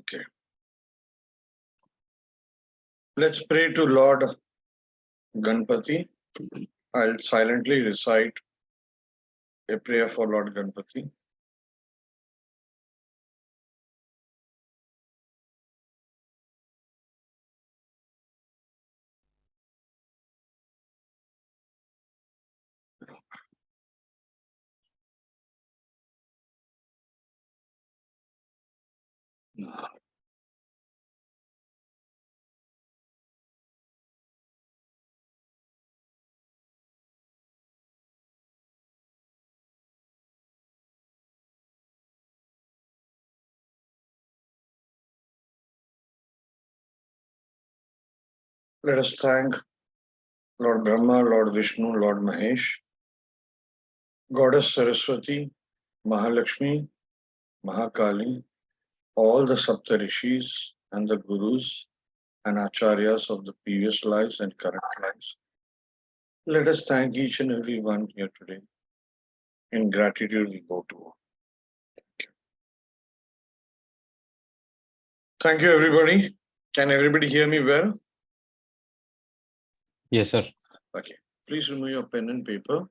Okay. Let's pray to Lord Ganpati. I'll silently recite a prayer for Lord Ganpati. Let us thank Lord Brahma, Lord Vishnu, Lord Mahesh, Goddess Saraswati, Mahalakshmi, Mahakali, all the Saptarishis and the Gurus and Acharyas of the previous lives and current lives. Let us thank each and every one here today. In gratitude, we go to all. Thank you, everybody. Can everybody hear me well? Yes, sir. Okay. Please remove your pen and paper.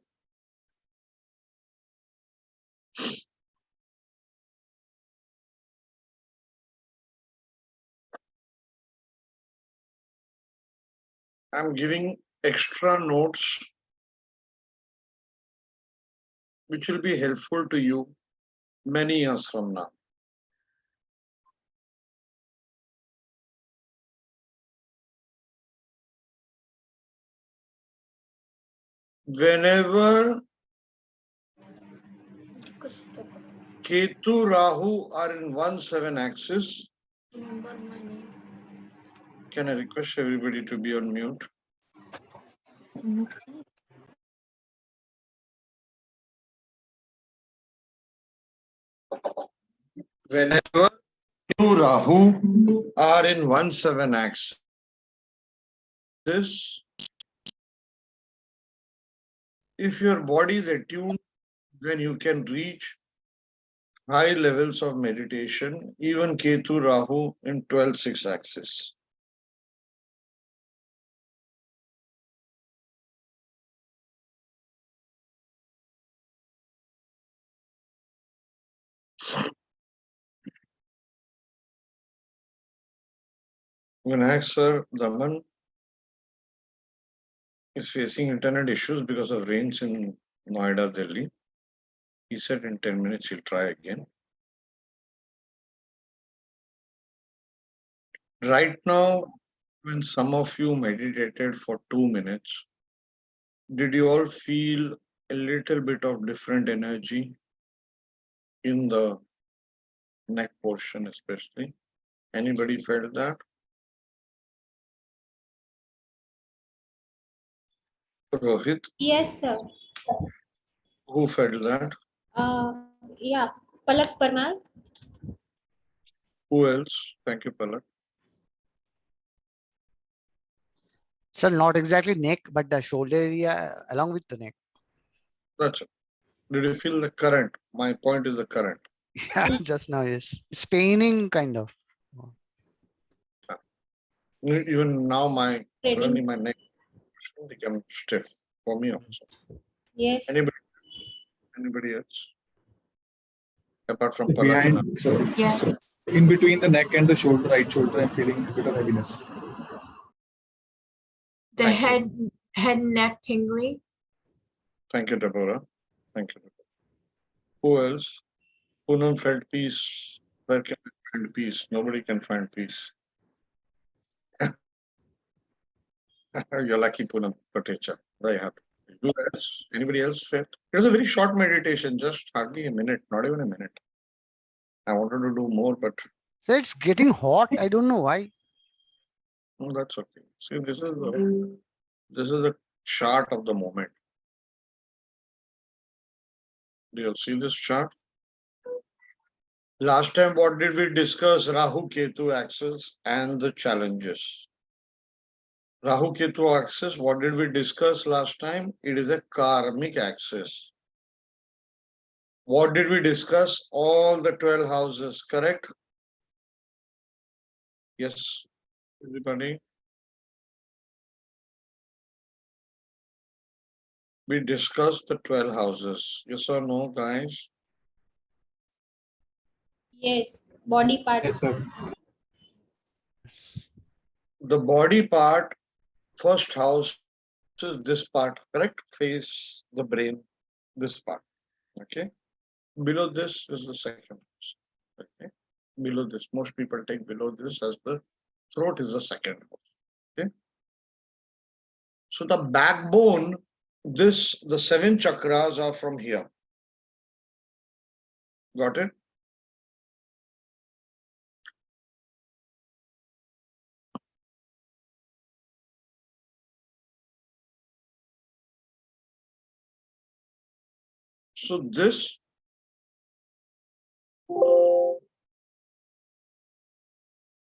I'm giving extra notes which will be helpful to you many years from now. Whenever Ketu, Rahu are in 1-7 axis, can I request everybody to be on mute? Whenever Ketu, Rahu are in 1-7 axis, if your body is attuned, then you can reach high levels of meditation, even Ketu, Rahu in 12-6 axis. Vinayak sir, Daman is facing internet issues because of rains in Noida, Delhi. He said in 10 minutes he'll try again. Right now, when some of you meditated for 2 minutes, did you all feel a little bit of different energy in the neck portion especially? Anybody felt that? Rohit? Yes, sir. Who felt that? Yeah, Palak Parmar. Who else? Thank you, Palak. Sir, not exactly neck, but the shoulder area along with the neck. That's it. Did you feel the current? My point is the current. Yeah, just now, yes. It's paining kind of. Even now, suddenly Reading. my neck become stiff for me also. Yes. Anybody else? Apart from Palak. Behind, sorry. Yeah. So in between the neck and the shoulder, right shoulder, I'm feeling a bit of heaviness. The Thank you. head neck tingling. Thank you, Deborah. Thank you. Who else? Poonam felt peace. Where can I find peace? Nobody can find peace. You're lucky, Poonam Patecha. Very happy. Who else? Anybody else felt? It was a very short meditation, just hardly a minute, not even a minute. I wanted to do more, but So it's getting hot. I don't know why. no, that's okay. See, this is the chart of the moment. Do you see this chart? Last time, what did we discuss? Rahu Ketu axis and the challenges. Rahu Ketu axis, what did we discuss last time? It is a karmic axis. What did we discuss? All the 12 houses, correct? Yes, everybody. We discussed the 12 houses. Yes or no, guys? Yes. Body Yes, parts. sir. The body part, first house is this part, correct? Face, the brain, this part. Okay. Below this is the second house. Okay. Below this, most people take below this as the throat is the second house. Okay. So the backbone, the 7 chakras are from here. Got it? So this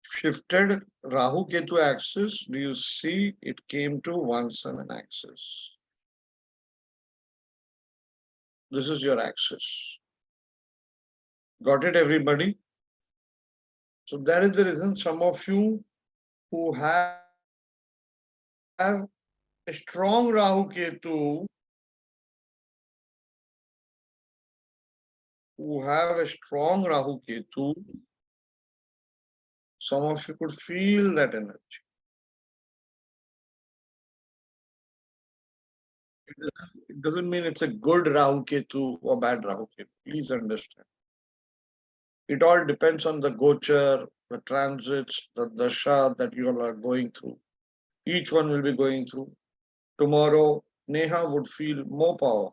shifted Rahu Ketu axis. Do you see it came to 1-7 axis? This is your axis. Got it, everybody? So that is the reason some of you who have a strong Rahu Ketu, some of you could feel that energy. It doesn't mean it's a good Rahu Ketu or bad Rahu Ketu. Please understand. It all depends on the gochar, the transits, the dasha that you all are going through. Each one will be going through. Tomorrow, Neha would feel more power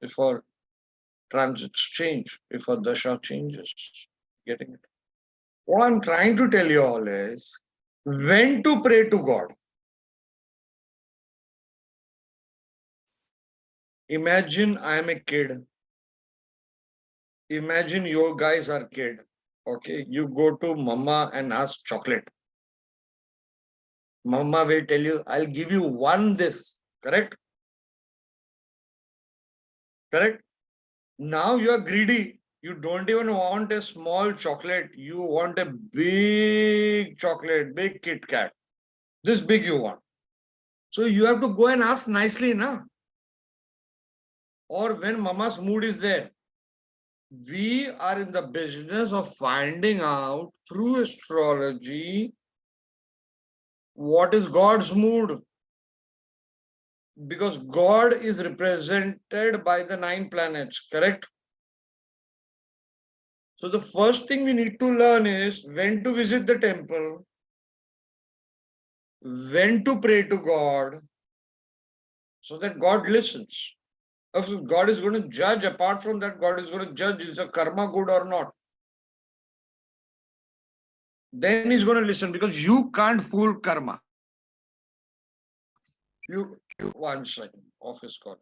if her transits change, if her dasha changes. Getting it? What I'm trying to tell you all is when to pray to God. Imagine I am a kid. Imagine your guys are kid. Okay, you go to mama and ask chocolate. Mama will tell you, I'll give you one this. Correct? Correct? Now you are greedy. You don't even want a small chocolate. You want a big chocolate, big Kit Kat. This big you want. So you have to go and ask nicely, na? Or when mama's mood is there. We are in the business of finding out through astrology what is God's mood. Because God is represented by the 9 planets, correct? So the first thing we need to learn is when to visit the temple, when to pray to God, so that God listens. Of course, God is going to judge. Apart from that, God is going to judge is a karma good or not. Then he's going to listen because you can't fool karma. You 1 second, office calling.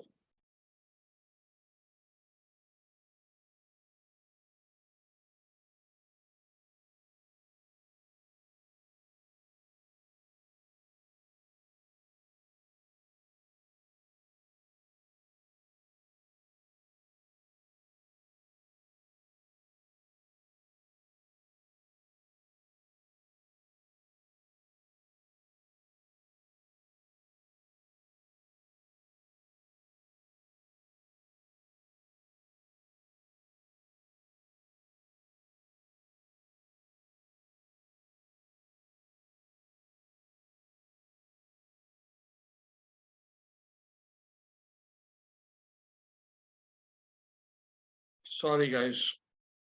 Sorry, guys.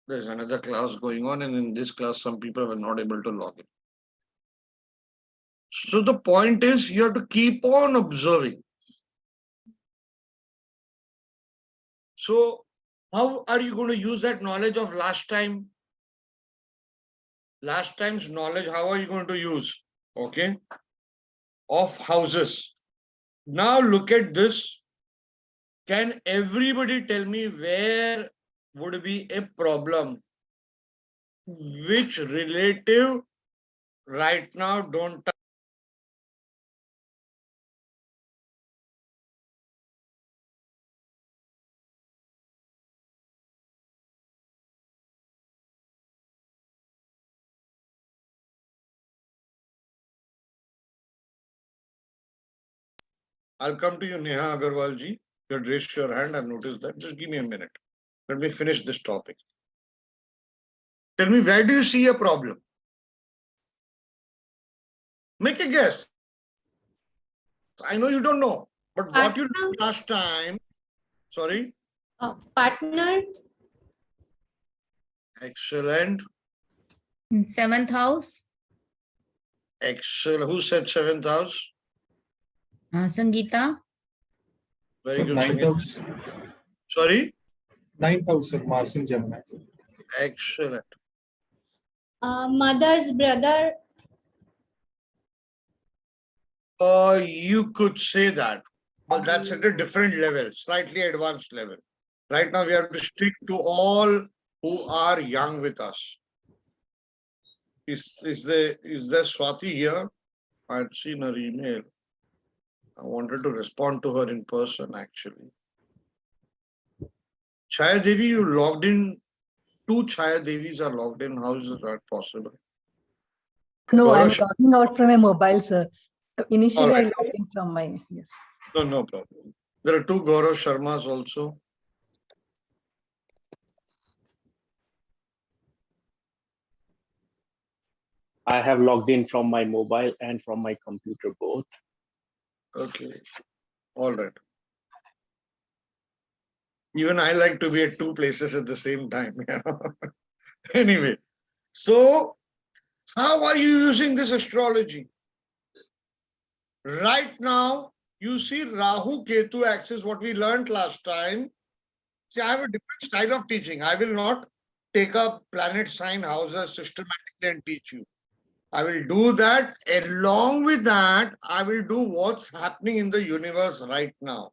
There's another class going on, and in this class, some people were not able to log in. So the point is, you have to keep on observing. So, how are you going to use that knowledge of last time? Last time's knowledge, how are you going to use? Okay. Of houses. Now look at this. Can everybody tell me where would be a problem? Which relative right now don't I'll come to you, Neha Agarwal ji. You had raised your hand. I've noticed that. Just give me a minute. Let me finish this topic. Tell me, where do you see a problem? Make a guess. I know you don't know, but what you Partner. did last time. Sorry. Partner. Excellent. In 7th house, Excellent. Who said 7th house? Sangeeta. Very good. Ninth Sangeeta. house. Sorry. Ninth house, sir. Mars in Gemini. Excellent. Mother's brother. You could say that, but that's at a different level, slightly advanced level. Right now, we have to stick to all who are young with us. Is there Swati here? I had seen her email. I wanted to respond to her in person, actually. Chaya Devi, you logged in. 2 Chaya Devis are logged in. How is that possible? No, I'm Gaurav- logging out from my mobile, sir. Initially, All right. I logged in from my, yes. No problem. There are 2 Gaurav Sharmas also. I have logged in from my mobile and from my computer both. Okay. All right. Even I like to be at 2 places at the same time. Anyway, so how are you using this astrology? Right now, you see Rahu Ketu axis, what we learned last time. See, I have a different style of teaching. I will not take up planet sign houses systematically and teach you. I will do that. Along with that, I will do what's happening in the universe right now.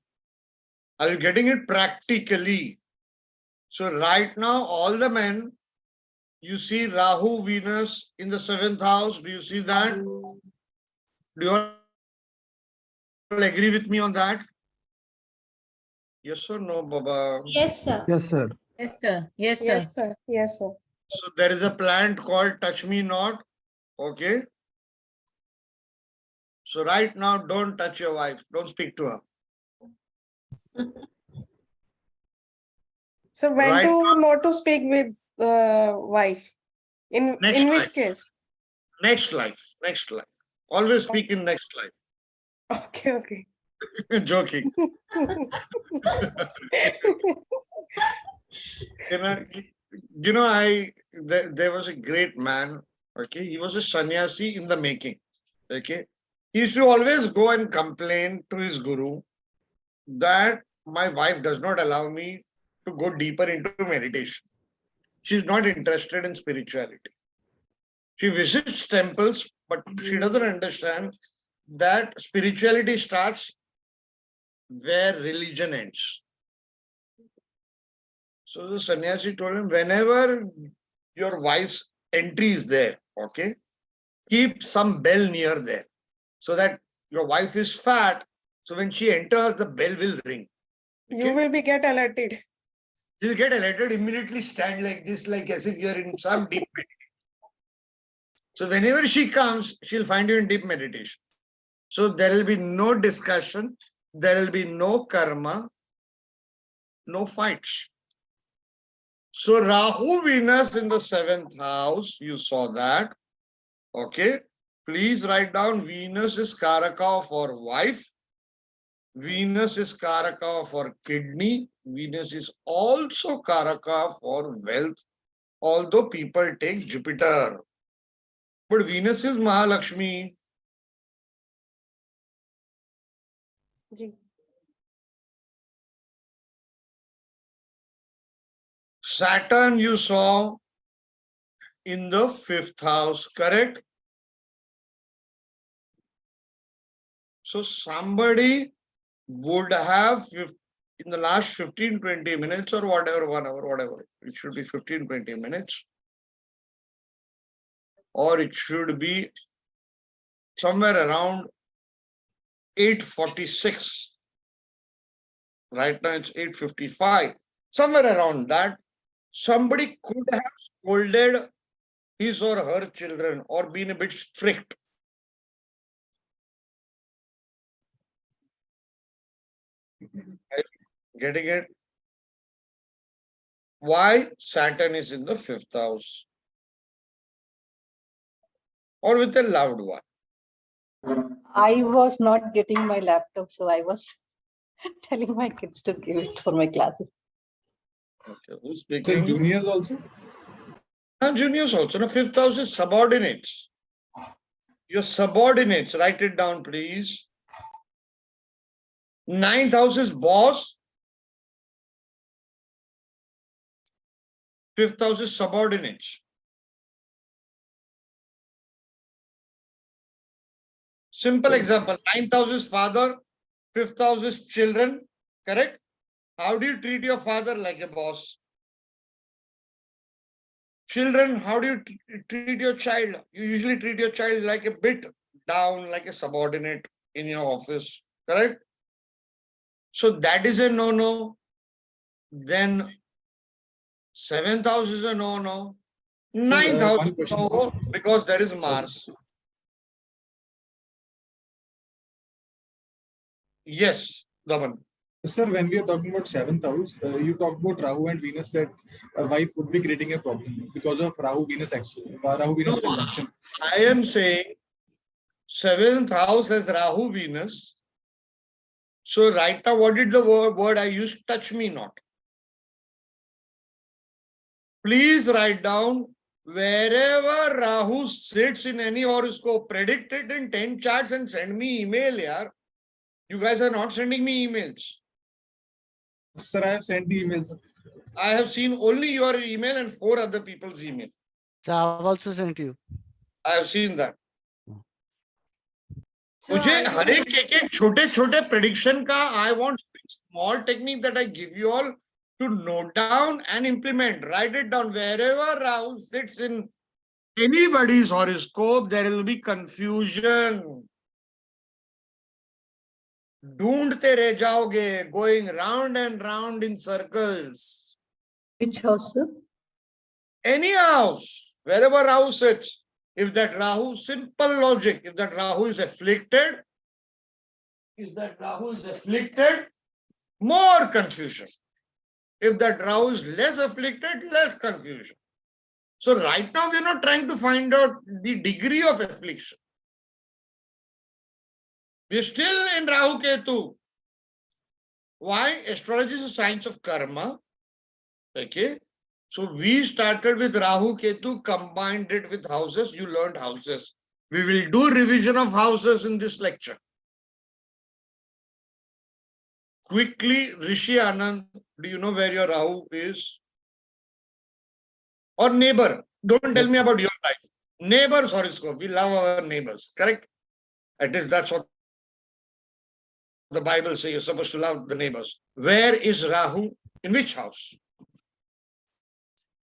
I will getting it practically. So right now, all the men, you see Rahu, Venus in the 7th house. Do you see that? Do you all agree with me on that? Yes or no, Baba? Yes, sir. Yes, sir. Yes, sir. Yes, sir. Yes, sir. Yes, sir. So there is a plant called Touch Me Not. Okay. So right now, don't touch your wife. Don't speak to her. So when Right to not to speak with wife? In Next which life. case? Next life. Next life. Always speak in next life. Okay, okay. Joking. There was a great man. Okay. He was a sannyasi in the making. Okay. He used to always go and complain to his guru that my wife does not allow me to go deeper into meditation. She's not interested in spirituality. She visits temples, but she doesn't understand that spirituality starts where religion ends. So the sannyasi told him, whenever your wife's entry is there, okay, keep some bell near there so that your wife is fat. So when she enters, the bell will ring. You will be get alerted. You'll get alerted, immediately stand like this, like as if you're in some deep meditation. So whenever she comes, she'll find you in deep meditation. So there will be no discussion, there will be no karma, no fights. So Rahu Venus in the 7th house, you saw that. Okay. Please write down Venus is Karaka for wife. Venus is Karaka for kidney. Venus is also Karaka for wealth. Although people take Jupiter. But Venus is Mahalakshmi. Ji. Saturn you saw in the 5th house, correct? So somebody would have, in the last 15-20 minutes or whatever, 1 hour, whatever, it should be 15-20 minutes. Or it should be somewhere around 8:46. Right now it's 8:55. Somewhere around that, somebody could have scolded his or her children or been a bit strict. Getting it? Why Saturn is in the 5th house? Or with a loved one. I was not getting my laptop, so I was telling my kids to give it for my classes. Okay, who's So speaking? juniors also? And juniors also. No, 5th house is subordinates. Your subordinates, write it down, please. 9th house is boss. 5th house is subordinates. Simple example. 9th house is father. 5th house is children. Correct? How do you treat your father? Like a boss. Children, how do you treat your child? You usually treat your child like a bit down, like a subordinate in your office. Correct? So that is a no-no. Then 7th house is a no-no. 9th house one is question, no, sir. because there is Mars. Yes, Daman. Sir, when we are talking about 7th house, you talked about Rahu and Venus, that a wife would be creating a problem because of Rahu Venus conjunction. I am saying 7th house has Rahu Venus. So right now, what did the word I used? Touch me not. Please write down wherever Rahu sits in any horoscope, predict it in 10 charts and send me email, yaar. You guys are not sending me emails. Sir, I have sent the email, sir. I have seen only your email and 4 other people's email. So I've also sent you. I have seen that. So मुझे I हर एक छोटे-छोटे prediction का I want small technique that I give you all to note down and implement. Write it down. Wherever Rahu sits in anybody's horoscope, there will be confusion. ढूंढते रह जाओगे, going round and round in circles. Which house, sir? Any house, wherever Rahu sits, if that Rahu, simple logic, if that Rahu is afflicted, more confusion. If that Rahu is less afflicted, less confusion. So right now, we're not trying to find out the degree of affliction. We're still in Rahu Ketu. Why? Astrology is a science of karma. Okay. So we started with Rahu Ketu, combined it with houses. You learned houses. We will do revision of houses in this lecture. Quickly, Rishi Anand, do you know where your Rahu is? Or neighbor? Don't tell me about your life. Neighbors horoscope. We love our neighbors. Correct? At least that's what the Bible says. You're supposed to love the neighbors. Where is Rahu? In which house?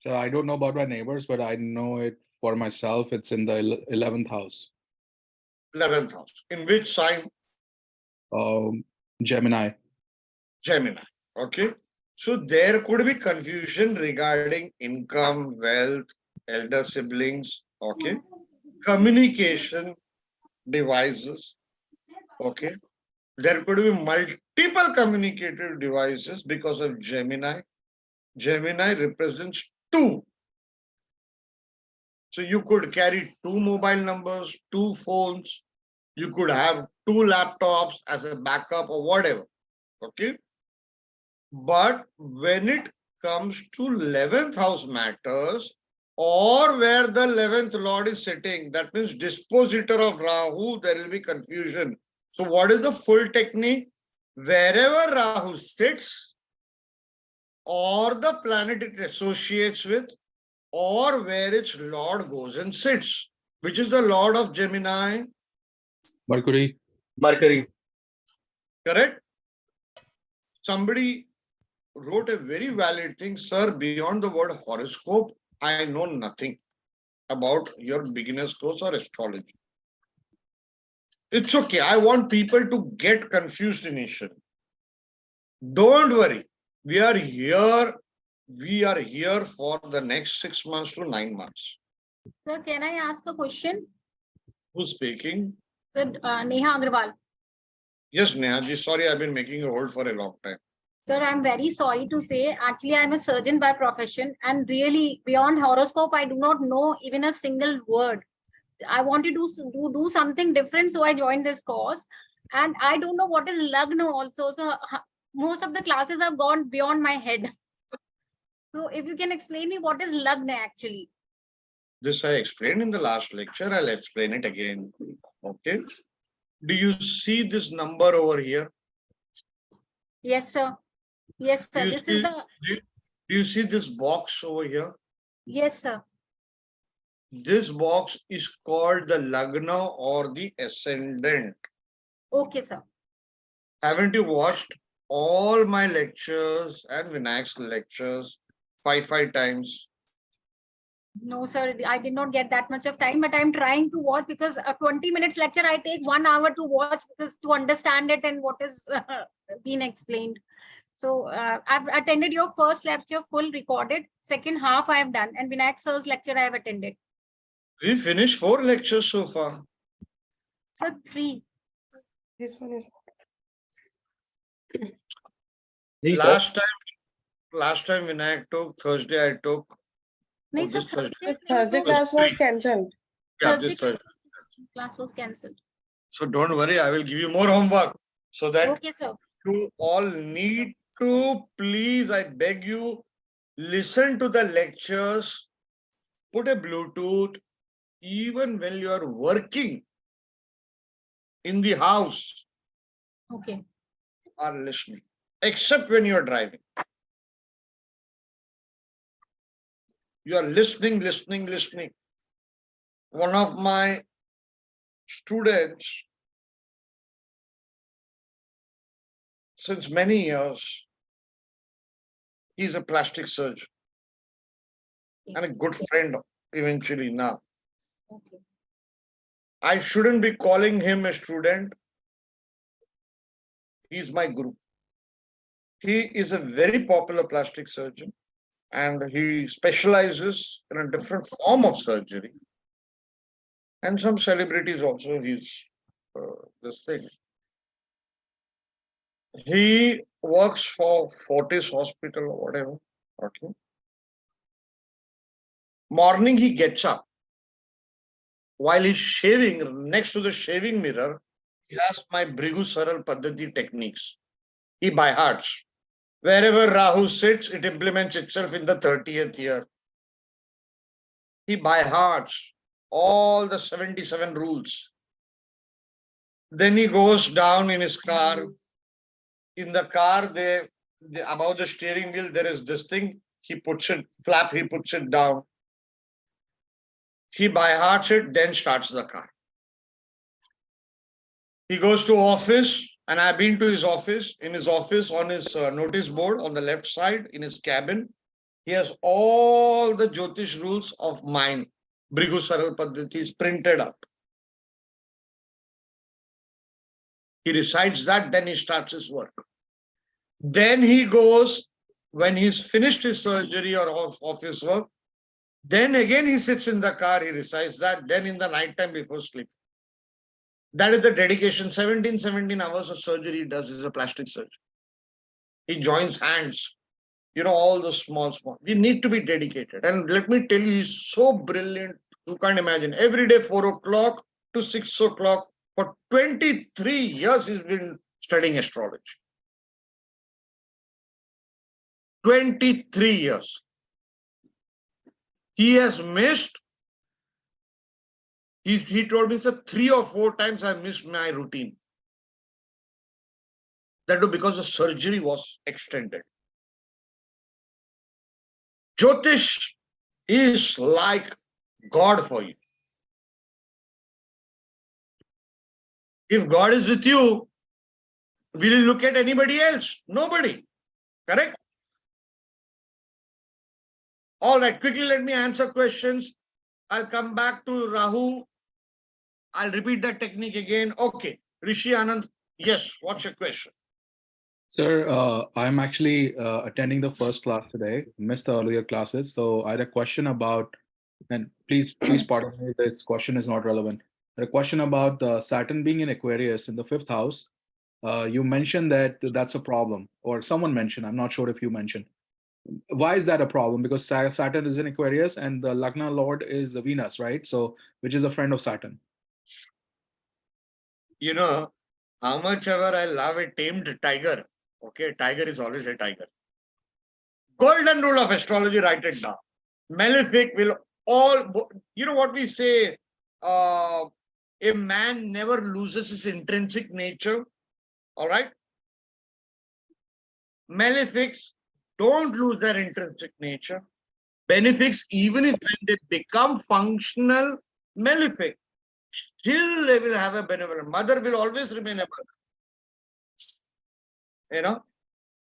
So I don't know about my neighbors, but I know it for myself. It's in the 11th house. 11th house. In which sign? Gemini. Gemini. Okay. So there could be confusion regarding income, wealth, elder siblings. Okay. Communication devices. Okay. There could be multiple communicative devices because of Gemini. Gemini represents 2. So you could carry 2 mobile numbers, 2 phones. You could have 2 laptops as a backup or whatever. Okay. But when it comes to 11th house matters, or where the 11th lord is sitting, that means dispositor of Rahu, there will be confusion. So what is the full technique? Wherever Rahu sits, or the planet it associates with, or where its lord goes and sits. Which is the lord of Gemini? Mercury. Correct? Somebody wrote a very valid thing. Sir, beyond the word horoscope, I know nothing about your beginner's course or astrology. It's okay. I want people to get confused initially. Don't worry. We are here for the next 6 months to 9 months. Sir, can I ask a question? Who's speaking? Sir, Neha Agrawal. Yes, Neha ji. Sorry, I've been making you hold for a long time. Sir, I'm very sorry to say, actually, I'm a surgeon by profession, and really, beyond horoscope, I do not know even a single word. I wanted to do something different, so I joined this course. And I don't know what is Lagna also. So most of the classes have gone beyond my head. So if you can explain me what is Lagna actually. This I explained in the last lecture. I'll explain it again. Okay. Do you see this number over here? Yes, sir. Yes, Do sir. you This see, is the, do you see this box over here? yes, sir. This box is called the Lagna or the ascendant. Okay, sir. Haven't you watched all my lectures and Vinayak's lectures five times? No, sir, I did not get that much of time, but I'm trying to watch because a 20 minutes lecture, I take 1 hour to watch because to understand it and what is being explained. So I've attended your first lecture full recorded, second half I have done, and Vinayak sir's lecture I have attended. We finished 4 lectures so far. Sir, 3. This one is. Last time Vinayak took, Thursday I took. No, Oh, sir, this Thursday. The Thursday class was cancelled. Yeah, Thursday this Thursday. class was cancelled. So don't worry, I will give you more homework so that Okay, sir. you all need to, please, I beg you, listen to the lectures, put a Bluetooth, even when you are working in the house, Okay. you are listening, except when you are driving. You are listening. One of my students, since many years, he's a plastic surgeon and a good friend eventually now. Okay. I shouldn't be calling him a student. He's my guru. He is a very popular plastic surgeon and he specializes in a different form of surgery. And some celebrities also, he's this thing. He works for Fortis Hospital or whatever. Okay. Morning he gets up. While he's shaving, next to the shaving mirror, he has my Brigu Saral Paddhati techniques. He by hearts. Wherever Rahu sits, it implements itself in the 30th year. He by hearts all the 77 rules. Then he goes down in his car. In the car, above the steering wheel, there is this thing. He puts it, flap, he puts it down. He by hearts it, then starts the car. He goes to office, and I've been to his office. In his office, on his notice board on the left side, in his cabin, he has all the Jyotish rules of mine. Brigu Saral Paddhati is printed out. He recites that, then he starts his work. Then he goes, when he's finished his surgery or office work, then again he sits in the car, he recites that, then in the night time before sleep. That is the dedication. 17 hours of surgery he does as a plastic surgeon. He joins hands, all the small. We need to be dedicated. And let me tell you, he's so brilliant. You can't imagine. Every day, 4 o'clock to 6 o'clock. For 23 years, he's been studying astrology. 23 years. He has missed. He told me, sir, 3 or 4 times I missed my routine. That was because the surgery was extended. Jyotish is like God for you. If God is with you, will you look at anybody else? Nobody. Correct? All right, quickly let me answer questions. I'll come back to Rahu. I'll repeat that technique again. Okay, Rishi Anand, yes, what's your question? Sir, I'm actually attending the first class today, missed the earlier classes. So I had a question about, and please pardon me if this question is not relevant. I had a question about Saturn being in Aquarius in the 5th house. you mentioned that that's a problem, or someone mentioned, I'm not sure if you mentioned. Why is that a problem? Because Saturn is in Aquarius and the Lagna Lord is Venus, right? So, which is a friend of Saturn. You know, how much ever I love a tamed tiger, okay, tiger is always a tiger. Golden rule of astrology, write it down. Malefic will you know what we say, a man never loses his intrinsic nature, all right? Malefics don't lose their intrinsic nature. Benefics, even if when they become functional malefic, still they will have a benevolent. Mother will always remain a mother. You know,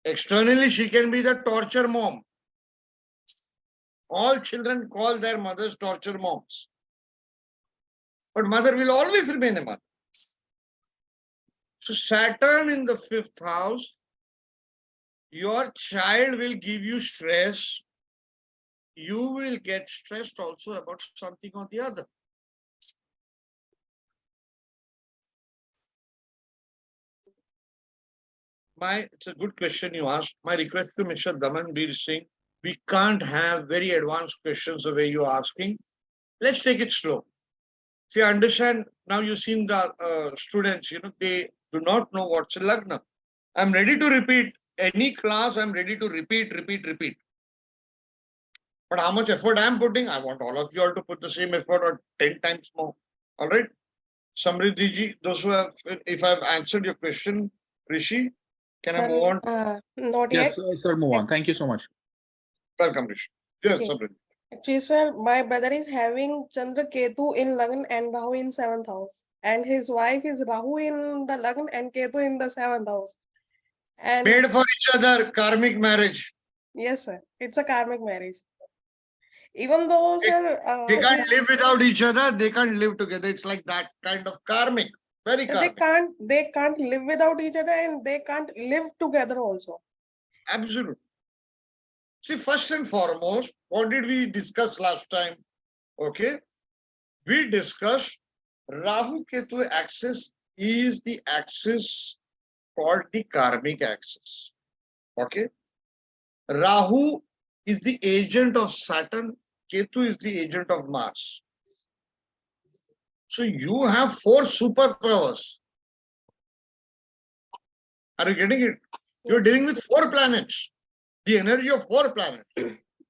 externally she can be the torture mom. All children call their mothers torture moms. But mother will always remain a mother. So Saturn in the 5th house, your child will give you stress. You will get stressed also about something or the other. It's a good question you asked. My request to Mr. Damanbir Singh, we can't have very advanced questions the way you're asking. Let's take it slow. See, I understand now you've seen the students, you know, they do not know what's a Lagna. I'm ready to repeat any class, I'm ready to repeat. But how much effort I'm putting, I want all of you all to put the same effort or 10 times more. All right. Samriddhi ji, those who have, if I've answered your question, Rishi, can I move on? Not yet. Yes, sir, move on. Thank you so much. Welcome, Rishi. Yes, Okay. Samriddhi. Actually, sir, my brother is having Chandra Ketu in Lagna and Rahu in 7th house. And his wife is Rahu in the Lagna and Ketu in the 7th house. And Made for each other, karmic marriage. yes, sir, it's a karmic marriage. Even though, sir, They can't live without each other, they can't live together. It's like that kind of karmic. Very karmic. they can't live without each other and they can't live together also. Absolutely. See, first and foremost, what did we discuss last time? Okay. We discussed Rahu Ketu axis is the axis called the karmic axis. Okay. Rahu is the agent of Saturn. Ketu is the agent of Mars. So you have 4 superpowers. Are you getting it? You're dealing with 4 planets. The energy of 4 planets.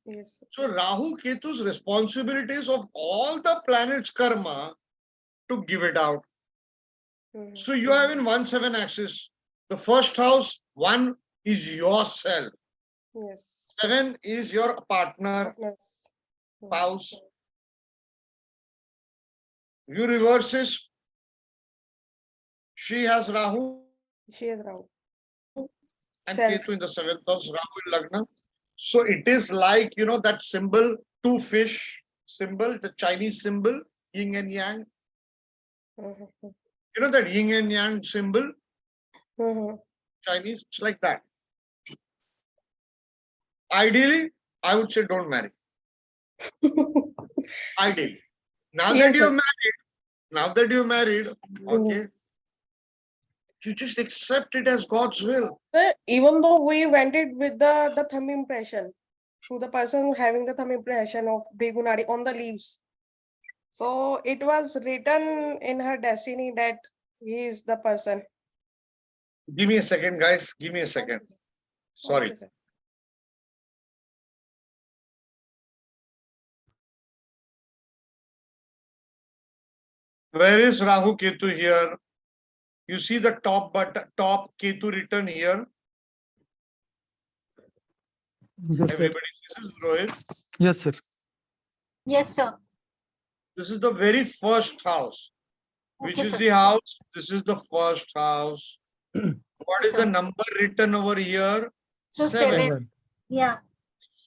Yes. So Rahu Ketu's responsibilities of all the planets' karma to give it out. So you have in 1-7 axis. The first house, 1 is yourself. Yes. 7 is your partner, spouse. You reverses. She has Rahu. She has Rahu. And Self. Ketu in the 7th house, Rahu in Lagna. So it is like, you know, that symbol, 2 fish symbol, the Chinese symbol, yin and yang. You know that yin and yang symbol? Chinese, it's like that. Ideally, I would say don't marry. Ideally. Now that you're married, okay, you just accept it as God's will. Sir, even though we went it with the thumb impression to the person having the thumb impression of Begunadi on the leaves. So it was written in her destiny that he is the person. Give me a second, guys. Give me a second. Sorry. Okay, sir. Where is Rahu Ketu here? You see the top Ketu written here. Yes, sir. Everybody, this is Rohit. Yes, sir. Yes, sir. This is the very first house. Which Okay, is sir. the house? This is the first house. What is Sir. the number written over here? So 7. Yeah.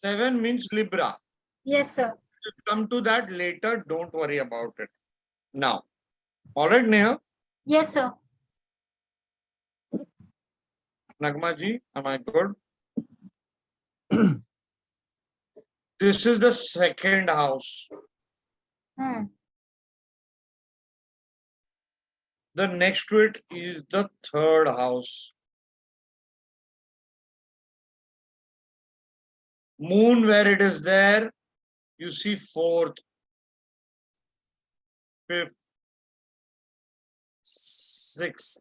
7 means Libra. Yes, sir. We'll come to that later. Don't worry about it. Now. All right, Neha. Yes, sir. Nagma ji, am I good? This is the second house. The next to it is the third house. Moon, where it is there, you see fourth, fifth, sixth,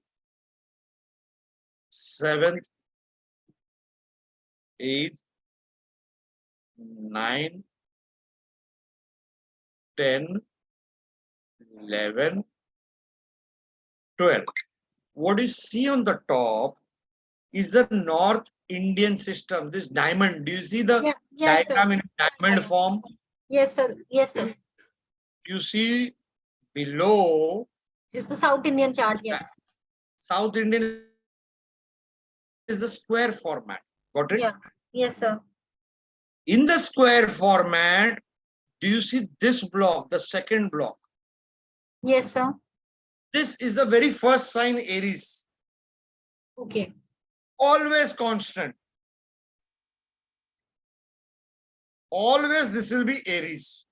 seventh, eighth, 9, 10, 11, 12. What you see on the top is the North Indian system, this diamond. Do you see the Yeah, yes, sir. diagram in diamond form? Yes, sir. Yes, sir. You see below It's the South Indian chart. Yes. South Indian is a square format. Got it? Yeah. Yes, sir. In the square format, do you see this block, the second block? Yes, sir. This is the very first sign, Aries. Okay. Always constant. Always this will be Aries.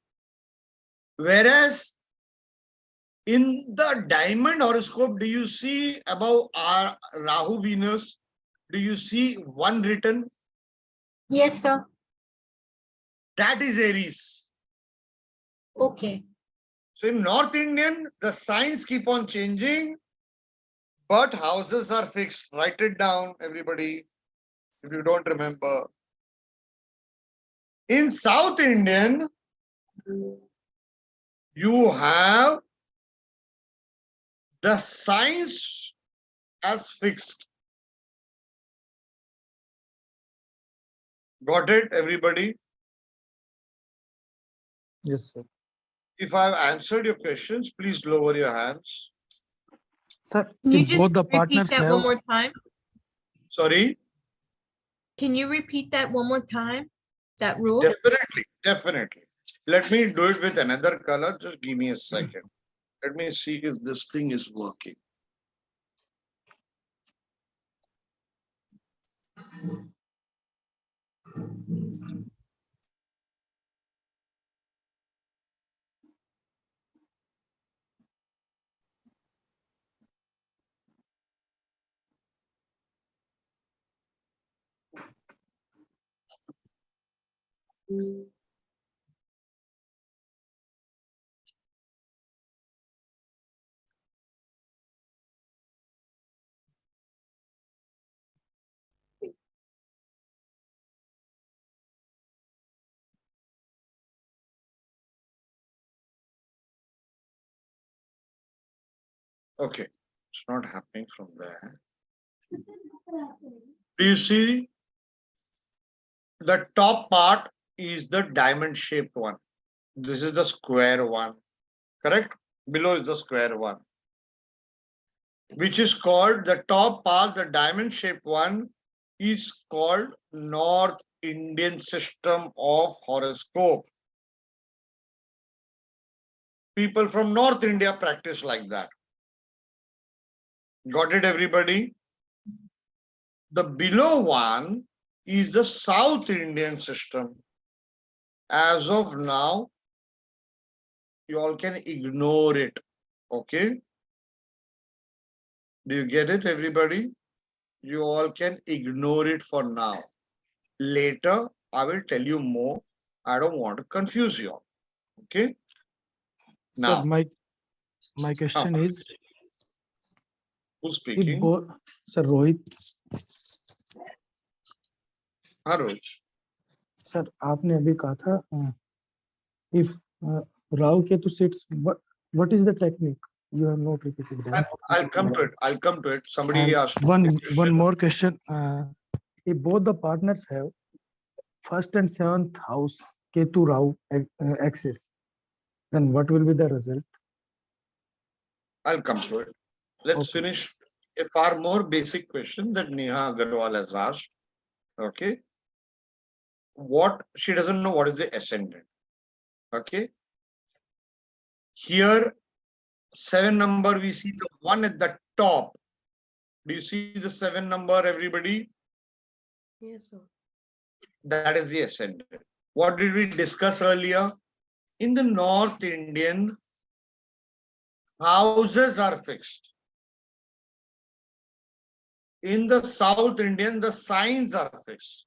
Whereas in the diamond horoscope, do you see above our Rahu Venus, do you see one written? Yes, sir. That is Aries. Okay. So in North Indian, the signs keep on changing, but houses are fixed. Write it down, everybody, if you don't remember. In South Indian, you have the signs as fixed. Got it, everybody? Yes, sir. If I've answered your questions, please lower your hands. Can you just repeat that one more time? Sorry? Can you repeat that one more time? That rule? Definitely. Let me do it with another color. Just give me a second. Let me see if this thing is working. Okay, it's not happening from there. Do you see? The top part is the diamond shaped one. This is the square one, correct? Below is the square one, which is called the top part, the diamond shaped one is called North Indian system of horoscope. People from North India practice like that. Got it, everybody? The below one is the South Indian system. As of now, you all can ignore it. Okay? Do you get it, everybody? You all can ignore it for now. Later, I will tell you more. I don't want to confuse you all. Okay? Now, Sir, my question is, who's speaking? Sir Rohit, Harold. sir, आपने अभी कहा था if Rahu Ketu sits, what is the technique? You have not repeated that. I'll come to it. I'll come to it. Somebody asked one more question. If both the partners have first and seventh house Ketu Rahu axis, then what will be the result? I'll come to it. Let's finish a far more basic question that Neha Agarwal has asked. Okay. What she doesn't know what is the ascendant. Okay. Here, 7 number, we see the one at the top. Do you see the 7 number, everybody? Yes, sir. That is the ascendant. What did we discuss earlier? In the North Indian, houses are fixed. in the South Indian, the signs are fixed.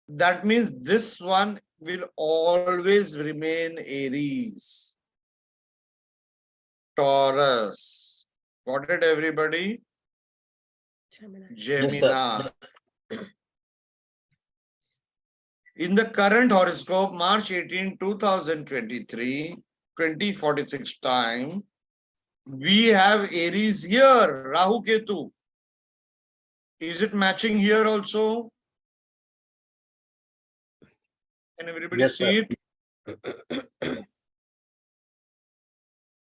That means this one will always remain Aries. Taurus. Got it, everybody? Gemini. In the current horoscope, March 18, 2023, 2046 time, we have Aries here, Rahu Ketu. Is it matching here also? Can everybody Yes, see sir. it?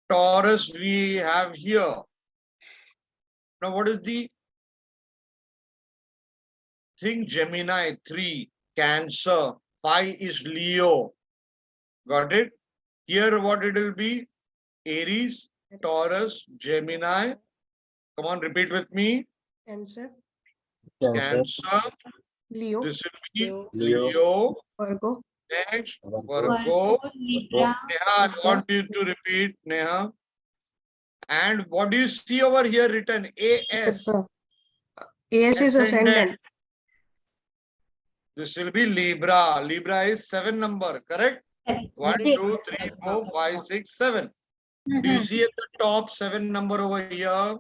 Taurus we have here. Now what is the thing? Gemini 3, Cancer, 5 is Leo. Got it? Here what it will be? Aries, Taurus, Gemini. Come on, repeat with me. Cancer, Cancer. Leo, This will be Leo. Leo. Virgo, Next, Virgo. Virgo. Libra. Neha, I want you to repeat, Neha. And what do you see over here written? AS. AS is ascendant. This will be Libra. Libra is 7 number, correct? 1, 2, 3, 4, 5, 6, 7. Do you see at the top 7 number over here?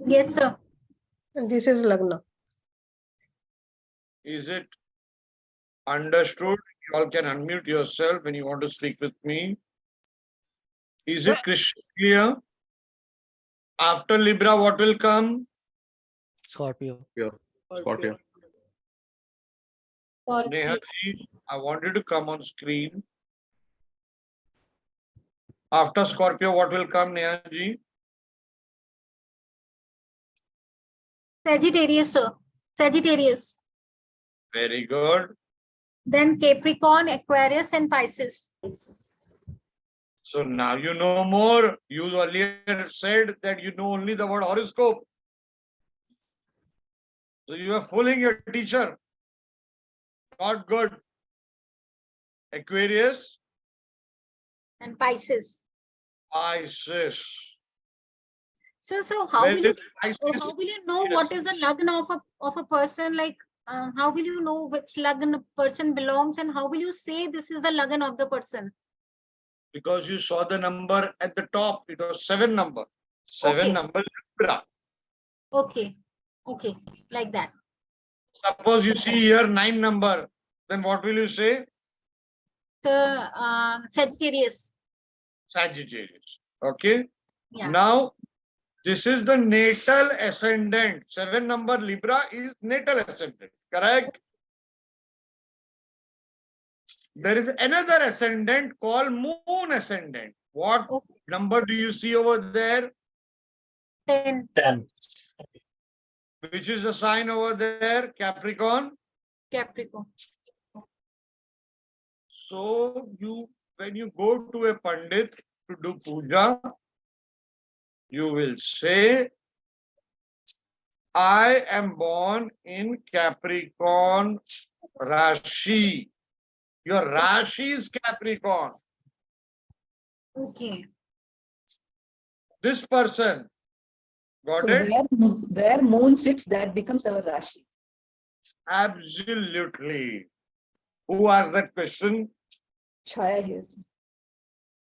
Yes, sir. And this is Lagna. Is it understood? You all can unmute yourself when you want to speak with me. Is it crystal clear? After Libra, what will come? Scorpio. Scorpio. Neha ji, I want you to come on screen. After Scorpio, what will come, Neha ji? Sagittarius, sir. Sagittarius. Very good. Then Capricorn, Aquarius, and Pisces. So now you know more. You earlier said that you know only the word horoscope. So you are fooling your teacher. Not good. Aquarius, And Pisces. Pisces. So how Where will you is Pisces? how will you know what is the lagna of a person? Like how will you know which lagna person belongs, and how will you say this is the lagna of the person? Because you saw the number at the top. It was 7 number. 7 Okay. number Libra. Okay, okay, like that. Suppose you see here 9 number. Then what will you say? So Sagittarius. Sagittarius. Okay. Yeah. Now, this is the natal ascendant. 7 number Libra is natal ascendant. Correct? There is another ascendant called moon ascendant. What number do you see over there? 10. 10. Which is the sign over there? Capricorn. Capricorn. So when you go to a Pandit to do puja, you will say, I am born in Capricorn Rashi. Your Rashi is Capricorn. Okay. This person, got So it? where moon sits, that becomes our Rashi. Absolutely. Who asked that question? Chaya is.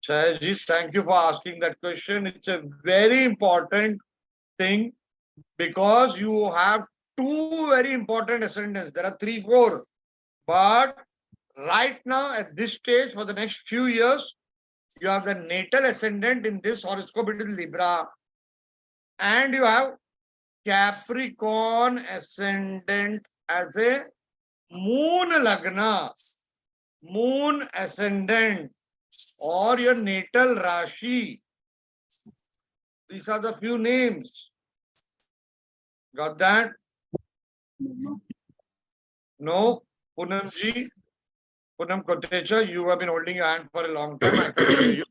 Chayaji, thank you for asking that question. It's a very important thing because you have 2 very important ascendants. There are 3, 4. But right now, at this stage, for the next few years, you have the natal ascendant in this horoscope, it is Libra. And you have Capricorn ascendant as a moon lagna, moon ascendant, or your natal Rashi. These are the few names. Got that? No? Poonam ji? Poonam Kotecha, you have been holding your hand for a long time. I can hear you.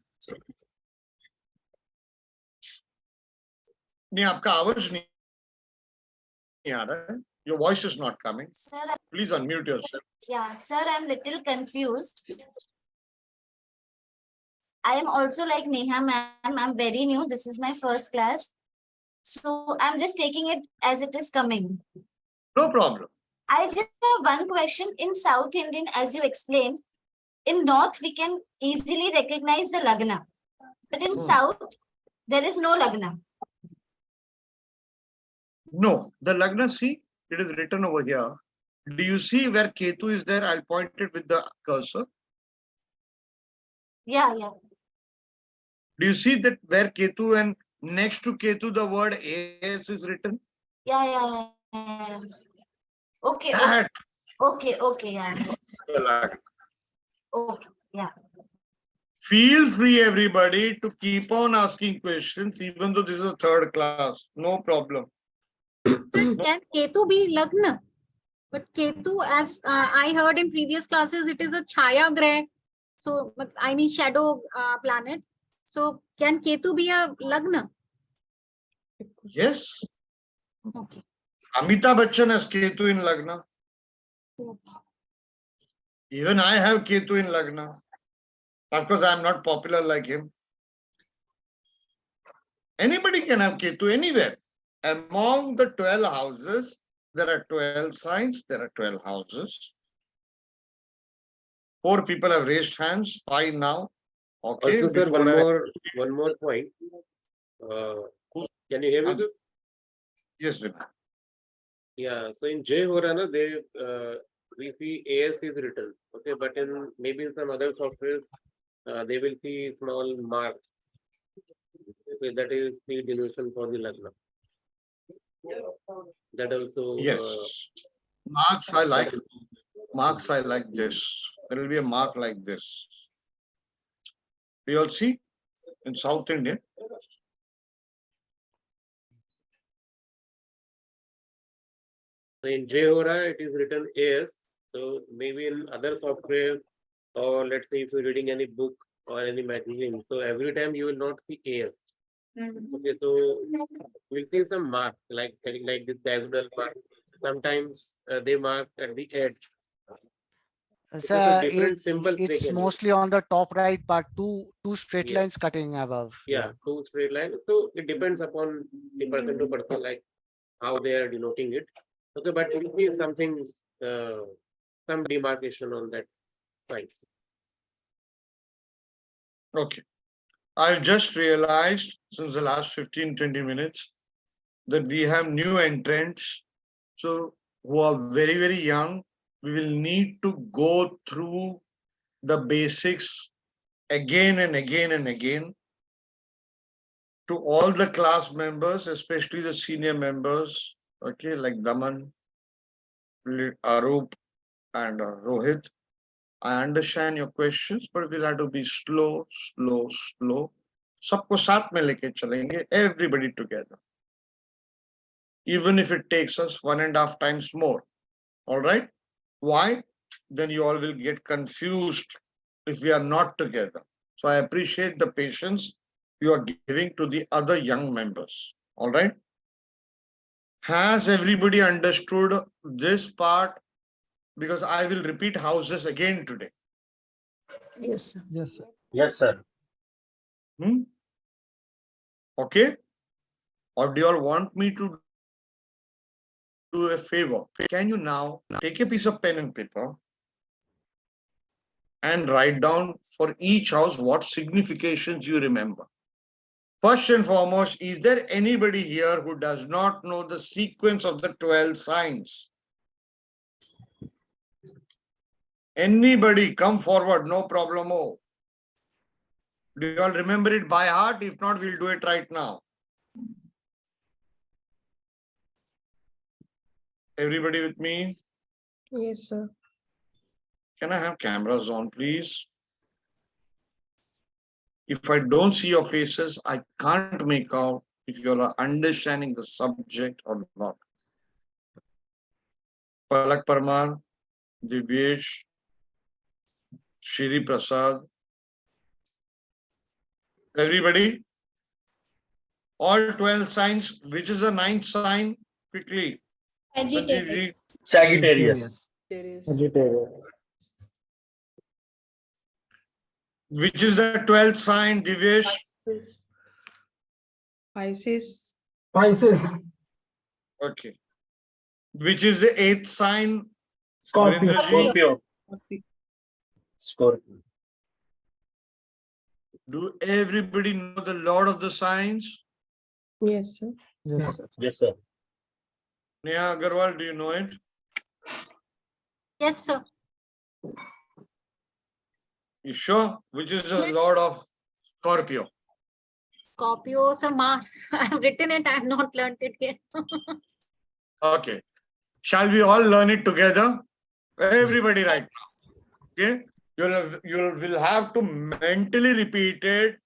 नहीं आपका आवाज नहीं आ रहा है. Your voice is not coming. Sir, Please unmute yourself. yeah, sir, I'm little confused. I am also like Neha ma'am. I'm very new. This is my first class. So I'm just taking it as it is coming. No problem. I just have one question. In South Indian, as you explained, in North, we can easily recognize the Lagna. But in South, there is no Lagna. No, the Lagna, see, it is written over here. Do you see where Ketu is there? I'll point it with the cursor. Yeah. Do you see that where Ketu and next to Ketu the word AS is written? Yeah. Okay. That Okay. Yeah. the Lagna. Okay. Yeah. Feel free, everybody, to keep on asking questions, even though this is a third class. No problem. Sir, can Ketu be Lagna? But Ketu, as I heard in previous classes, it is a Chaya Grah. So, I mean, shadow planet. So, can Ketu be a Lagna? Yes. Okay. Amitabh Bachchan has Ketu in Lagna. Even I have Ketu in Lagna. Of course, I am not popular like him. Anybody can have Ketu anywhere. Among the 12 houses, there are 12 signs, there are 12 houses. 4 people have raised hands, 5 now. Okay. Also, sir, before one more point. Can you hear me, sir? Yes, Vinay. Yeah. So in Jay Horana, we see AS is written. Okay, but in maybe in some other softwares, they will see small mark. Okay, that is the denotation for the Lagna. That also. Yes. Marks I like. Marks I like this. There will be a mark like this. We all see in South India. So in Jehora, it is written AS. So maybe in other software, or let's say if you're reading any book or any magazine, so every time you will not see AS. Okay, so we'll see some mark like this diagonal mark. Sometimes they mark at the edge. So different symbols they it's can mostly on the top right, but two straight lines cutting above. Yeah, 2 straight lines. So it depends upon the person to person, like how they are denoting it. Okay, but it will be something, some demarcation on that side. Okay. I've just realized since the last 15-20 minutes that we have new entrants. So who are very, very young, we will need to go through the basics again and again and again. To all the class members, especially the senior members, okay, like Daman, Arup, and Rohit, I understand your questions, but we'll have to be slow. Sabko saath mein leke chalenge, everybody together. Even if it takes us 1.5 times more. All right? Why? Then you all will get confused if we are not together. So I appreciate the patience you are giving to the other young members. All right? Has everybody understood this part? Because I will repeat houses again today. Yes, sir. Yes, sir. Yes, sir. Okay? Or do you all want me to do a favor? Can you now take a piece of pen and paper and write down for each house what significations you remember? First and foremost, is there anybody here who does not know the sequence of the 12 signs? Anybody come forward, no problemo. Do you all remember it by heart? If not, we'll do it right now. Everybody with me? Yes, sir. Can I have cameras on, please? If I don't see your faces, I can't make out if you are understanding the subject or not. Palak Parmar, Divyesh, Shri Prasad. Everybody? All 12 signs. Which is the 9th sign? Quickly. Sagittarius. Sagittarius. Sagittarius. Which is the 12th sign, Divyesh? Pisces. Pisces. Okay. Which is the eighth sign? Scorpio. Ravindraji? Scorpio. Do everybody know the Lord of the signs? Yes, sir. Yes, sir. Yes, sir. Neha Agarwal, do you know it? Yes, sir. You sure? Which is the Lord of Scorpio? Scorpio, so Mars. I have written it. I have not learned it yet. Okay. Shall we all learn it together? Everybody right now. Okay. Will have to mentally repeat it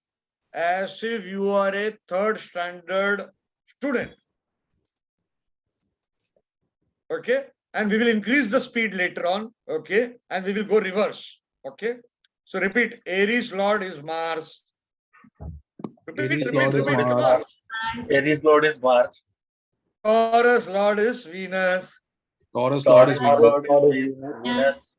as if you are a third standard student. Okay. And we will increase the speed later on. Okay. And we will go reverse. Okay. So repeat. Aries Lord is Mars. Repeat, Aries Lord is come on. Mars. Aries Lord is Mars. Taurus Lord is Venus. Taurus Lord is Venus. Venus.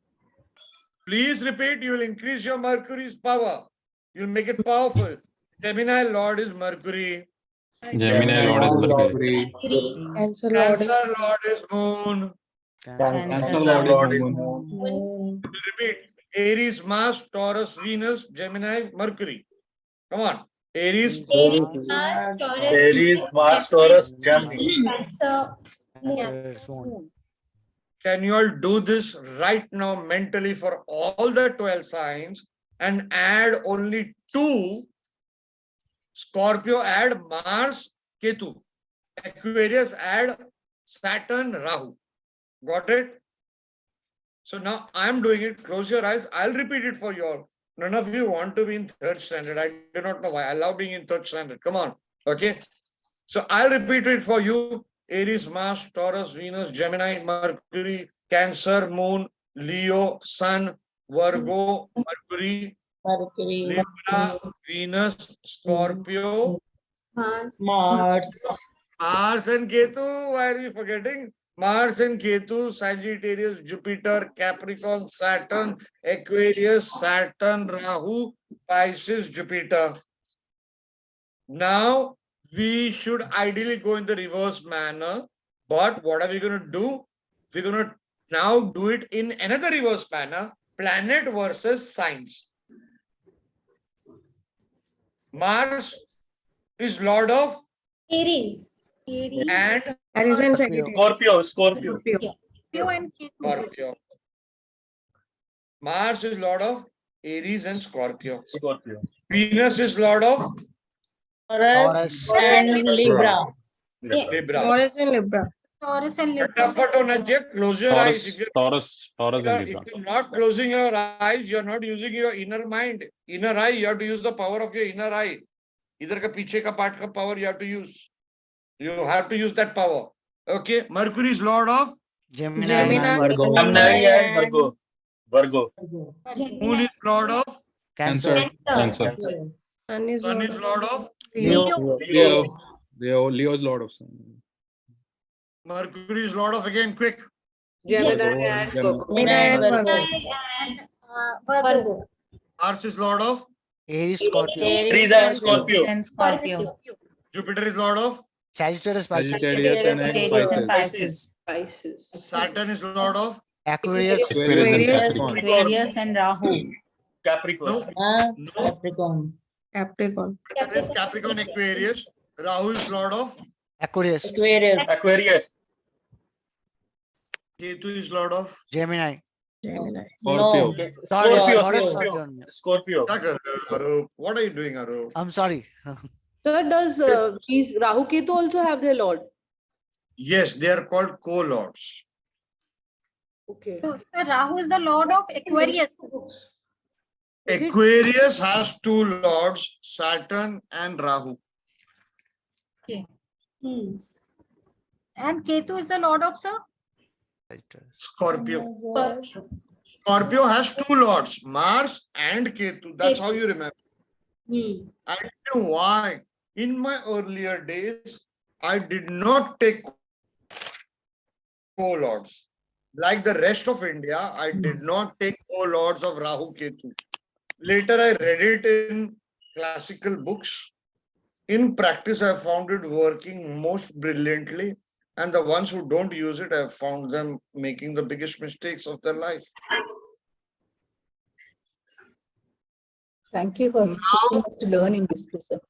Please repeat. You will increase your Mercury's power. You'll make it powerful. Gemini Lord is Mercury. Gemini Lord is Mercury. Cancer Lord is Cancer Lord is Moon. Cancer Lord is Moon. Moon. Repeat. Aries, Mars, Taurus, Venus, Gemini, Mercury. Come on. Aries. Mars, Taurus, Aries, Mars, Taurus, Gemini. Cancer, Cancer, Moon. Can you all do this right now mentally for all the 12 signs and add only 2? Scorpio add Mars, Ketu. Aquarius add Saturn, Rahu. Got it? So now I'm doing it. Close your eyes. I'll repeat it for you all. None of you want to be in third standard. I do not know why. I love being in third standard. Come on. Okay. So I'll repeat it for you. Aries, Mars, Taurus, Venus, Gemini, Mercury, Cancer, Moon, Leo, Sun, Virgo, Mercury, Libra, Venus, Scorpio, Mars, Mars and Ketu. Why are we forgetting? Mars and Ketu, Sagittarius, Jupiter, Capricorn, Saturn, Aquarius, Saturn, Rahu, Pisces, Jupiter. Now, we should ideally go in the reverse manner. But what are we going to do? We're going to now do it in another reverse manner. Planet versus signs. Mars is Lord of Aries, and Aries and Sagittarius. Scorpio. Scorpio and Ketu. Scorpio. Mars is Lord of Aries and Scorpio. Venus is Lord of Taurus and Libra. Libra. Taurus and Libra. Taurus and Libra. Fatafat on Ajay, close your eyes. If Taurus and if Libra. you're not closing your eyes, you're not using your inner mind. Inner eye, you have to use the power of your inner eye. Idhar ka piche ka part ka power you have to use. You have to use that power. Okay. Mercury is Lord of Gemini and Virgo. Gemini and Virgo. Moon is Lord of Cancer. Cancer. Sun is Sun is Lord of Leo. Leo is Lord of Sun. Mercury is Lord of again quick. Gemini and Virgo. And Virgo. Mars is Lord of Aries, Scorpio. Aries and Scorpio. And Scorpio. Jupiter is Lord of Sagittarius, Pisces. Sagittarius and Pisces. Saturn is Lord of Aquarius. Aquarius and Rahu. Capricorn. No. Capricorn. That is Capricorn Aquarius. Rahu is Lord of Aquarius. Aquarius. Ketu is Lord of Gemini. Scorpio. Scorpio. Arup. What are you doing, Arup? I'm sorry. Sir, does these Rahu Ketu also have their lord? Yes, they are called co-lords. Okay. So Rahu is the Lord of Aquarius. Aquarius has 2 lords, Saturn and Rahu. Okay. And Ketu is the Lord of, sir? Scorpio. Scorpio has 2 lords, Mars and Ketu. That's how you remember. I don't know why. In my earlier days, I did not take co-lords. Like the rest of India, I did not take co-lords of Rahu Ketu. Later, I read it in classical books. in practice, I found it working most brilliantly. And the ones who don't use it, I've found them making the biggest mistakes of their life. Thank you for teaching us to learn in this way, sir.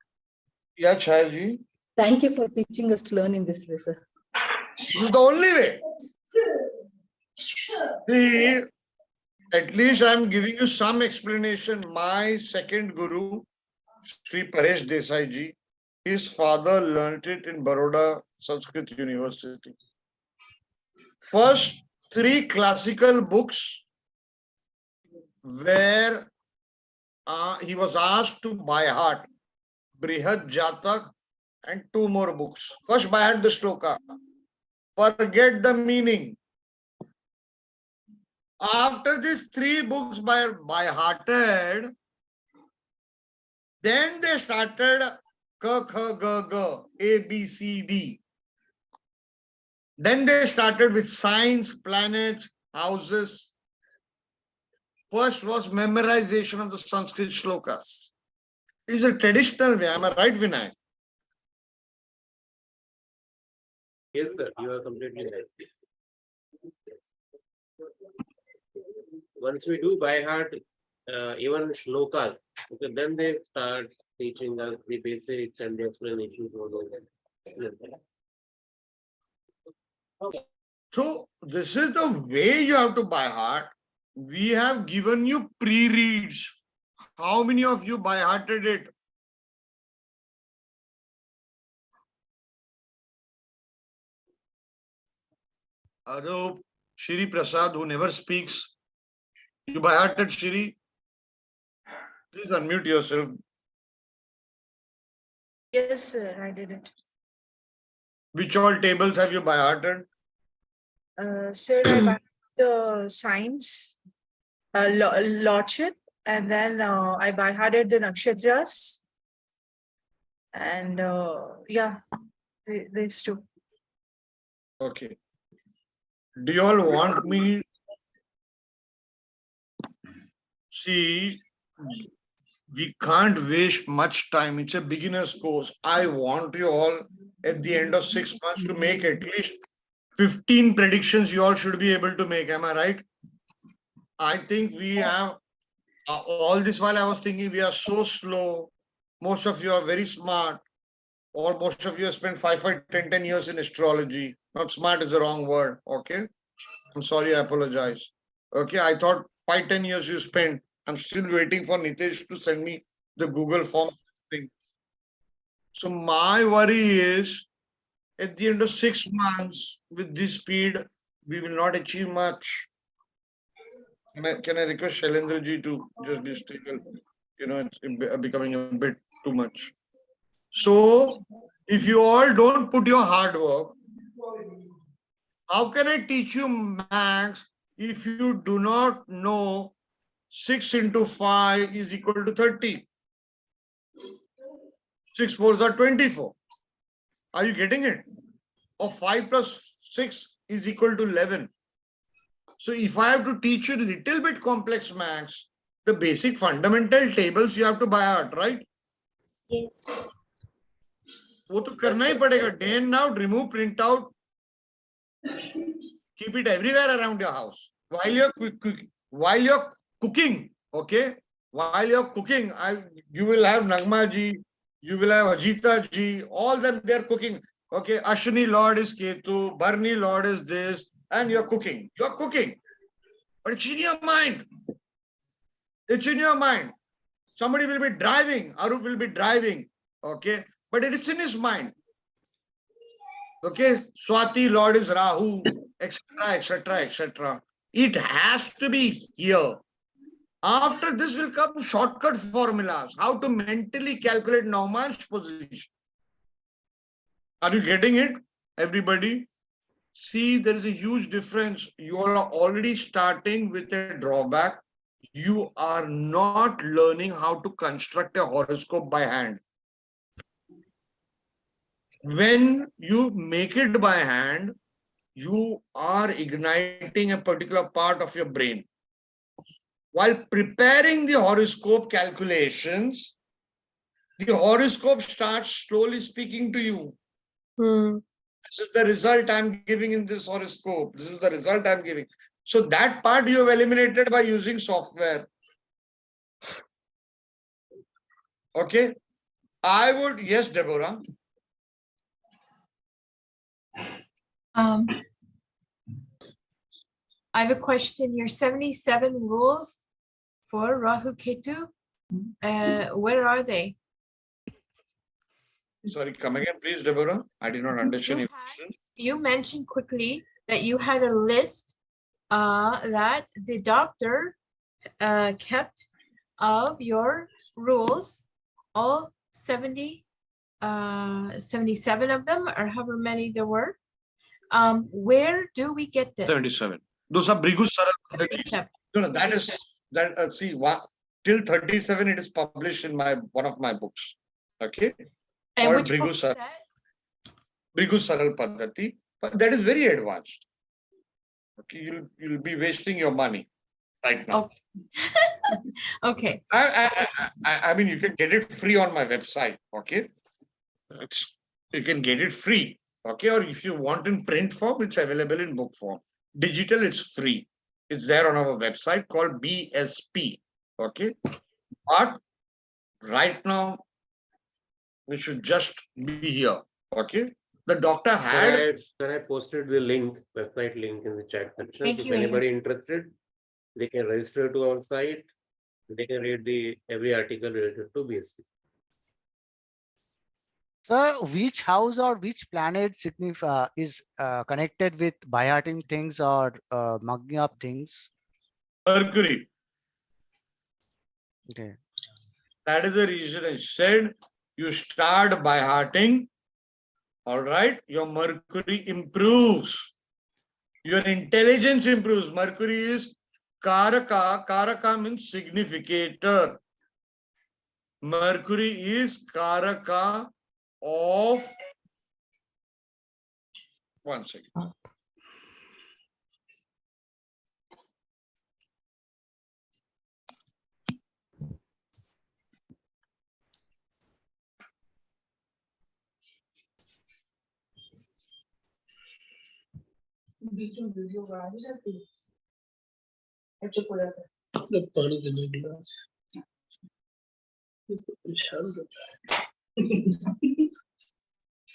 Yeah, Chayalji. Thank you for teaching us to learn in this way, sir. This is the only way. See, at least I'm giving you some explanation. My second guru, Sri Paresh Desai ji, his father learnt it in Baroda Sanskrit University. First 3 classical books where he was asked to by heart Brihad Jatak and 2 more books. First by heart the shloka. Forget the meaning. After these 3 books by hearted, then they started K, K, G, G, A, B, C, D. Then they started with signs, planets, houses. First was memorization of the Sanskrit shlokas. It's a traditional way. Am I right, Vinay? Yes, sir. You are completely right. Once we do by heart, even shlokas, okay, then they start teaching us the basics and the explanations for those. Okay. So this is the way you have to by heart. We have given you pre-reads. How many of you by hearted it? Arup, Shri Prasad, who never speaks. You by hearted, Shri? Please unmute yourself. Yes, sir, I did it. Which all tables have you by hearted? Sir, I backed the signs, lordship, and then I by-hearted the nakshatras. And yeah, these 2. Okay. Do you all want me? See, we can't waste much time. It's a beginner's course. I want you all at the end of 6 months to make at least 15 predictions you all should be able to make. Am I right? I think we have, all this while I was thinking we are so slow. Most of you are very smart. Or most of you have spent 5, 10 years in astrology. Not smart is the wrong word. Okay. I'm sorry, I apologize. Okay, I thought 5, 10 years you spent. I'm still waiting for Nitesh to send me the Google form thing. So my worry is at the end of 6 months with this speed, we will not achieve much. Can I request Shailendra ji to just be stable? You know, it's becoming a bit too much. So if you all don't put your hard work, how can I teach you maths if you do not know 6 into 5 is equal to 30? 6 4s are 24. Are you getting it? Or 5 plus 6 is equal to 11. So if I have to teach you a little bit complex maths, the basic fundamental tables you have to by heart, right? Yes. वो तो करना ही पड़ेगा. Day and out, remove, print out, keep it everywhere around your house. While you're cooking, okay? While you're cooking, you will have Nagma ji, you will have Ajita ji, all them they're cooking. Okay, Ashwini Lord is Ketu, Bharni Lord is this, and you're cooking. You're cooking. But it's in your mind. It's in your mind. Somebody will be driving, Arup will be driving, okay? But it's in his mind. Okay, Swati Lord is Rahu, etc., etc., etc. It has to be here. After this will come shortcut formulas, how to mentally calculate Nauman's position. Are you getting it, everybody? See, there is a huge difference. You are already starting with a drawback. You are not learning how to construct a horoscope by hand. When you make it by hand, you are igniting a particular part of your brain. While preparing the horoscope calculations, the horoscope starts slowly speaking to you. Hmm. This is the result I'm giving in this horoscope. This is the result I'm giving. So that part you have eliminated by using software. Okay. I would, yes, Deborah. I have a question. Your 77 rules for Rahu Ketu, where are they? Sorry, come again, please, Deborah. I did not understand your question. You mentioned quickly that you had a list that the doctor kept of your rules, all 77 of them, or however many there were. Where do we get this? 77. Those are Brigu Saral Paddhatis. No, that is that. See, till 37 it is published in one of my books. Okay, And or which book is that? Brigu Saral Paddhati, but that is very advanced. Okay, you'll be wasting your money right now. Okay. I mean, you can get it free on my website. Okay, you can get it free. Okay, or if you want in print form, it's available in book form. Digital, it's free. It's there on our website called BSP. Okay, but right now we should just be here. Okay, the doctor had. Can I posted the link, website link in the chat section? Thank If you, anybody interested, they can register to our site. They can read every article related to BSP. Sir, which house or which planet is connected with by-hearting things or mugging up things? Mercury. Okay. That is the reason I said you start by hearting. All right, your Mercury improves. Your intelligence improves. Mercury is Karaka. Karaka means significator. Mercury is Karaka of. One second.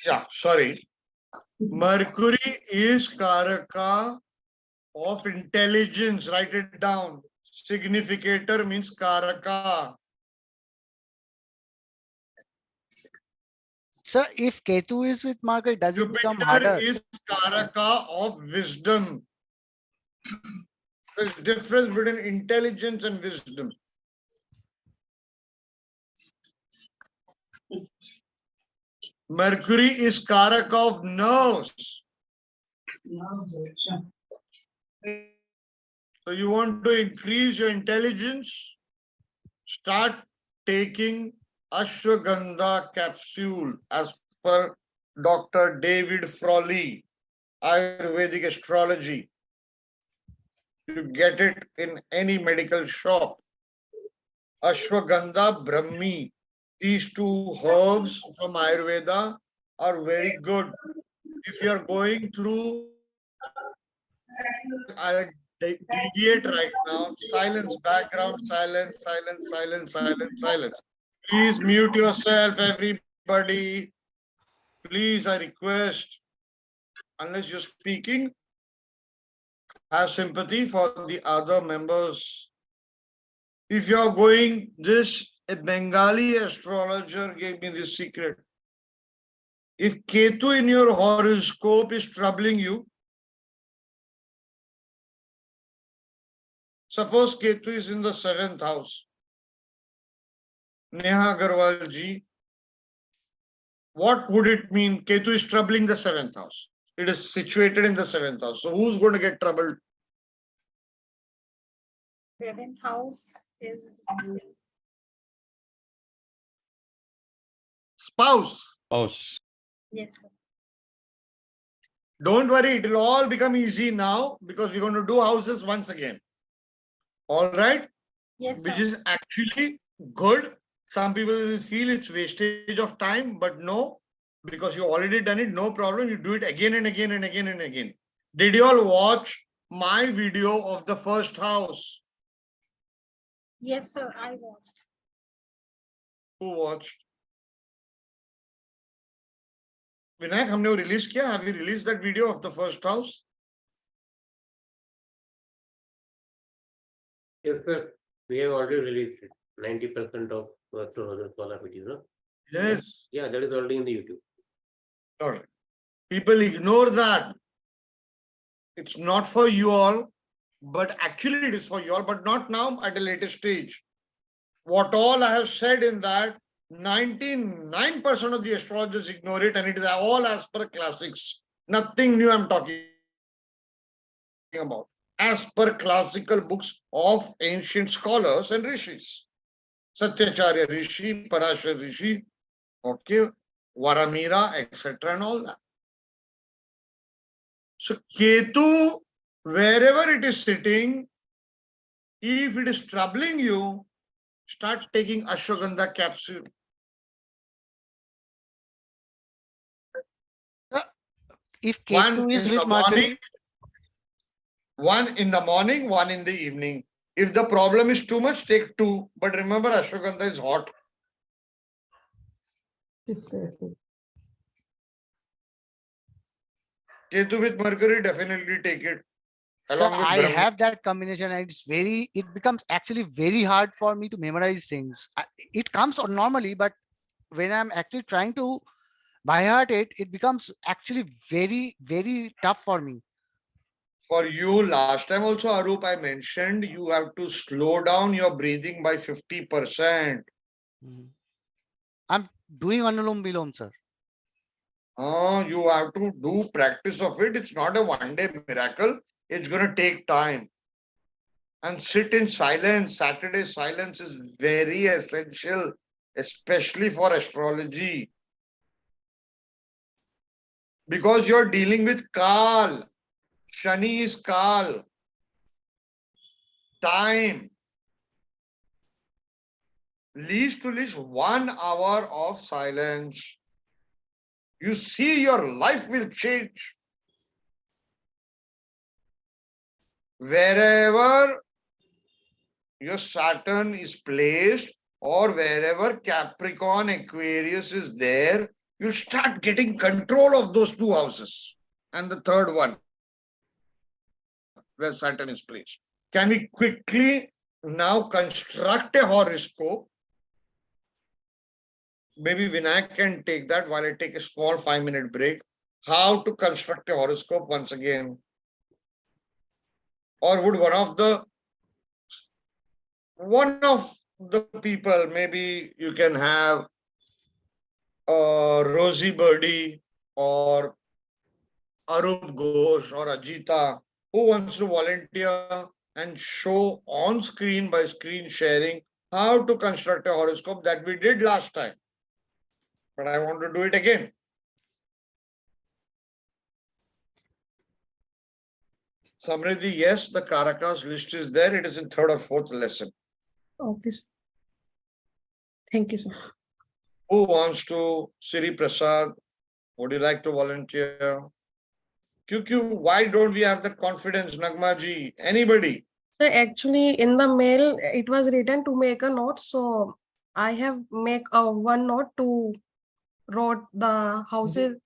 Yeah, sorry. Mercury is Karaka of intelligence. Write it down. Significator means Karaka. Sir, if Ketu is with Mercury, does it become Jupiter harder? is Karaka of wisdom. There's difference between intelligence and wisdom. Mercury is Karaka of nerves. So you want to increase your intelligence? Start taking ashwagandha capsule as per Dr. David Frawley, Ayurvedic Astrology. You get it in any medical shop. Ashwagandha, Brahmi. These two herbs from Ayurveda are very good. If you are going through, I deviate right now. Silence, background, silence, silence, silence, silence, silence. Please mute yourself, everybody. Please, I request, unless you're speaking, have sympathy for the other members. If you're going this, a Bengali astrologer gave me this secret. If Ketu in your horoscope is troubling you, suppose Ketu is in the 7th house. Neha Agarwal ji, what would it mean? Ketu is troubling the 7th house. It is situated in the 7th house. So who's going to get troubled? 7th house is Spouse. yes, sir. Don't worry, it will all become easy now because we're going to do houses once again. All right? Yes, Which sir. is actually good Some people will feel it's wastage of time, but no, because you already done it, no problem. You do it again and again and again and again. Did you all watch my video of the first house? Yes, sir, I watched. Who watched? Vinayak, हमने वो release किया? Have you released that video of the first house? Yes, sir. We have already released it. 90% of astrologers wala video, no? Yes. Yeah, that is already in the YouTube. All right. People ignore that. It's not for you all, but actually it is for you all, but not now at a later stage. What all I have said in that, 99% of the astrologers ignore it, and it is all as per classics. Nothing new I'm talking about. As per classical books of ancient scholars and rishis. Satyacharya Rishi, Parashar Rishi, okay, Varamira, etc. and all that. So Ketu, wherever it is sitting, if it is troubling you, start taking ashwagandha capsule. If One Ketu is in with the Mercury, morning, one in the morning, one in the evening. If the problem is too much, take two. But remember, ashwagandha is hot. Ketu with Mercury, definitely take it. so Along with I Brahmi. have that combination, and it becomes actually very hard for me to memorize things. It comes on normally, but when I'm actually trying to by heart it, it becomes actually very, very tough for me. For you, last time also, Arup, I mentioned you have to slow down your breathing by 50%. I'm doing Anulom Vilom, sir. You have to do practice of it. It's not a one-day miracle. It's going to take time. And sit in silence. Saturday silence is very essential, especially for astrology. Because you're dealing with Kal. Shani is Kal. Time. Least to least 1 hour of silence. You see your life will change. Wherever your Saturn is placed or wherever Capricorn, Aquarius is there, you start getting control of those two houses. And the third one, where Saturn is placed. Can we quickly now construct a horoscope? Maybe Vinayak can take that while I take a small 5-minute break. How to construct a horoscope once again? Or would one of the people, maybe you can have Rosie Birdie or Arup Ghosh or Ajita, who wants to volunteer and show on screen by screen sharing how to construct a horoscope that we did last time. But I want to do it again. Samriddhi, yes, the Karakas list is there. It is in 3rd or 4th lesson. Okay, sir. Thank you, sir. Who wants to? Siri Prasad, would you like to volunteer? QQ, why don't we have that confidence, Nagmaji? Anybody? So actually in the mail, it was written to make a note. So I have make a one note to wrote the houses,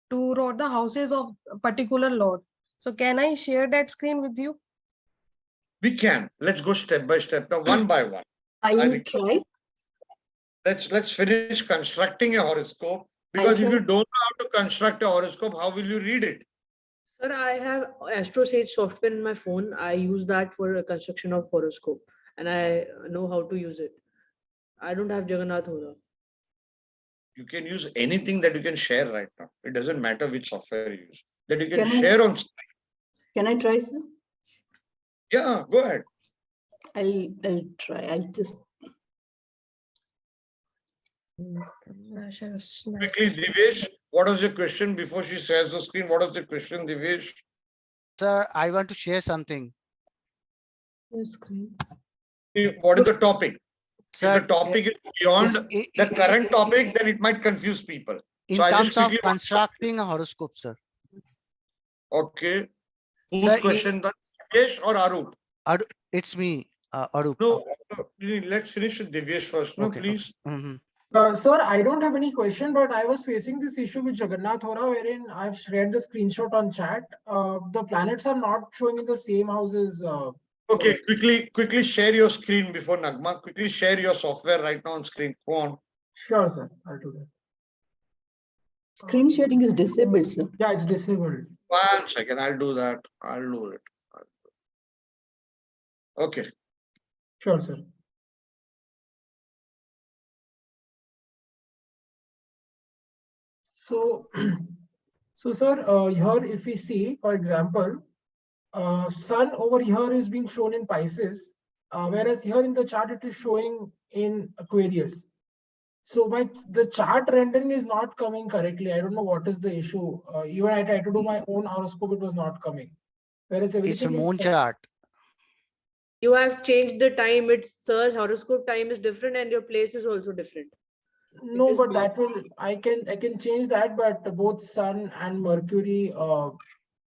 to wrote the houses of a particular lord. So can I share that screen with you? We can. Let's go step by step, now one by one. I will try. Let's finish constructing a horoscope, because if you don't know how to construct a horoscope, how will you read it? Sir, I have AstroSage software in my phone. I use that for a construction of horoscope, and I know how to use it. I don't have Jagannath Hora. You can use anything that you can share right now. It doesn't matter which software you use. That you can Can I- share on screen. Can I try, sir? Yeah, go ahead. I'll try. I'll just. Quickly, Divesh, what was your question before she shares the screen? What was the question, Divesh? Sir, I want to share something. What is the topic? Sir, If the topic is beyond the current topic, then it might confuse people. in So I terms just of quickly. constructing a horoscope, sir. Okay. Whose Sir, question? Divyesh or Arup? It's me, Arup. No, let's finish with Divyesh first. No, Okay, please. Mhm. Sir, I don't have any question, but I was facing this issue with Jagannath Hora, wherein I've shared the screenshot on chat. The planets are not showing in the same houses. Okay, quickly share your screen before Nagma. Quickly share your software right now on screen. Go on. Sure, sir. I'll do that. Screen sharing is disabled, sir. Yeah, it's disabled. 1 second, I'll do that. I'll do it. Okay. Sure, sir. So, sir, here if we see, for example, Sun over here is being shown in Pisces, whereas here in the chart it is showing in Aquarius. So the chart rendering is not coming correctly. I don't know what is the issue. Even I tried to do my own horoscope, it was not coming. Whereas everything It's a is moon chart. You have changed the time. It's sir, horoscope time is different and your place is also different. No, but that will I can change that, but both Sun and Mercury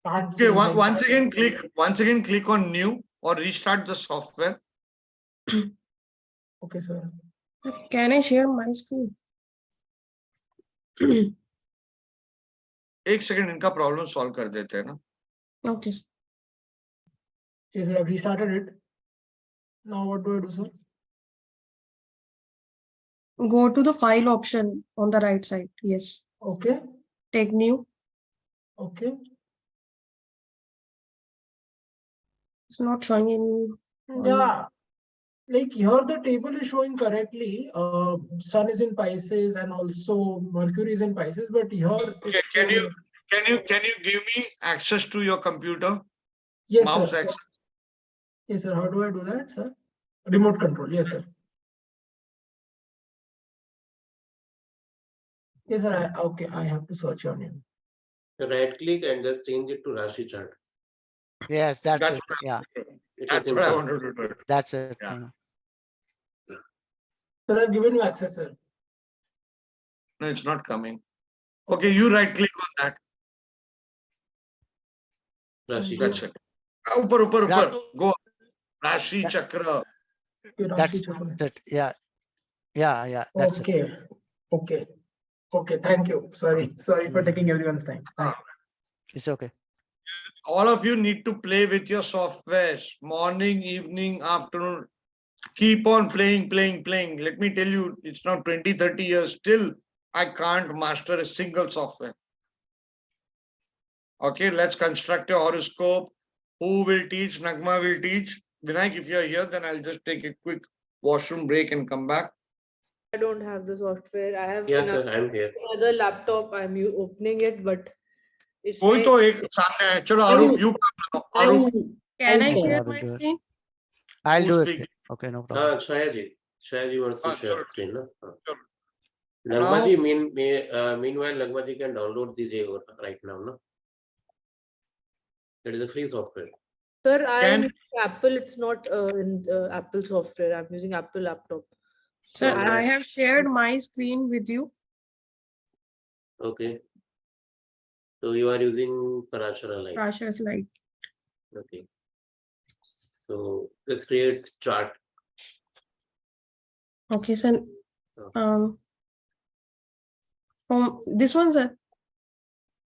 can't Okay, change like once that. again click on new or restart the software. Okay, sir. Can I share my screen? एक second इनका problem solve कर देते हैं ना. Okay. Yes, sir, I've restarted it. Now what do I do, sir? Go to the file option on the right side. Yes. Okay. Take new. Okay. It's not showing any. Yeah. Like here the table is showing correctly. Sun is in Pisces and also Mercury is in Pisces, but here. Okay, can you give me access to your computer? Yes, Mouse sir. access. Yes, sir. How do I do that, sir? Remote control. Yes, sir. Yes, sir. Okay, I have to search your name. Right click and just change it to Rashi chart. Yes, that's it. what Yeah, That's what I wanted to do. that's it. Yeah. Sir, I've given you access, sir. No, it's not coming. Okay, you right click on that. Rashi. That's it. Upar. Go. Rashi Chakra. That's it. Yeah. That's it. Okay. Thank you. Sorry for taking everyone's time. It's okay. All of you need to play with your softwares. Morning, evening, afternoon. Keep on playing. Let me tell you, it's now 20-30 years. Still, I can't master a single software. Okay, let's construct a horoscope. Who will teach? Nagma will teach. Vinayak, if you're here, then I'll just take a quick washroom break and come back. I don't have the software. I have Yes, sir, I'm here. another laptop. I'm opening it, but it's कोई तो एक सामने है. चलो आरूप, you Arup. Can I Okay, share I will my do it. screen? I'll Who's do it. speaking? Okay, no problem. Shaya wants to share sure. screen. No? Sure. Nagma ji, meanwhile, Nagma ji can download the J right now. No? That is a free software. Sir, I am using Apple. It's not in Apple software. I'm using Apple laptop. Sir, So I have let's- shared my screen with you. Okay. So you are using Parashara Light. Prash's light. Okay. So let's create chart. Okay, sir. From this one, sir.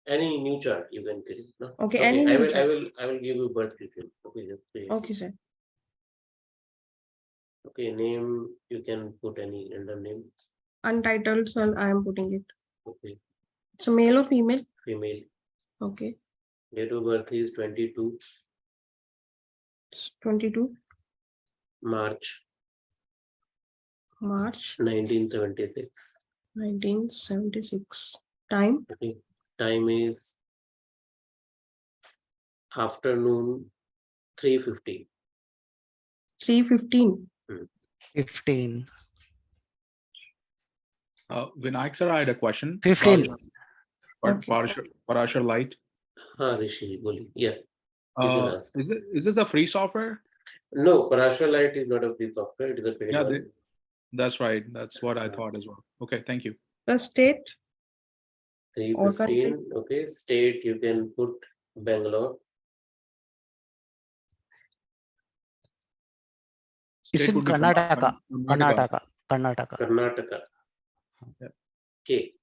Any new chart you can create. No? Okay, any new chart. I will give you birth details. Okay, just create. Okay, sir. Okay, name you can put any random name. Untitled, so I am putting it. Okay, So male or female? female. Okay. Date of birth is 22 It's 22 March March 1976. 1976. Time? Okay, time is afternoon 3:50. 3:15. 15. Vinayak sir, I had a question. 15. Parashar Light. Rishi, boli. Yeah. You can ask. Is this a free software? No, Parashar Light is not a free software. It is a paid Yeah, one. That's right. That's what I thought as well. Okay, thank you. The state. 315. Okay, state you can put Bangalore. It's State in would be Karnataka. Karnataka. Karnataka. Karnataka. Yeah. Okay.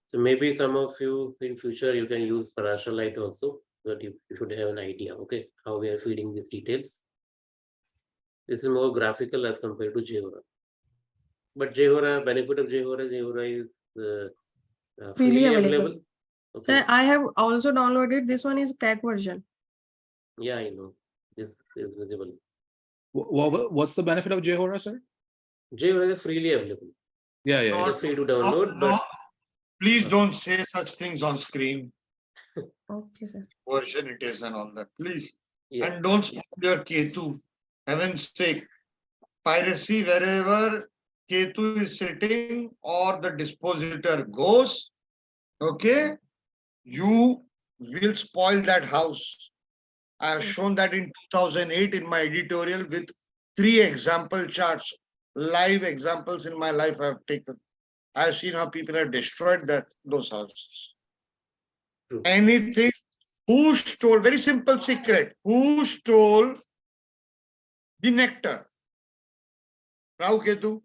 So maybe some of you in future you can use Parashar light also, but you should have an idea, okay, how we are feeding these details. This is more graphical as compared to Jehora. But Jehora, benefit of Jehora is freely available. Okay. Sir, I have also downloaded. This one is crack version. Yeah, I know. This is visible. What's the benefit of Jehora, sir? Jehora is freely available. Yeah, yeah. It's free to download, but Please don't say such things on screen. Okay, sir. Version it is and all that. Please. yeah. And don't spoil your Ketu. Heaven's sake. Piracy wherever Ketu is sitting or the dispositor goes, okay, you will spoil that house. I have shown that in 2008 in my editorial with 3 example charts, live examples in my life I have taken. I have seen how people have destroyed those houses. True. Anything, who stole, very simple secret, who stole the nectar? Rahu Ketu.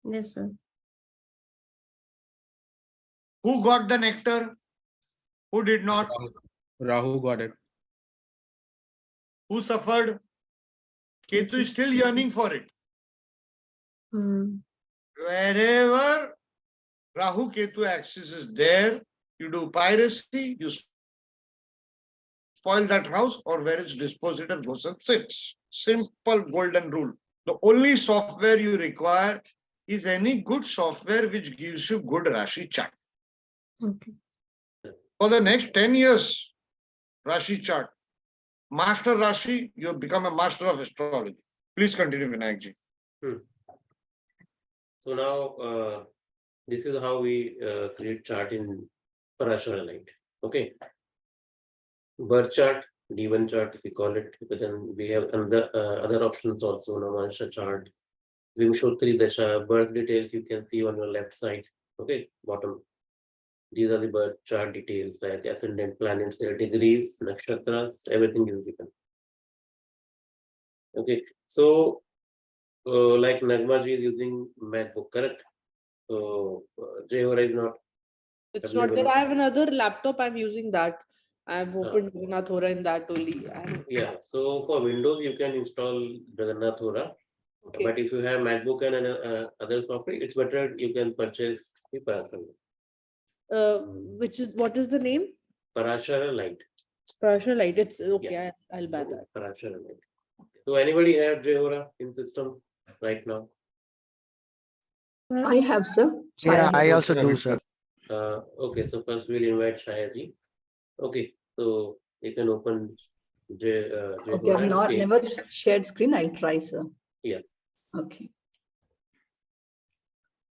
Yes, sir. Who got the nectar? Who did not? Rahu got it. Who suffered? Ketu is still yearning for it. Wherever Rahu Ketu axis is there, you do piracy, you spoil that house, or where its dispositor goes and sits. Simple golden rule. The only software you require is any good software which gives you good Rashi chart. Okay. For the next 10 years, Rashi chart. Master Rashi, you have become a master of astrology. Please continue, Vinayakji. So now this is how we create chart in Parashara light. Okay. Birth chart, D1 chart, we call it. But then we have other options also. Namansha chart, Vimshotri Dasha, birth details you can see on your left side. Okay, bottom. These are the birth chart details like ascendant planets, their degrees, nakshatras, everything is given. Okay, so like Nagmaji is using MacBook, correct? So Jehora is not. It's not that I have another laptop. I'm using that. I've opened Jagannath Hora in that only. Yeah, so for Windows you can install Jagannath Hora. Okay. But if you have MacBook and other software, it's better you can purchase the Parashara. What is the name? Parashara Light. Parashara Light. It's okay. Yeah. I'll buy that. Parashara Light. So anybody have Jehora in system right now? I have, sir. Yeah, I also do, sir. Okay, so first we'll invite Shayaji. Okay, so you can open Jehora. Okay, I've never shared screen. I'll try, sir. Yeah. Okay.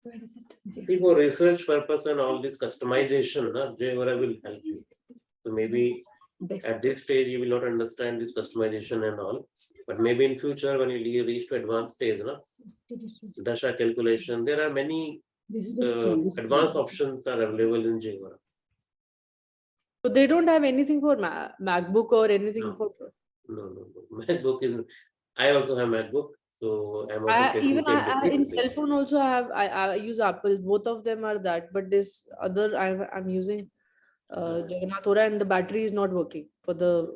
Where is it? See, for research purpose and all this customization, Jehora will help you. So maybe at this stage you will not understand this customization and all, but maybe in future when you reach to advanced stage, Dasha calculation, there are many advanced options are available in Jehora. So they don't have anything for MacBook or anything for. No. MacBook is. I also have MacBook, so I'm also facing same in cell phone also I use Apple. Both of them are that, but this other I'm using Jagannath Hora and the battery is not working for the.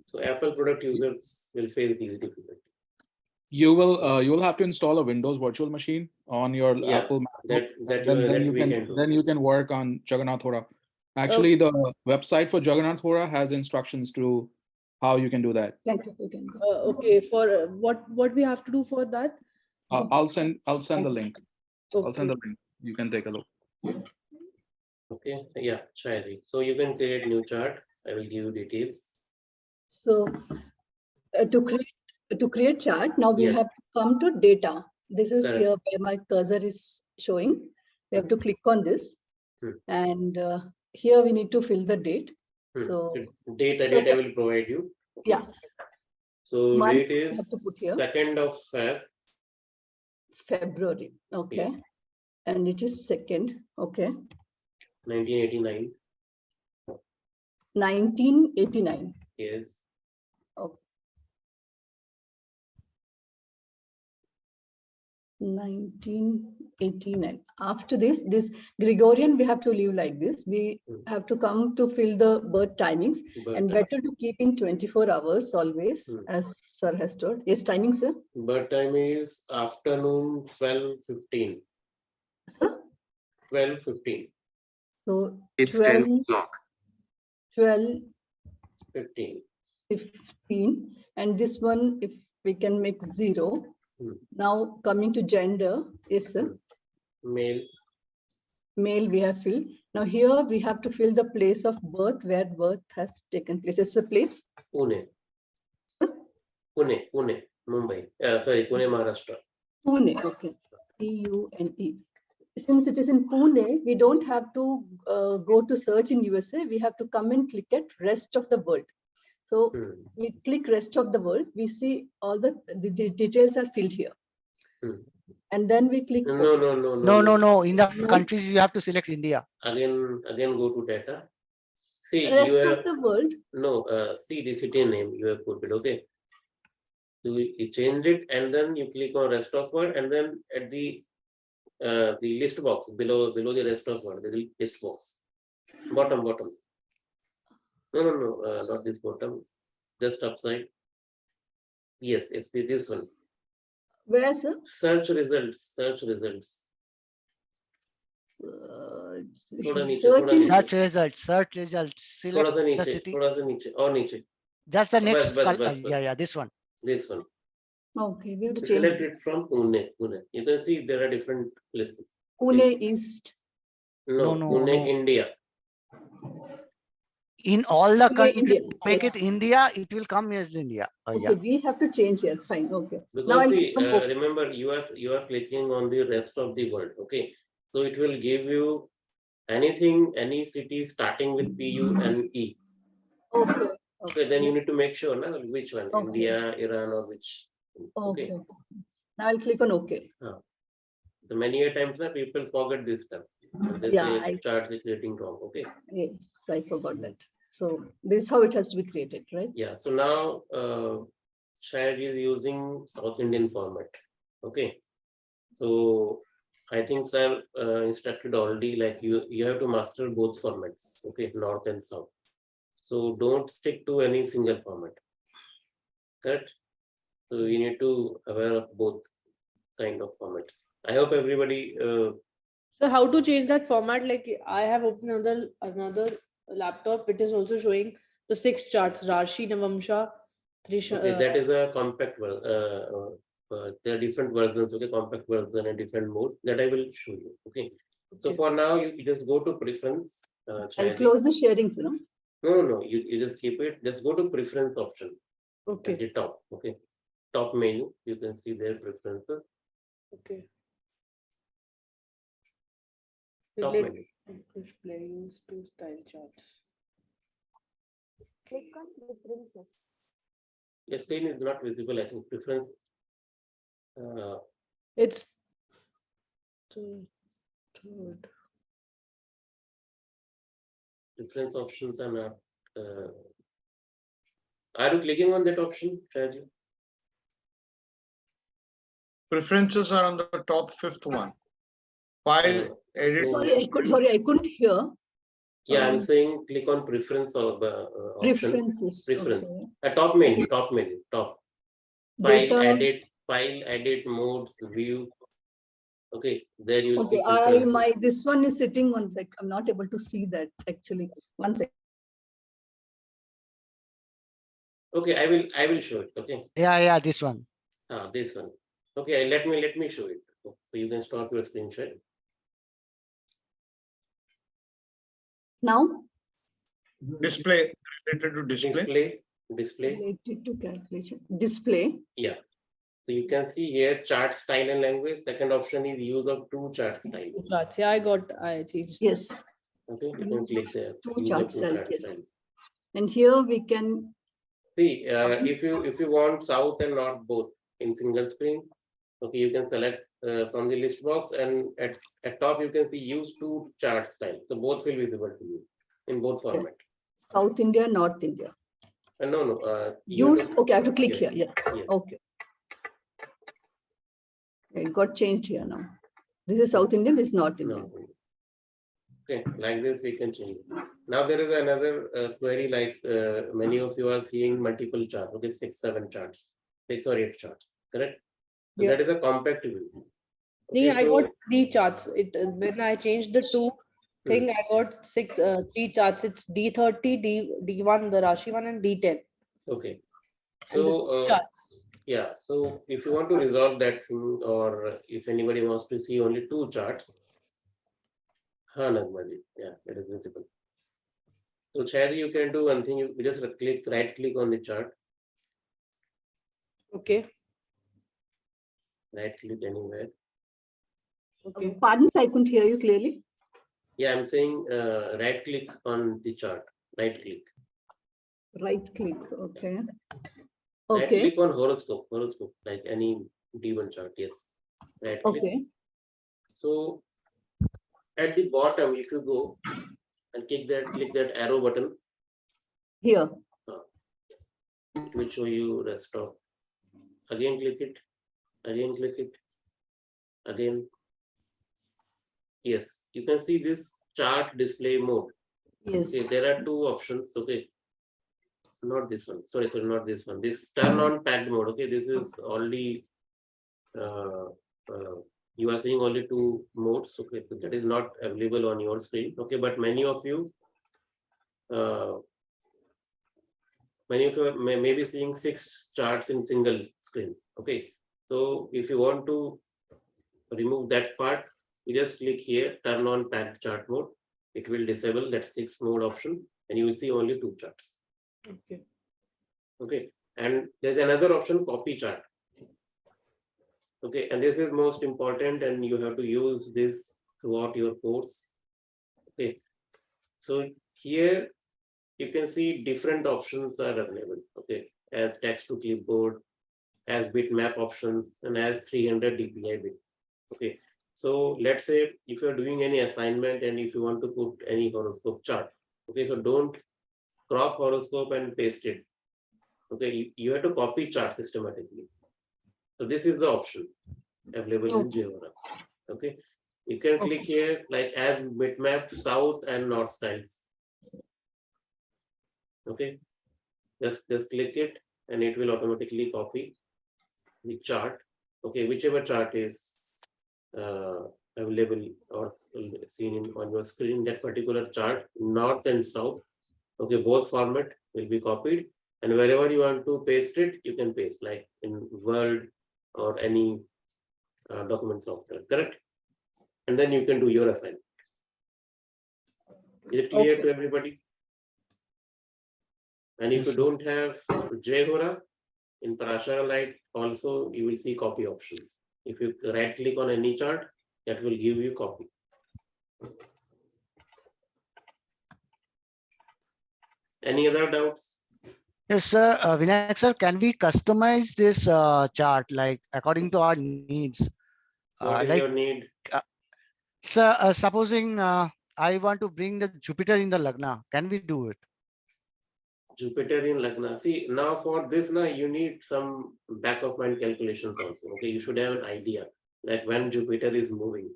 So Apple product users will face these difficulties. You will have to install a Windows virtual machine on your Apple MacBook. Then you can work on Jagannath Hora. Actually, the website for Jagannath Hora has instructions to how you can do that. Thank you. Okay, for what we have to do for that? I'll send the link. Okay. I'll send the link. You can take a look. Okay, yeah, Shayaji. So you can create new chart. I will give you details. So to create chart, now we have to come to data. This is here where my cursor is showing. We have to click on this, and here we need to fill the date. So date I will provide you. Yeah. So Month date is 2nd of Feb February. Okay. Yes. And it is 2nd. Okay. 1989. 1989. Yes. Okay. 1989. After this Gregorian, we have to leave like this. We have to come to fill the birth timings, and better to keep in 24 hours always, as sir has told. Yes, timing, sir? Birth time is afternoon 12:15. 12:15. So It's 12, 10 o'clock. 12, 15. 15, and this one, if we can make 0. Now coming to gender, yes, sir. Male. Male we have filled. Now here we have to fill the place of birth, where birth has taken place. It's a place. Pune. Pune, Mumbai. Sorry, Pune, Maharashtra. Pune, okay. Pune. Since it is in Pune, we don't have to go to search in USA. We have to come and click at rest of the world. So we click rest of the world. We see all the details are filled here. And then we click. No. In the countries you have to select India. Again go to data. See, Rest you have, of the world. No, see the city name you have put it, okay? So you change it and then you click on rest of world, and then at the list box below the rest of world, the list box. Bottom. No, not this bottom. Just upside. Yes, it's this one. Where, sir? Search results. Search results. Select the city. That's the next. Yeah, this one. This one. Okay, we have to change. Select it from Pune. You can see there are different places. Pune East. No, Pune, India. In all the countries, India. make Yes. it India, it will come as India. Okay, Yeah. we have to change here. Fine. Okay. Because see, remember, you are clicking on the rest of the world. Okay, so it will give you anything, any city starting with PU and E. Okay. Okay, then you need to make sure now which one, Okay. India, Iran, or which. Okay. Now I'll click on OK. So many times people forget this stuff. They say chart is creating wrong. Okay. Yes, I forgot that. So this is how it has to be created, right? Yeah. So now Shahid is using South Indian format. Okay. So I think sir instructed already, like you have to master both formats. Okay, North and South. So don't stick to any single format. Correct. So you need to aware of both kind of formats. I hope everybody. So how to change that format? Like I have opened another laptop. It is also showing the 6 charts: Rashi, Navamsha, Trisha. Okay, that is a compact one. There are different versions. Okay, compact version and different mode that I will show you. Okay. So for now, you just go to preference. I'll close the sharing, sir. No. You just keep it. Just go to preference option. Okay. At the top. Okay. Top menu. You can see their preferences. Okay. Top menu. Display use to style charts. Click on preferences. Your screen is not visible. I think preference. It's third. Preference options are not. Are you clicking on that option, Shahid? Preferences are on the top 5th one. File, edit. Sorry, I couldn't hear. Yeah, I'm saying click on preference of option. Preferences. Preference. Okay. Top menu. Top. File, edit, modes, view. Okay, there you see preferences. This one is sitting one sec. I'm not able to see that actually. One sec. Okay, I will show it. Okay. Yeah, this one. This one. Okay, let me show it. So you can stop your screen share. Now? Display, related to display. Display. Related to calculation. Display. Yeah. So you can see here chart style and language. Second option is use of 2 chart styles. Charts. Yeah, I changed. Yes. Okay, you can click there. 2 chart styles. Yes. And here we can see if you want south and north both in single screen. Okay, you can select from the list box, and at top you can see use two chart style. So both will be visible to you in both format. South India, North India. No. Use, okay, I have to click yes, here. Yeah. yes. Okay. It got changed here now. This is South Indian, this is North Indian. No. Okay, like this we can change it. Now there is another query, like many of you are seeing multiple charts. Okay, 6, 7 charts, 6 or 8 charts, correct? So Yeah. that is a compact view. Nee, Okay, I so got 3 charts. When I changed the 2 thing, I got 3 charts. It's D30, D1, the Rashi one, and D10. okay. And this So charts. yeah, so if you want to resolve that thing, or if anybody wants to see only 2 charts, Nagmaji, yeah, it is visible. So Chari, you can do one thing, you just right click on the chart, Okay. right click anywhere. Okay. Pardon, I couldn't hear you clearly. Yeah, I'm saying right click on the chart, right click. Right click, okay. Right Okay, click on horoscope, like any D1 chart, yes. Right click. okay. So at the bottom, if you go and click that arrow button, Here. it will show you rest of. Again click it, again click it, again. Yes, you can see this chart display mode. Yes. Okay, there are 2 options. Okay, not this one. Sorry, not this one. This turn on packed mode. Okay, this is only you are seeing only 2 modes. Okay, so that is not available on your screen. Okay, but many of you may be seeing 6 charts in single screen. Okay, so if you want to remove that part, you just click here, turn on packed chart mode. It will disable that 6 mode option, and you will see only 2 charts. Okay. Okay, and there's another option, copy chart. Okay, and this is most important, and you have to use this throughout your course. Okay, so here you can see different options are available. Okay, as text to clipboard, as bitmap options, and as 300 dpi bit. Okay, so let's say if you're doing any assignment and if you want to put any horoscope chart, okay, so don't crop horoscope and paste it. Okay, you have to copy chart systematically. So this is the option available in Jehora. Okay, you can click here like as bitmap south and north styles. Okay, just click it and it will automatically copy the chart. Okay, whichever chart is available or seen on your screen, that particular chart, north and south. Okay, both format will be copied, and wherever you want to paste it, you can paste, like in Word or any document software, correct? And then you can do your assignment. Is it clear to everybody? And if you don't have Jehora, in Parashara Light also you will see copy option. If you right click on any chart, that will give you copy. Any other doubts? Yes, sir. Vinayak sir, can we customize this chart like according to our needs? What is your need? Sir, supposing I want to bring the Jupiter in the Lagna, can we do it? Jupiter in Lagna. See, now for this, now you need some back of mind calculations also. Okay, you should have an idea like when Jupiter is moving.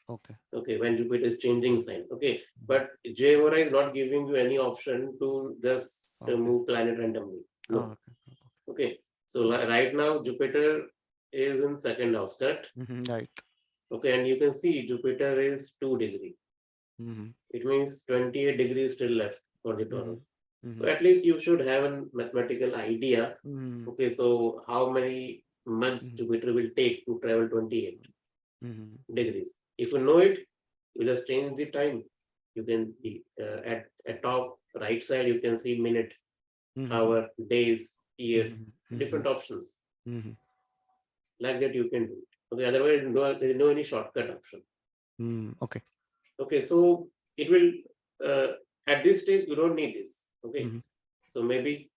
Okay. Okay, when Jupiter is changing sign. Okay, but Jehora is not giving you any option to just move planet randomly. No. Okay, so right now Jupiter is in 2nd house, correct? Right. Okay, and you can see Jupiter is 2 degrees. It means 28 degrees still left for the Taurus. So at least you should have a mathematical idea. Okay, so how many months Jupiter will take to travel 28 degrees. If you know it, you just change the time. You can at top right side you can see minute, hour, days, years, different options. Like that you can do it. Okay, otherwise there is no any shortcut option. Okay. Okay, so it will at this stage you don't need this. Okay, so maybe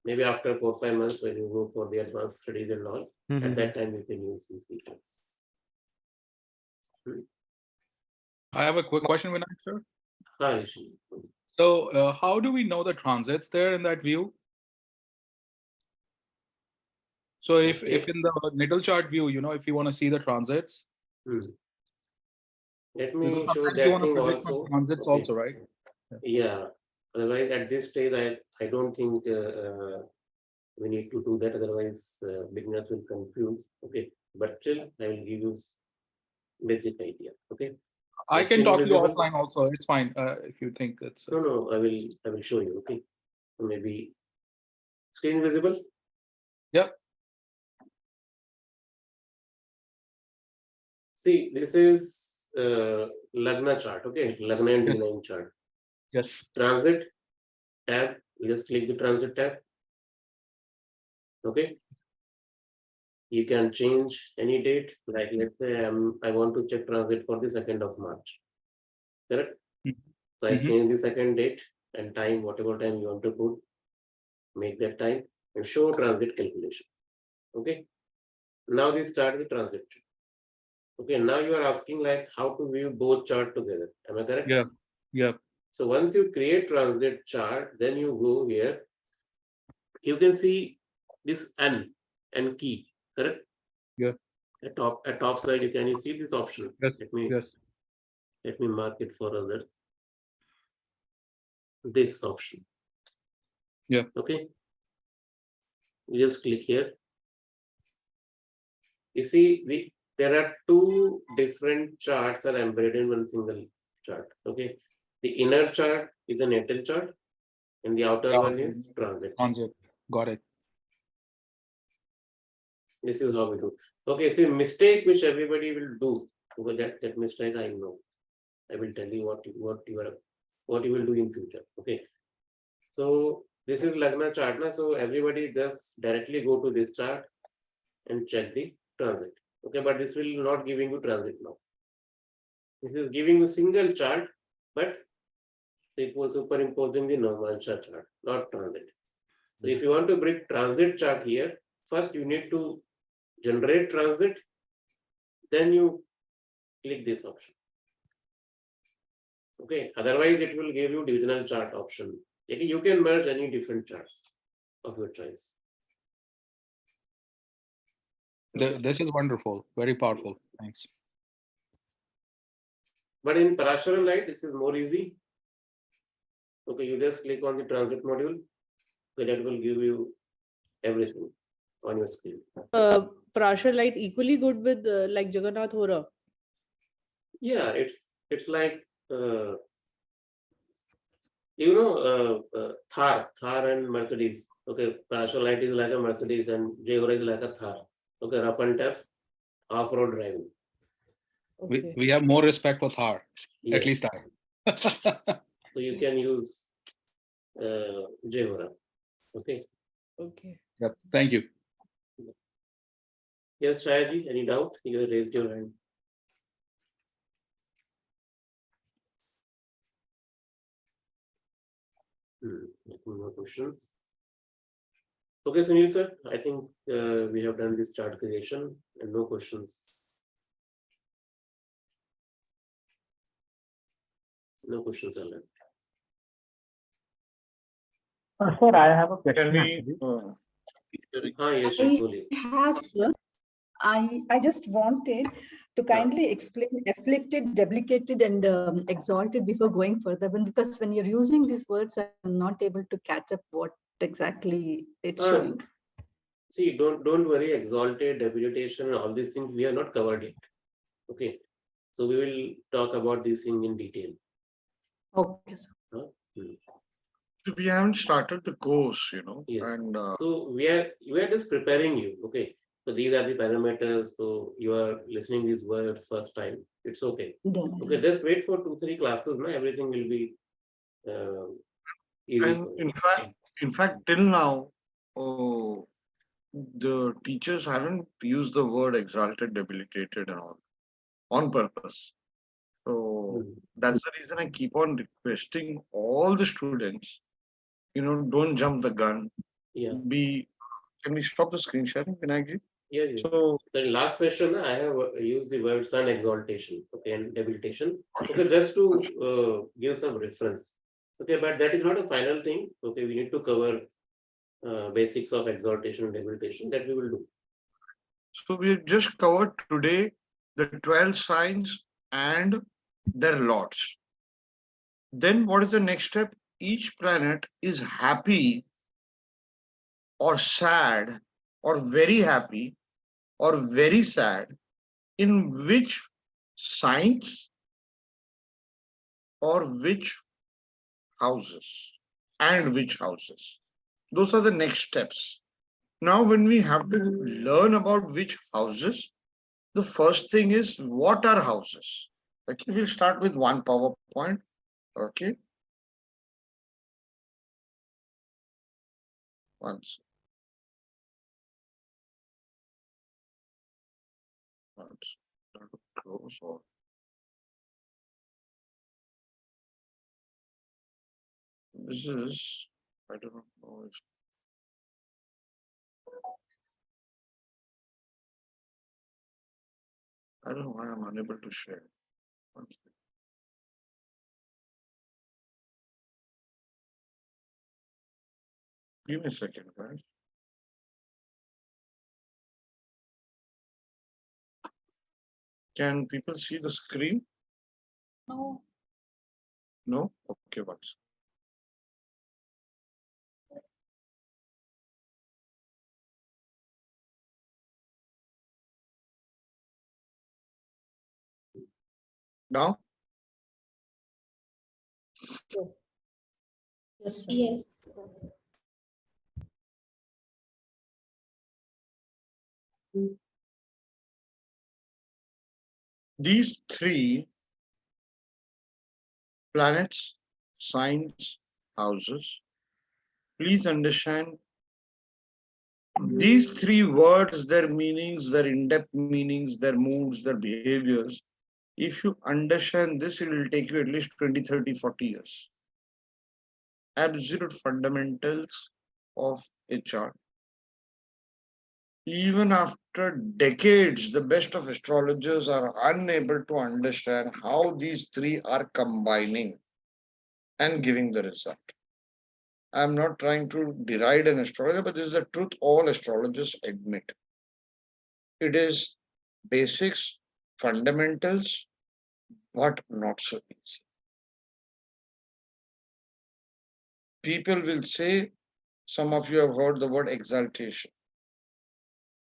maybe after 4-5 months when you go for the advanced studies and all, at that time you can use these features. I have a quick question, Vinayak, sir. Hi, Rishi. So how do we know the transits there in that view? So if in the natal chart view, if you want to see the transits, Let because me show sometimes you that want to thing predict my also. transits Okay. also, right? Yeah. Otherwise, at this stage, I don't think we need to do that. Otherwise, beginners will confuse. Okay. But still, I will give you basic idea. Okay. I The can screen talk to you visible? offline also. It's fine if you think it's. No, I will show you. Okay. So maybe screen visible. Yep. See, this is Lagna chart. Okay, Lagna and Yes. Divine chart. Yes. Transit tab. You just click the transit tab. Okay. You can change any date. Like let's say I want to check transit for the 2nd of March. Correct. So I change the 2nd date and time, whatever time you want to put. Make that time and show transit calculation. Okay. Now we start the transit. Okay. Now you are asking like how to view both chart together. Am I correct? Yeah. Yeah. So once you create transit chart, then you go here. You can see this N and key, correct? Yeah. At top side, you can see this option. Yes. Let me mark it for others. This option. Yeah. Okay. You just click here. You see, there are two different charts are embedded in one single chart. Okay. The inner chart is a natal chart, and the outer one is transit. Transit. Got it. This is how we do. Okay, see mistake which everybody will do. Over that mistake I know. I will tell you what you will do in future. Okay. So this is Lagna chart. So everybody just directly go to this chart and check the transit. Okay, but this will not giving you transit now. This is giving you single chart, but it was superimposing the normal chart, not transit. So if you want to bring transit chart here, first you need to generate transit, then you click this option. Okay, otherwise it will give you divisional chart option. Okay, you can merge any different charts of your choice. This is wonderful. Very powerful. Thanks. But in Parashara Light, this is more easy. Okay, you just click on the transit module, so that will give you everything on your screen. Parashar Light equally good with like Jagannath Hora. Yeah, it's like Thar and Mercedes. Okay, Parashar Light is like a Mercedes and Jehora is like a Thar. Okay, rough and tough, off-road driving. We have more respect for Thar. Yes. At least I. So you can use Jehora. Okay. Okay. Yep. Thank you. Yes, Shayaji, any doubt? You raised your hand. More questions? Okay, Sunil sir, I think we have done this chart creation and no questions. No questions are left. Sir, I have a question. Can we? Yes, I have, sir. I just wanted to kindly explain afflicted, debilicated, and exalted before going further. Because when you're using these words, I'm not able to catch up what exactly it's showing. See, don't worry. Exalted, debilitation, all these things we have not covered yet. Okay, so we will talk about these things in detail. Okay, sir. We haven't started the course, Yes. and so we are just preparing you. Okay. So these are the parameters. So you are listening these words first time. It's okay. Okay. Just wait for 2-3 classes. Now everything will be easy. And in fact, till now, the teachers haven't used the word exalted, debilitated, and all on purpose. So that's the reason I keep on requesting all the students, don't jump the gun. Yeah. Can we stop the screen sharing, Vinayakji? Yeah, yeah. So the last session, I have used the word sun exaltation, okay, and debilitation. Okay, just to give some reference. Okay, but that is not a final thing. Okay, we need to cover basics of exaltation and debilitation that we will do. So we just covered today the 12 signs and their lords. Then what is the next step? Each planet is happy or sad or very happy or very sad in which signs or which houses and which houses. Those are the next steps. Now, when we have to learn about which houses, the first thing is what are houses? Okay, we'll start with one PowerPoint. Okay. Once. Close or this is, I don't know if I don't know why I'm unable to share. One second. Give me a second, guys. Can people see the screen? No. No? Okay, once. Now? Yes. Yes. These three planets, signs, houses, please understand these three words, their meanings, their in-depth meanings, their moods, their behaviors. If you understand this, it will take you at least 20, 30, 40 years. Absolute fundamentals of a chart. Even after decades, the best of astrologers are unable to understand how these three are combining and giving the result. I'm not trying to deride an astrologer, but this is the truth all astrologers admit. It is basics, fundamentals, but not so easy. People will say, some of you have heard the word exaltation.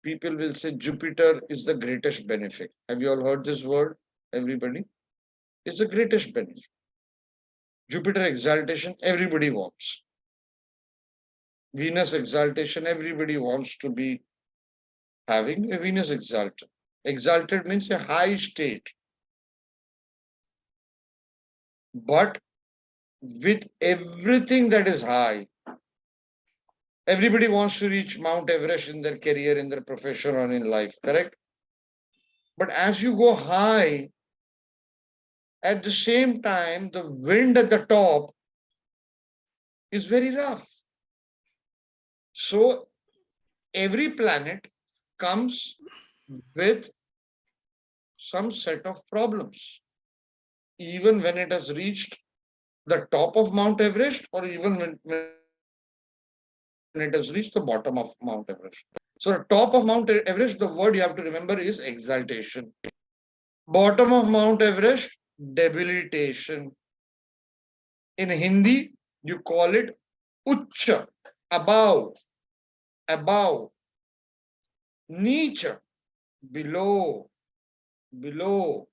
People will say Jupiter is the greatest benefit. Have you all heard this word? Everybody? It's the greatest benefit. Jupiter exaltation, everybody wants. Venus exaltation, everybody wants to be having a Venus exalted. Exalted means a high state. But with everything that is high, everybody wants to reach Mount Everest in their career, in their profession, or in life, correct? But as you go high, at the same time, the wind at the top is very rough. So every planet comes with some set of problems. Even when it has reached the top of Mount Everest, or even when it has reached the bottom of Mount Everest. So the top of Mount Everest, the word you have to remember is exaltation. Bottom of Mount Everest, debilitation. In Hindi, you call it Ucha, above, above. Nicha, below, below.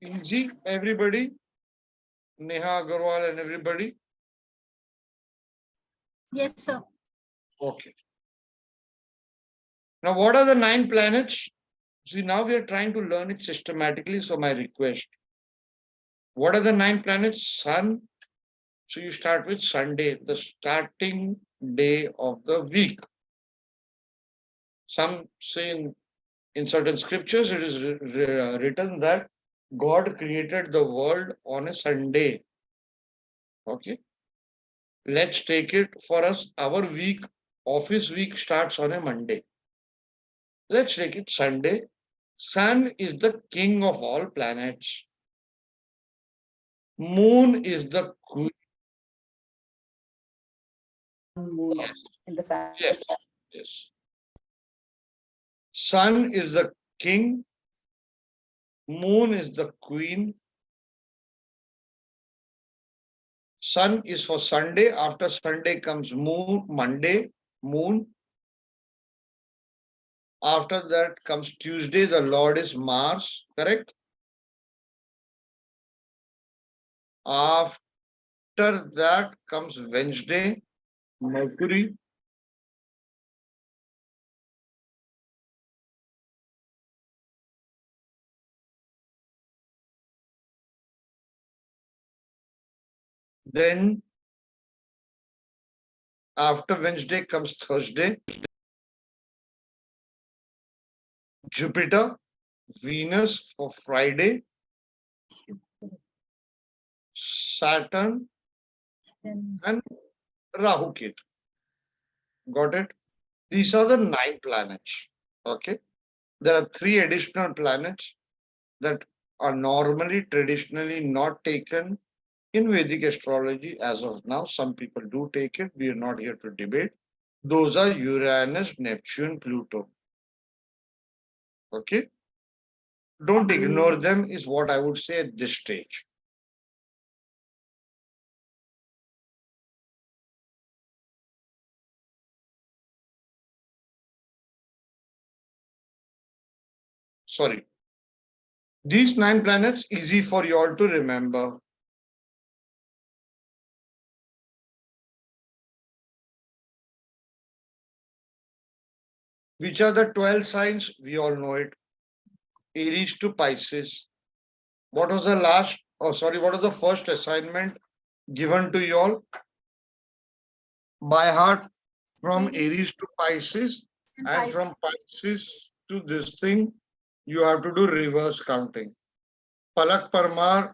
Easy, everybody? Neha Agarwal and everybody? Yes, sir. Okay. Now, what are the 9 planets? See, now we are trying to learn it systematically. So, my request. What are the 9 planets? Sun. So, you start with Sunday, the starting day of the week. Some say in certain scriptures, it is written that God created the world on a Sunday. Okay. Let's take it for us. Our week, office week starts on a Monday. Let's take it Sunday. Sun is the king of all planets. Moon is the queen. Yes. In the family. Yes. Yes. Sun is the king. Moon is the queen. Sun is for Sunday. After Sunday comes Moon, Monday, Moon. After that comes Tuesday. The Lord is Mars. Correct? After that comes Wednesday, Mercury. Then after Wednesday comes Thursday, Jupiter, Venus for Friday, Saturn, and Rahu Ketu. Got it? These are the 9 planets. Okay. There are 3 additional planets that are normally, traditionally not taken in Vedic astrology as of now. Some people do take it. We are not here to debate. Those are Uranus, Neptune, Pluto. Okay. Don't ignore them, is what I would say at this stage. Sorry. These 9 planets, easy for you all to remember. Which are the 12 signs? We all know it. Aries to Pisces. What was the what was the first assignment given to you all? By heart from Aries to Pisces, and from Pisces to this thing, you have to do reverse counting. Palak Parmar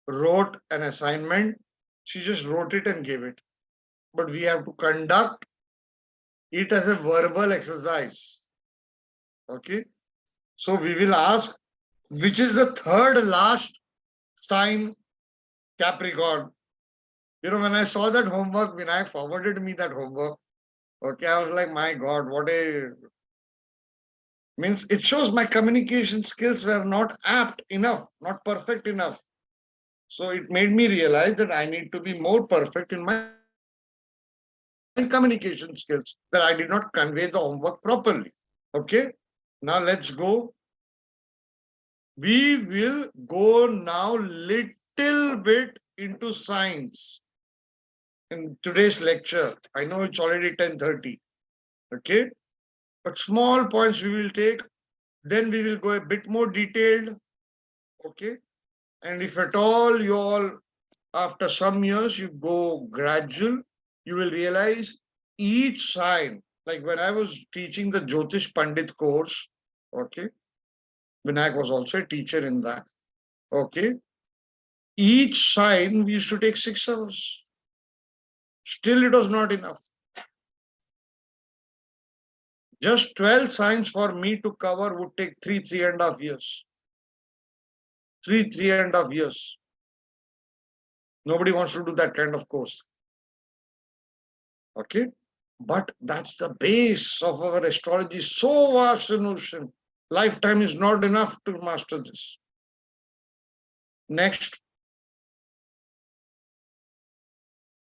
wrote an assignment. She just wrote it and gave it. But we have to conduct it as a verbal exercise. Okay. So we will ask, which is the third last sign, Capricorn. You know, when I saw that homework, Vinayak forwarded me that homework. Okay, I was like, my God, what a... Means it shows my communication skills were not apt enough, not perfect enough. So it made me realize that I need to be more perfect in my communication skills, that I did not convey the homework properly. Okay, now let's go. We will go now little bit into science in today's lecture. I know it's already 10:30. Okay, but small points we will take. Then we will go a bit more detailed. Okay, and if at all you all, after some years, you go gradual, you will realize each sign, like when I was teaching the Jyotish Pandit course, okay, Vinayak was also a teacher in that, okay, each sign we used to take 6 hours. Still, it was not enough. Just 12 signs for me to cover would take 3.5 years. 3.5 years. Nobody wants to do that kind of course. Okay. But that's the base of our astrology. So vast an ocean. Lifetime is not enough to master this. Next.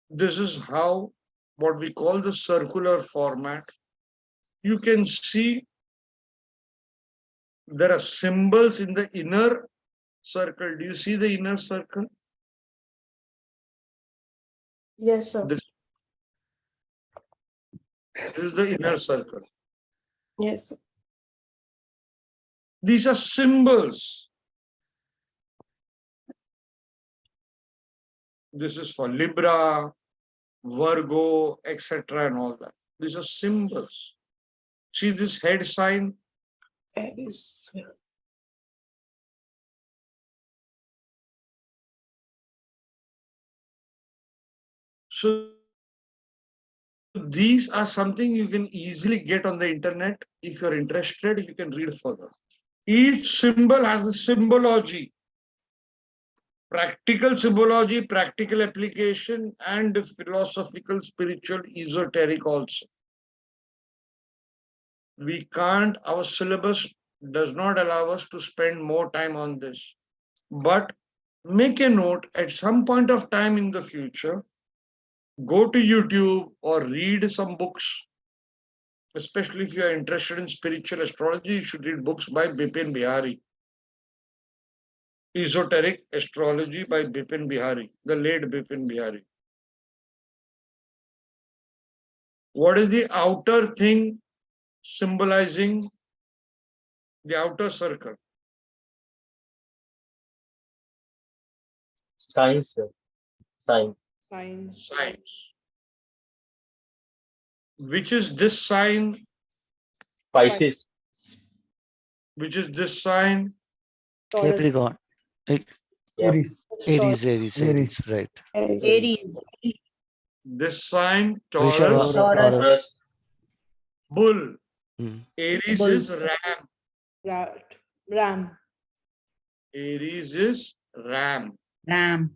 This is how, what we call the circular format. You can see there are symbols in the inner circle. Do you see the inner circle? Yes, sir. This is the inner circle. Yes, sir. These are symbols. This is for Libra, Virgo, etc. and all that. These are symbols. See this head sign? Aries. So these are something you can easily get on the internet. If you're interested, you can read further. Each symbol has a symbology, practical symbology, practical application, and philosophical, spiritual, esoteric also. We can't, our syllabus does not allow us to spend more time on this. But make a note, at some point of time in the future, go to YouTube or read some books. Especially if you are interested in spiritual astrology, you should read books by Bipin Bihari. Esoteric Astrology by Bipin Bihari, the late Bipin Bihari. What is the outer thing symbolizing the outer circle? Science, sir. Science. Signs. Which is this sign? Pisces. Which is this sign? Capricorn. Aries. Aries, right. Aries. This sign, Rishabha. Taurus. Bull. Hmm. Aries Bull. is ram. Ram. Aries is ram. Ram.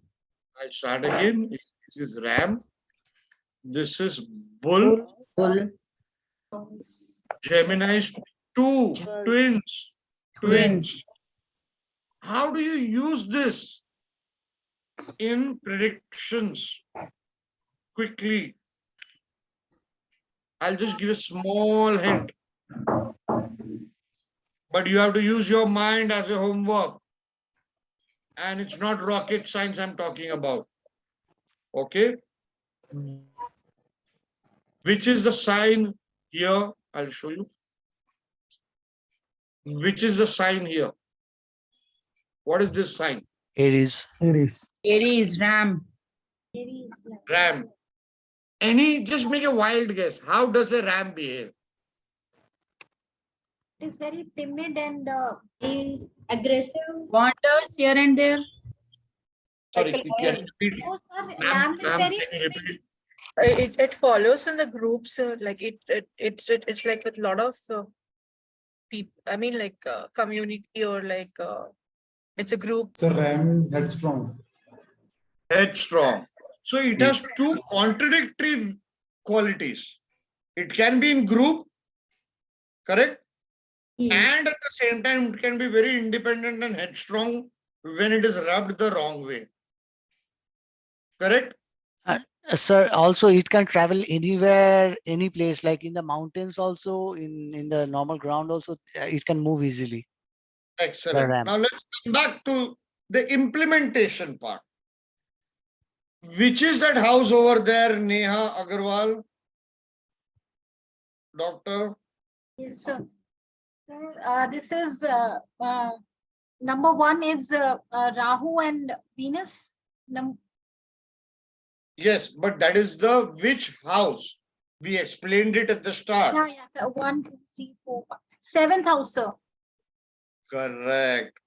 I start again. This is ram. This is bull. Bull. Gemini is two. Twins. Twins. How do you use this in predictions? Quickly. I'll just give a small hint. But you have to use your mind as a homework. And it's not rocket science I'm talking about. Okay? Which is the sign here? I'll show you. Which is the sign here? What is this sign? Aries. Aries. Ram. Ram. Just make a wild guess. How does a ram behave? It is very timid and Aggressive. Wanders here and there. Sorry, Like a can lion. you repeat? oh, sir, Ma'am, lamb is ma'am, very can you repeat? It follows in the groups, like it's like with a lot of people. I mean, like community or like it's a group. So ram is headstrong. Headstrong. So it has two contradictory qualities. It can be in group, correct? And at the same time, it can be very independent and headstrong when it is rubbed the wrong way. Correct? Sir, also it can travel anywhere, any place, like in the mountains also, in the normal ground also, it can move easily. Excellent. ram. Now let's come back to the implementation part. Which is that house over there, Neha Agarwal? Doctor? Yes, sir. This is number one is Rahu and Venus. Yes, but that is the which house? We explained it at the start. Yeah, sir. 1, 2, 3, 4, 5. Seventh house, sir. Correct.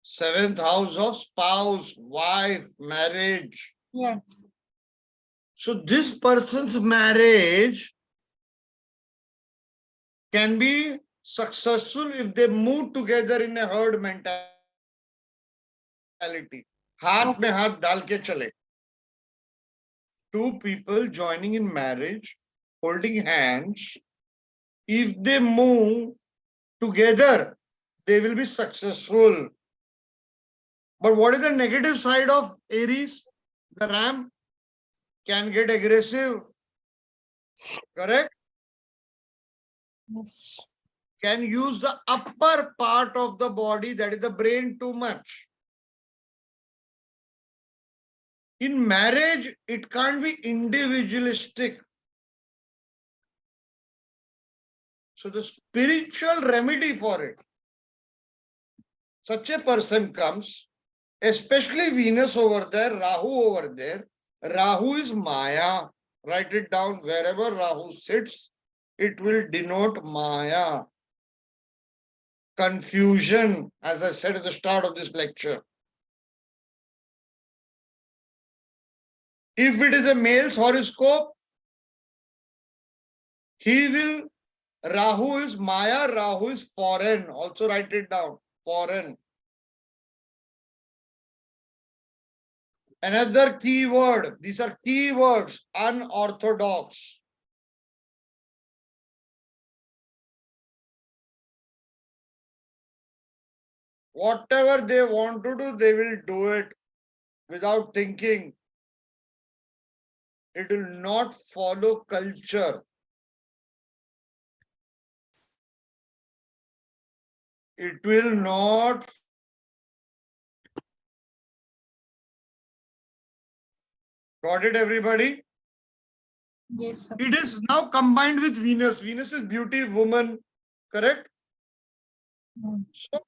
Seventh house of spouse, wife, marriage. Yes. So this person's marriage can be successful if they move together in a herd mentality. हाथ में हाथ डाल के चले. Two people joining in marriage, holding hands. If they move together, they will be successful. But what is the negative side of Aries? The ram can get aggressive. Correct? Yes. Can use the upper part of the body, that is the brain, too much. In marriage, it can't be individualistic. So the spiritual remedy for it, such a person comes, especially Venus over there, Rahu over there. Rahu is Maya. Write it down. Wherever Rahu sits, it will denote Maya. Confusion, as I said at the start of this lecture. If it is a male's horoscope, he will, Rahu is Maya, Rahu is foreign. Also write it down, foreign. Another keyword, these are keywords, unorthodox. Whatever they want to do, they will do it without thinking. It will not follow culture. It will not. Got it, everybody? Yes, sir. It is now combined with Venus. Venus is beauty, woman, correct? So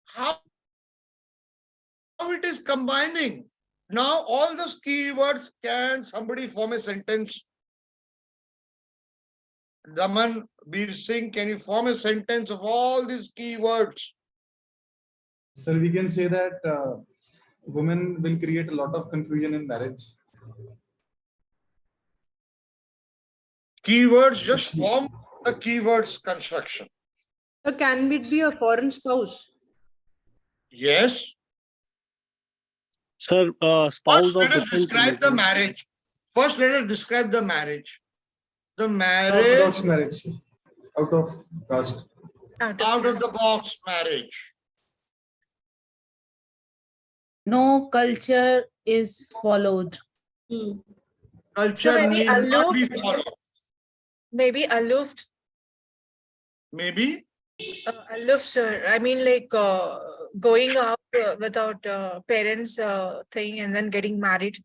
how it is combining? Now all those keywords, can somebody form a sentence? Daman, Bir Singh, can you form a sentence of all these keywords? So we can say that women will create a lot of confusion in marriage. Keywords, just form the keywords construction. Can it be a foreign spouse? Yes. Sir, spouse First, of let us different describe the religion. marriage. First, let us describe the marriage. The marriage. Orthodox marriage. Out of caste. Out of the box marriage. No culture is followed. Culture maybe need not be aloof. followed. Maybe aloof. Maybe? Aloof, sir. I mean, like going out without parents thing and then getting married.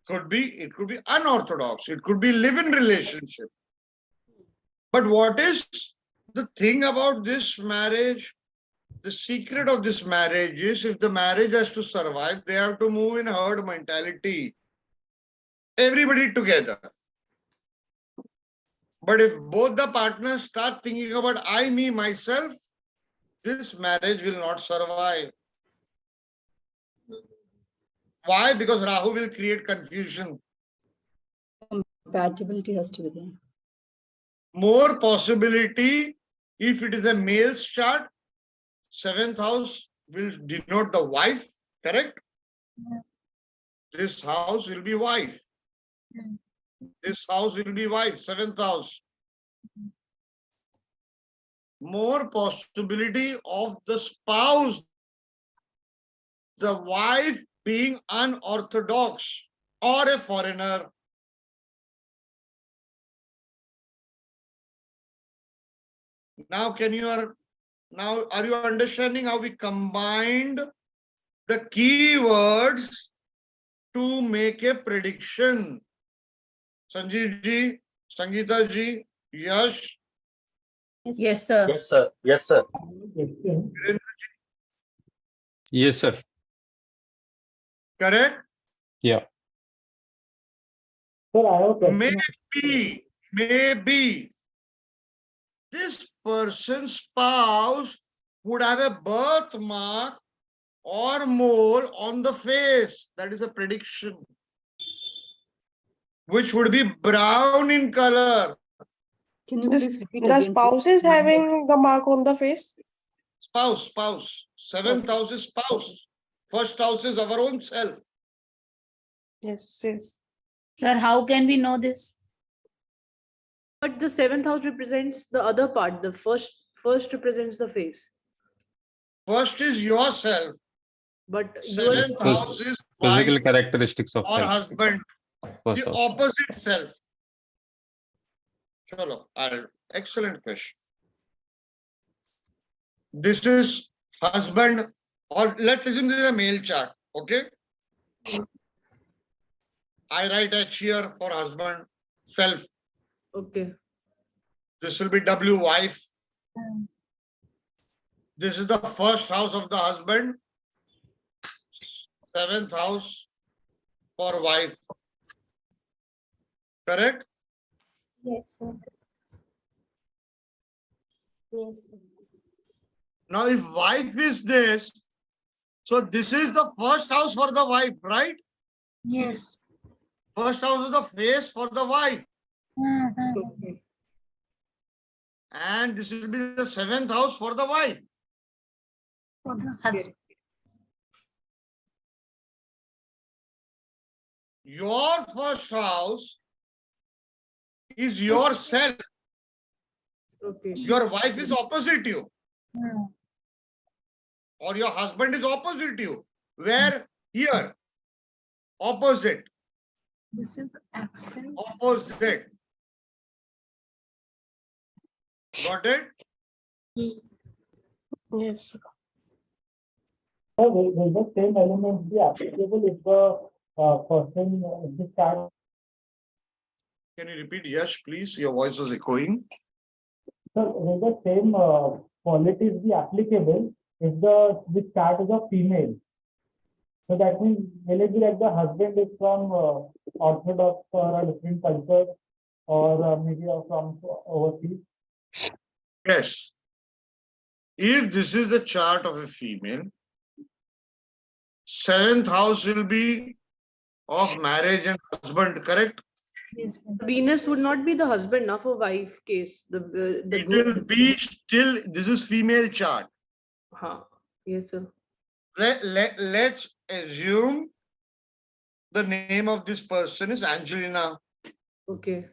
Could be, it could be unorthodox. It could be live-in relationship. But what is the thing about this marriage? The secret of this marriage is, if the marriage has to survive, they have to move in herd mentality. Everybody together. But if both the partners start thinking about I, me, myself, this marriage will not survive. Why? Because Rahu will create confusion. Compatibility has to be there. More possibility, if it is a male's chart, 7th house will denote the wife, correct? This house will be wife. This house will be wife, 7th house. More possibility of the spouse, the wife being unorthodox or a foreigner. Now are you understanding how we combined the keywords to make a prediction? Sanjeev ji, Sangeeta ji, Yash. Yes, sir. Yes, sir. Yes, sir. Yes, sir. Correct? Yeah. Sir, I have a question. Maybe this person's spouse would have a birthmark or mole on the face. That is a prediction. Which would be brown in color. Can you please repeat The again? spouse is having the mark on the face? Spouse. 7th house is spouse. First house is our own self. Yes. Sir, how can we know this? But the 7th house represents the other part. The first represents the face. First is yourself. But 7th house is Physical wife characteristics of or self. husband. First The house. opposite self. Chalo, excellent question. This is husband, or let's assume this is a male chart. Okay. I write H here for husband, self. Okay. This will be W, wife. This is the first house of the husband. 7th house for wife. Correct? Yes, sir. Yes, sir. Now, if wife is this, so this is the first house for the wife, right? Yes. First house is the face for the wife. Okay. And this will be the 7th house for the wife. For the husband. Your first house is yourself. Okay. Your wife is opposite you. Hmm. Or your husband is opposite you. Where? Here. Opposite. This is accent. Opposite. Got it? Yes. So will the same element be applicable if the person if the chart? Can you repeat? Yes, please. Your voice was echoing. So will the same qualities be applicable if the chart is a female? So that means will it be like the husband is from Orthodox or a different culture or maybe from overseas? Yes. If this is the chart of a female, 7th house will be of marriage and husband, correct? Venus would not be the husband now for wife case. The It will be still, this is female chart. Yes, sir. Let's assume the name of this person is Angelina. Okay.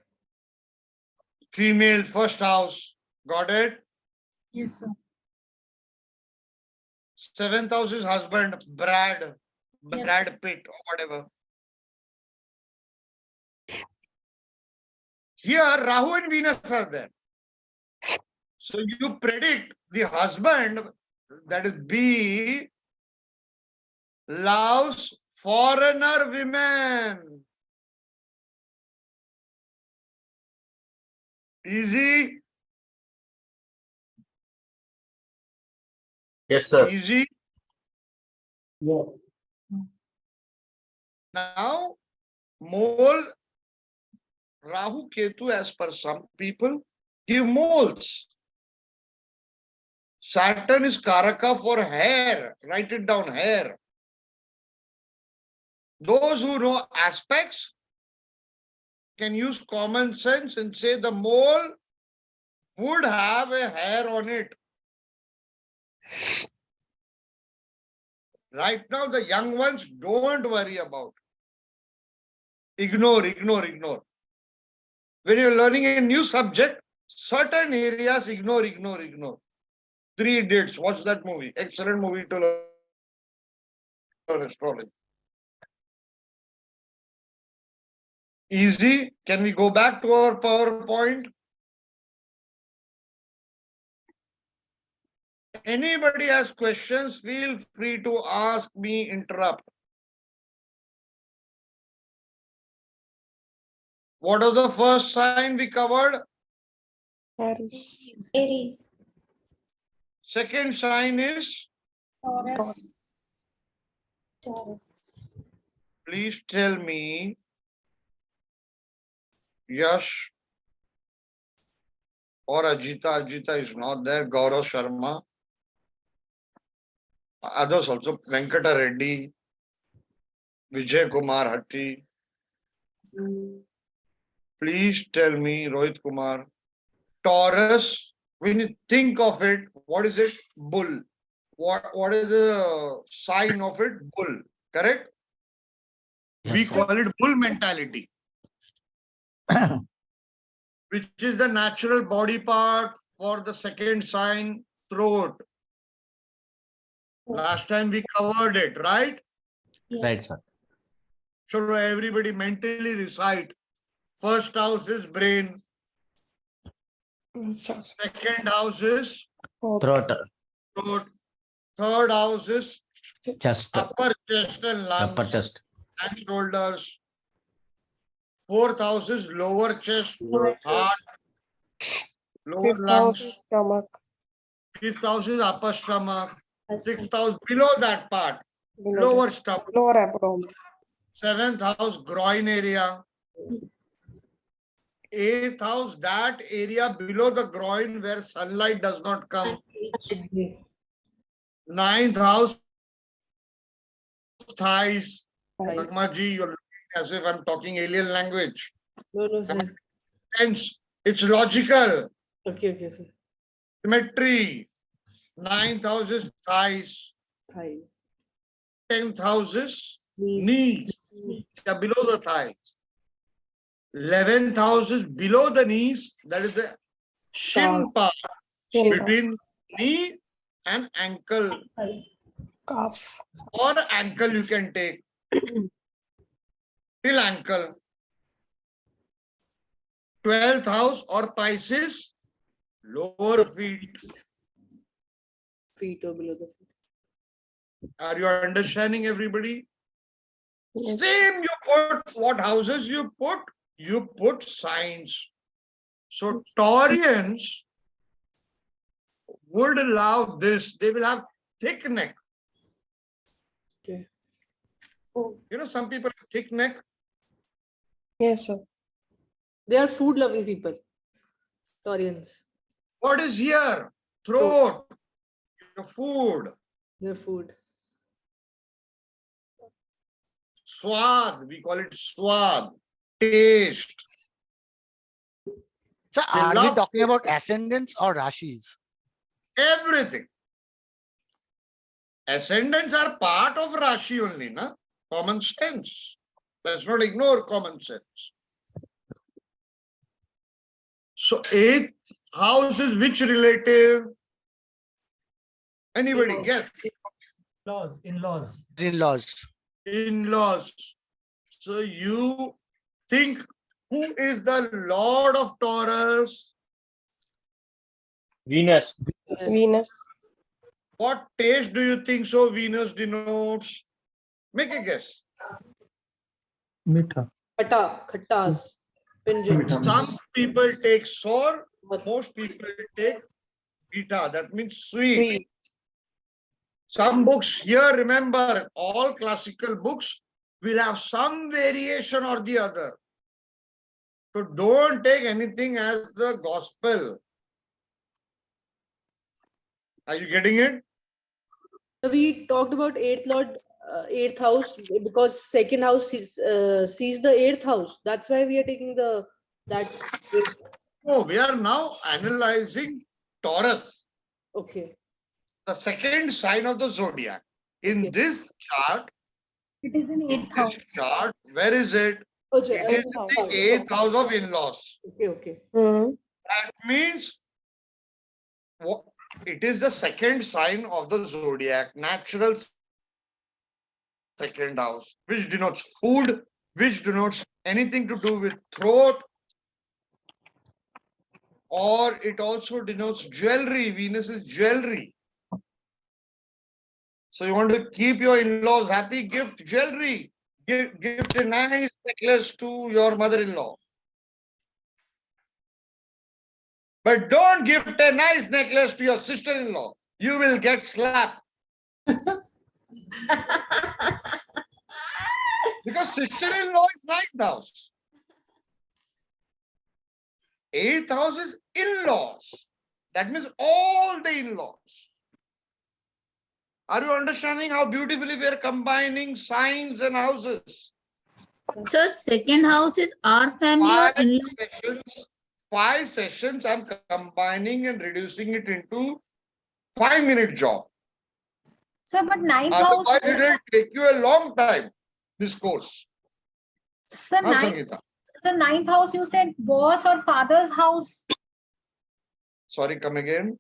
Female, first house. Got it? Yes, sir. 7th house is husband, Brad Pitt or whatever. Here, Rahu and Venus are there. So you predict the husband, that is B, loves foreigner women. Easy? Yes, sir. Easy? Yeah. Now, mole, Rahu, Ketu, as per some people, give moles. Saturn is Karaka for hair. Write it down, hair. Those who know aspects can use common sense and say the mole would have a hair on it. Right now, the young ones don't worry about. Ignore. When you're learning a new subject, certain areas ignore. 3 Idiots, watch that movie. Excellent movie to learn astrology. Easy. Can we go back to our PowerPoint? Anybody has questions, feel free to ask me, interrupt. What was the first sign we covered? Aries. Aries. Second sign is? Taurus. Taurus. Please tell me. Yash or Ajita. Ajita is not there. Gaurav Sharma. Others also. Venkata Reddy. Vijay Kumar Hatti. Please tell me, Rohit Kumar. Taurus, when you think of it, what is it? Bull. What is the sign of it? Bull. Correct? Yes, We sir. call it bull mentality. Which is the natural body part for the second sign, throat. Last time we covered it, right? Yes. Right, sir. So everybody mentally recite. First house is brain. Second house is Throat, throat. Third house is chest, upper chest and lungs upper chest, and shoulders. Fourth house is lower chest, heart, lower Fifth house, lungs. stomach. Fifth house is upper stomach. Sixth house below that part, Below lower that. stomach. Lower abdomen. Seventh house, groin area. Eighth house, that area below the groin where sunlight does not come. Ninth house, thighs. Nagmaji, you're looking as if I'm talking alien language. No, no, sir. Hence, it's logical. Okay, okay, sir. Symmetry. 9th house is thighs. Thighs. 10th house is knees. Below the thighs. 11th house is below the knees. That is the shin part between knee and ankle. Calf. Or ankle you can take. Till ankle. 12th house or Pisces, lower feet. Feet or below the feet. Are you understanding, everybody? Same, you put what houses you put signs. So Taurians would allow this. They will have thick neck. Okay. You know, some people have thick neck. Yes, sir. They are food-loving people. Taurians. What is here? Throat. Your food. Their food. Swad. We call it swad. Taste. So They are we love talking about ascendants or rashis? everything. Ascendants are part of Rashi only, na? Common sense. Let's not ignore common sense. So 8th house is which relative? Anybody guess? In-laws. In-laws. In-laws. So you think who is the Lord of Taurus? Venus. Venus. What taste do you think so Venus denotes? Make a guess. Mitha. Khattas. Pinjam. Some people take sour, most people take beta. That means sweet. Some books here, remember, all classical books will have some variation or the other. So don't take anything as the gospel. Are you getting it? We talked about eighth lord, eighth house, because second house sees the eighth house. That's why we are taking that. No, we are now analyzing Taurus, Okay. the second sign of the zodiac. In this chart, It is in eighth house. where is it? Okay. It is the 8th house of in-laws. Okay, okay. That means it is the second sign of the zodiac, natural second house, which denotes food, which denotes anything to do with throat, or it also denotes jewelry. Venus is jewelry. So you want to keep your in-laws happy, gift jewelry. Gift a nice necklace to your mother-in-law. But don't gift a nice necklace to your sister-in-law. You will get slapped. Because sister-in-law is 9th house. 8th house is in-laws. That means all the in-laws. Are you understanding how beautifully we are combining signs and houses? Sir, second house is our family or in-law? 5 sessions, I'm combining and reducing it into 5-minute job. Sir, but ninth house. Otherwise, it will take you a long time, this course. Sir, Huh, ninth, Sangeeta? so ninth house, you said boss or father's house. Sorry, come again.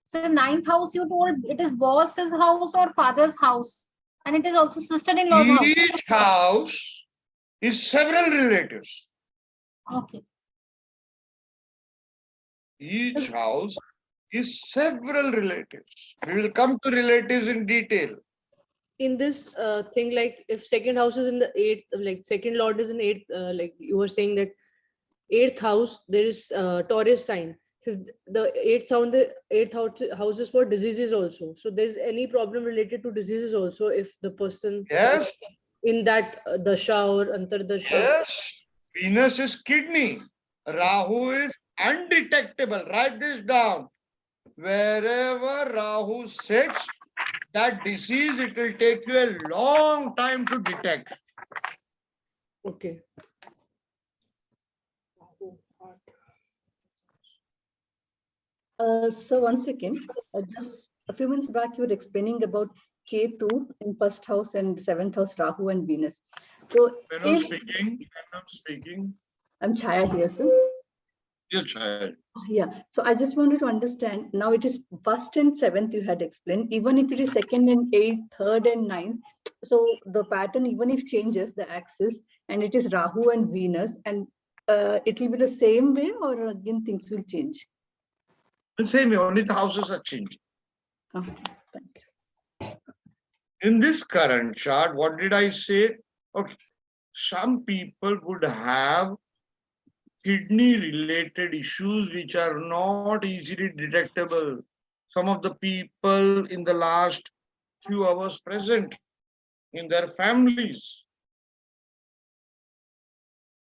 So ninth house, you told it is boss's house or father's house. And it is also sister-in-law's house. Each house is several relatives. Okay. Each house is several relatives. We will come to relatives in detail. In this thing, like if second house is in the eighth, like second lord is in eighth, like you were saying that eighth house, there is Taurus sign. So the eighth house is for diseases also. So there's any problem related to diseases also if the person in that dasha or antardasha. Yes, Venus is kidney. Rahu is undetectable. Write this down. Wherever Rahu sits, that disease, it will take you a long time to detect. Okay. So one second, just a few minutes back, you were explaining about Ketu in first house and seventh house, Rahu and Venus. So When I'm speaking, I'm Chaya here, sir. your child. Yeah, so I just wanted to understand, now it is first and seventh you had explained, even if it is second and eighth, third and ninth, so the pattern, even if changes the axis, and it is Rahu and Venus, and it will be the same way, or again things will change? The same way, only the houses are changing. Okay, thank you. In this current chart, what did I say? Okay, some people would have kidney related issues which are not easily detectable. Some of the people in the last few hours present in their families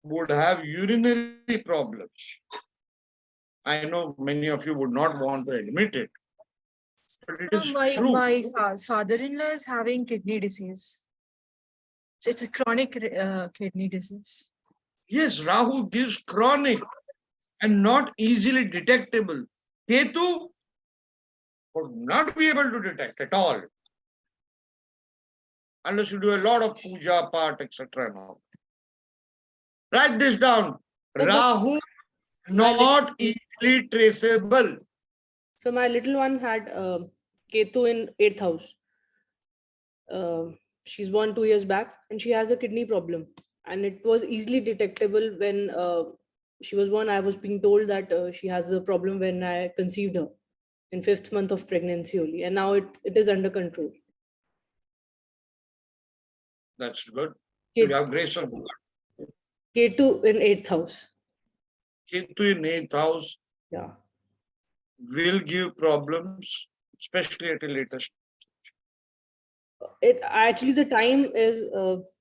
would have urinary problems. I know many of you would not want to admit it, but it is true. My father-in-law is having kidney disease. So it's a chronic kidney disease. Yes, Rahu gives chronic and not easily detectable. Ketu would not be able to detect at all, unless you do a lot of puja, part, etc. and all. Write this down. Rahu not easily traceable. So my little one had Ketu in 8th house. She's born 2 years back and she has a kidney problem. And it was easily detectable when she was born. I was being told that she has a problem when I conceived her in 5th month of pregnancy only. And now it is under control. That's good. So you have grace of God. Ketu in 8th house. Ketu in 8th house Yeah. will give problems, especially at a later stage. It actually, the time is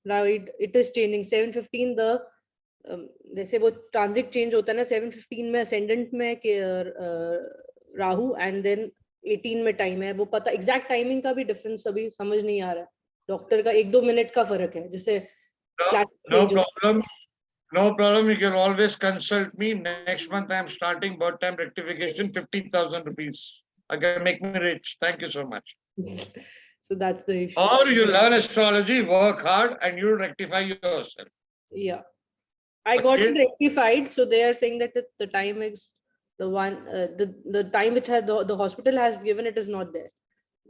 now it is changing. 7:15 the जैसे वो transit change होता है ना 7:15 में ascendant में Rahu and then 18 में time है, वो पता एग्जैक्ट टाइमिंग का भी डिफरेंस अभी समझ नहीं आ रहा है. डॉक्टर का 1-2 मिनट का फर्क है जिससे No problem. You can always consult me. Next month I am starting birth time rectification, 15,000 rupees. I can make me rich. Thank you so much. So that's the issue. Or you learn astrology, work hard, and you rectify yourself. Yeah, I got it rectified. So they are saying that the time is the one, the time which the hospital has given, it is not there.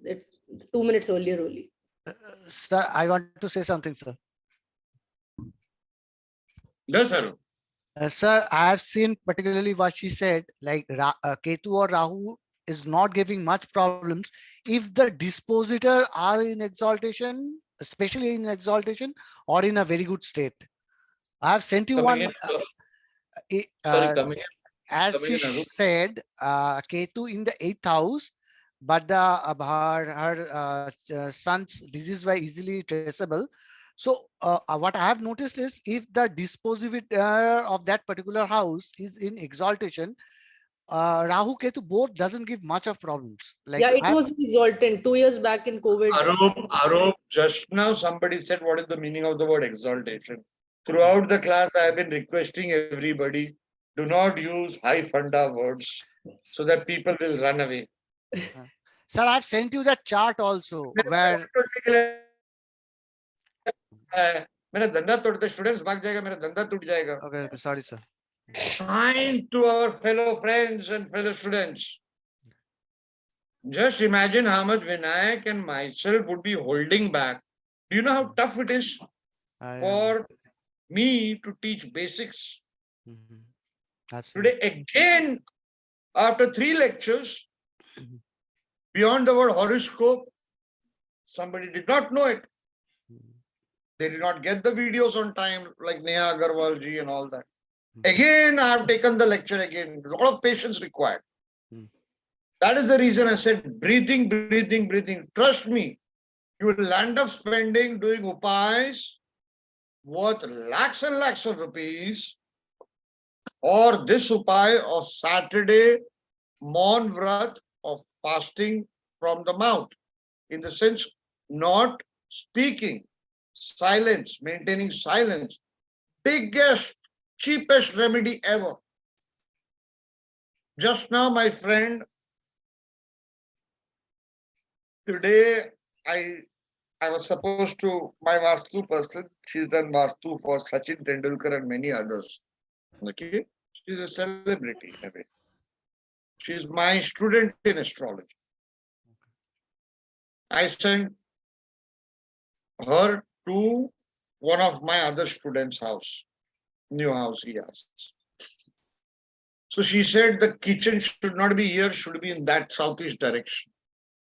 It's 2 minutes earlier only. Sir, I want to say something, sir. Yes, sir. Sir, I have seen particularly what she said, like Ketu or Rahu is not giving much problems if the dispositor are in exaltation, especially in exaltation or in a very good state. I have sent you as she said, Ketu in the 8th house, but her son's disease were easily traceable. So what I have noticed is if the dispositor of that particular house is in exaltation, Rahu Ketu both doesn't give much of problems. Like yeah, it was exaltant 2 years back in COVID. Arup, just now somebody said what is the meaning of the word exaltation. Throughout the class, I have been requesting everybody, do not use high funda words so that people will run away. Sir, I've sent you that chart also where मेरा धंधा तोड़ते students भाग जाएगा मेरा धंधा टूट जाएगा. Okay, sorry, sir. Kind to our fellow friends and fellow students. Just imagine how much Vinayak and myself would be holding back. Do you know how tough it is for me to teach basics? Today, again, after 3 lectures, beyond the word horoscope, somebody did not know it. They did not get the videos on time, like Neha Agarwal ji and all that. Again, I have taken the lecture again. A lot of patience required. That is the reason I said breathing, breathing, breathing. Trust me, you will land up spending doing upais worth lakhs and lakhs of rupees, or this upai of Saturday Maun Vrat of fasting from the mouth, in the sense not speaking, silence, maintaining silence. biggest, cheapest remedy ever. Just now, my friend, today I was supposed to, my Vastu person, she's done Vastu for Sachin Tendulkar and many others. Okay? She's a celebrity in a way. She's my student in astrology. I sent her to one of my other students' house, new house he has. So she said the kitchen should not be here, should be in that southeast direction.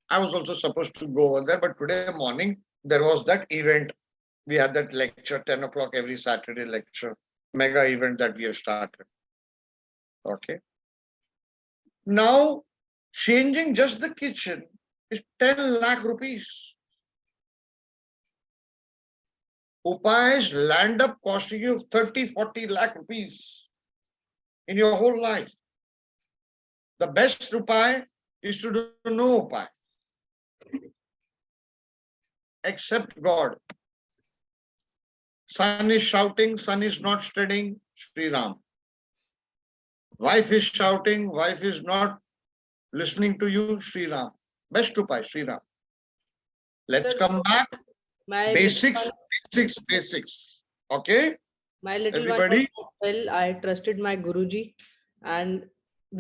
I was also supposed to go over there, but today morning there was that event. We had that lecture, 10 o'clock every Saturday lecture, mega event that we have started. Okay. Now, changing just the kitchen is 10 lakh rupees. Upais land up costing you 30, 40 lakh rupees in your whole life. The best upay is to do no upay. Except God. Son is shouting, son is not studying, Sri Ram. Wife is shouting, wife is not listening to you, Sri Ram. Best upay, Sri Ram. Let's come back. Basics. Okay? My little Everybody? one, well, I trusted my Guruji, and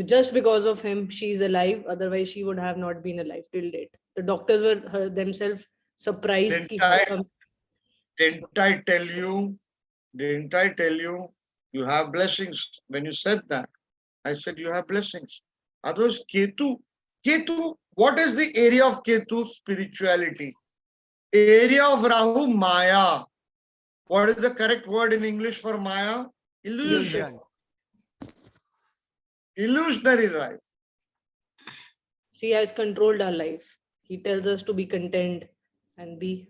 just because of him, she's alive. Otherwise, she would have not been alive till date. The doctors were themselves surprised. Didn't I tell you, you have blessings? When you said that, I said you have blessings. Otherwise, Ketu, what is the area of Ketu? Spirituality. Area of Rahu, Maya. What is the correct word in English for Maya? Illusion. Illusionary life. She has controlled our life. He tells us to be content and be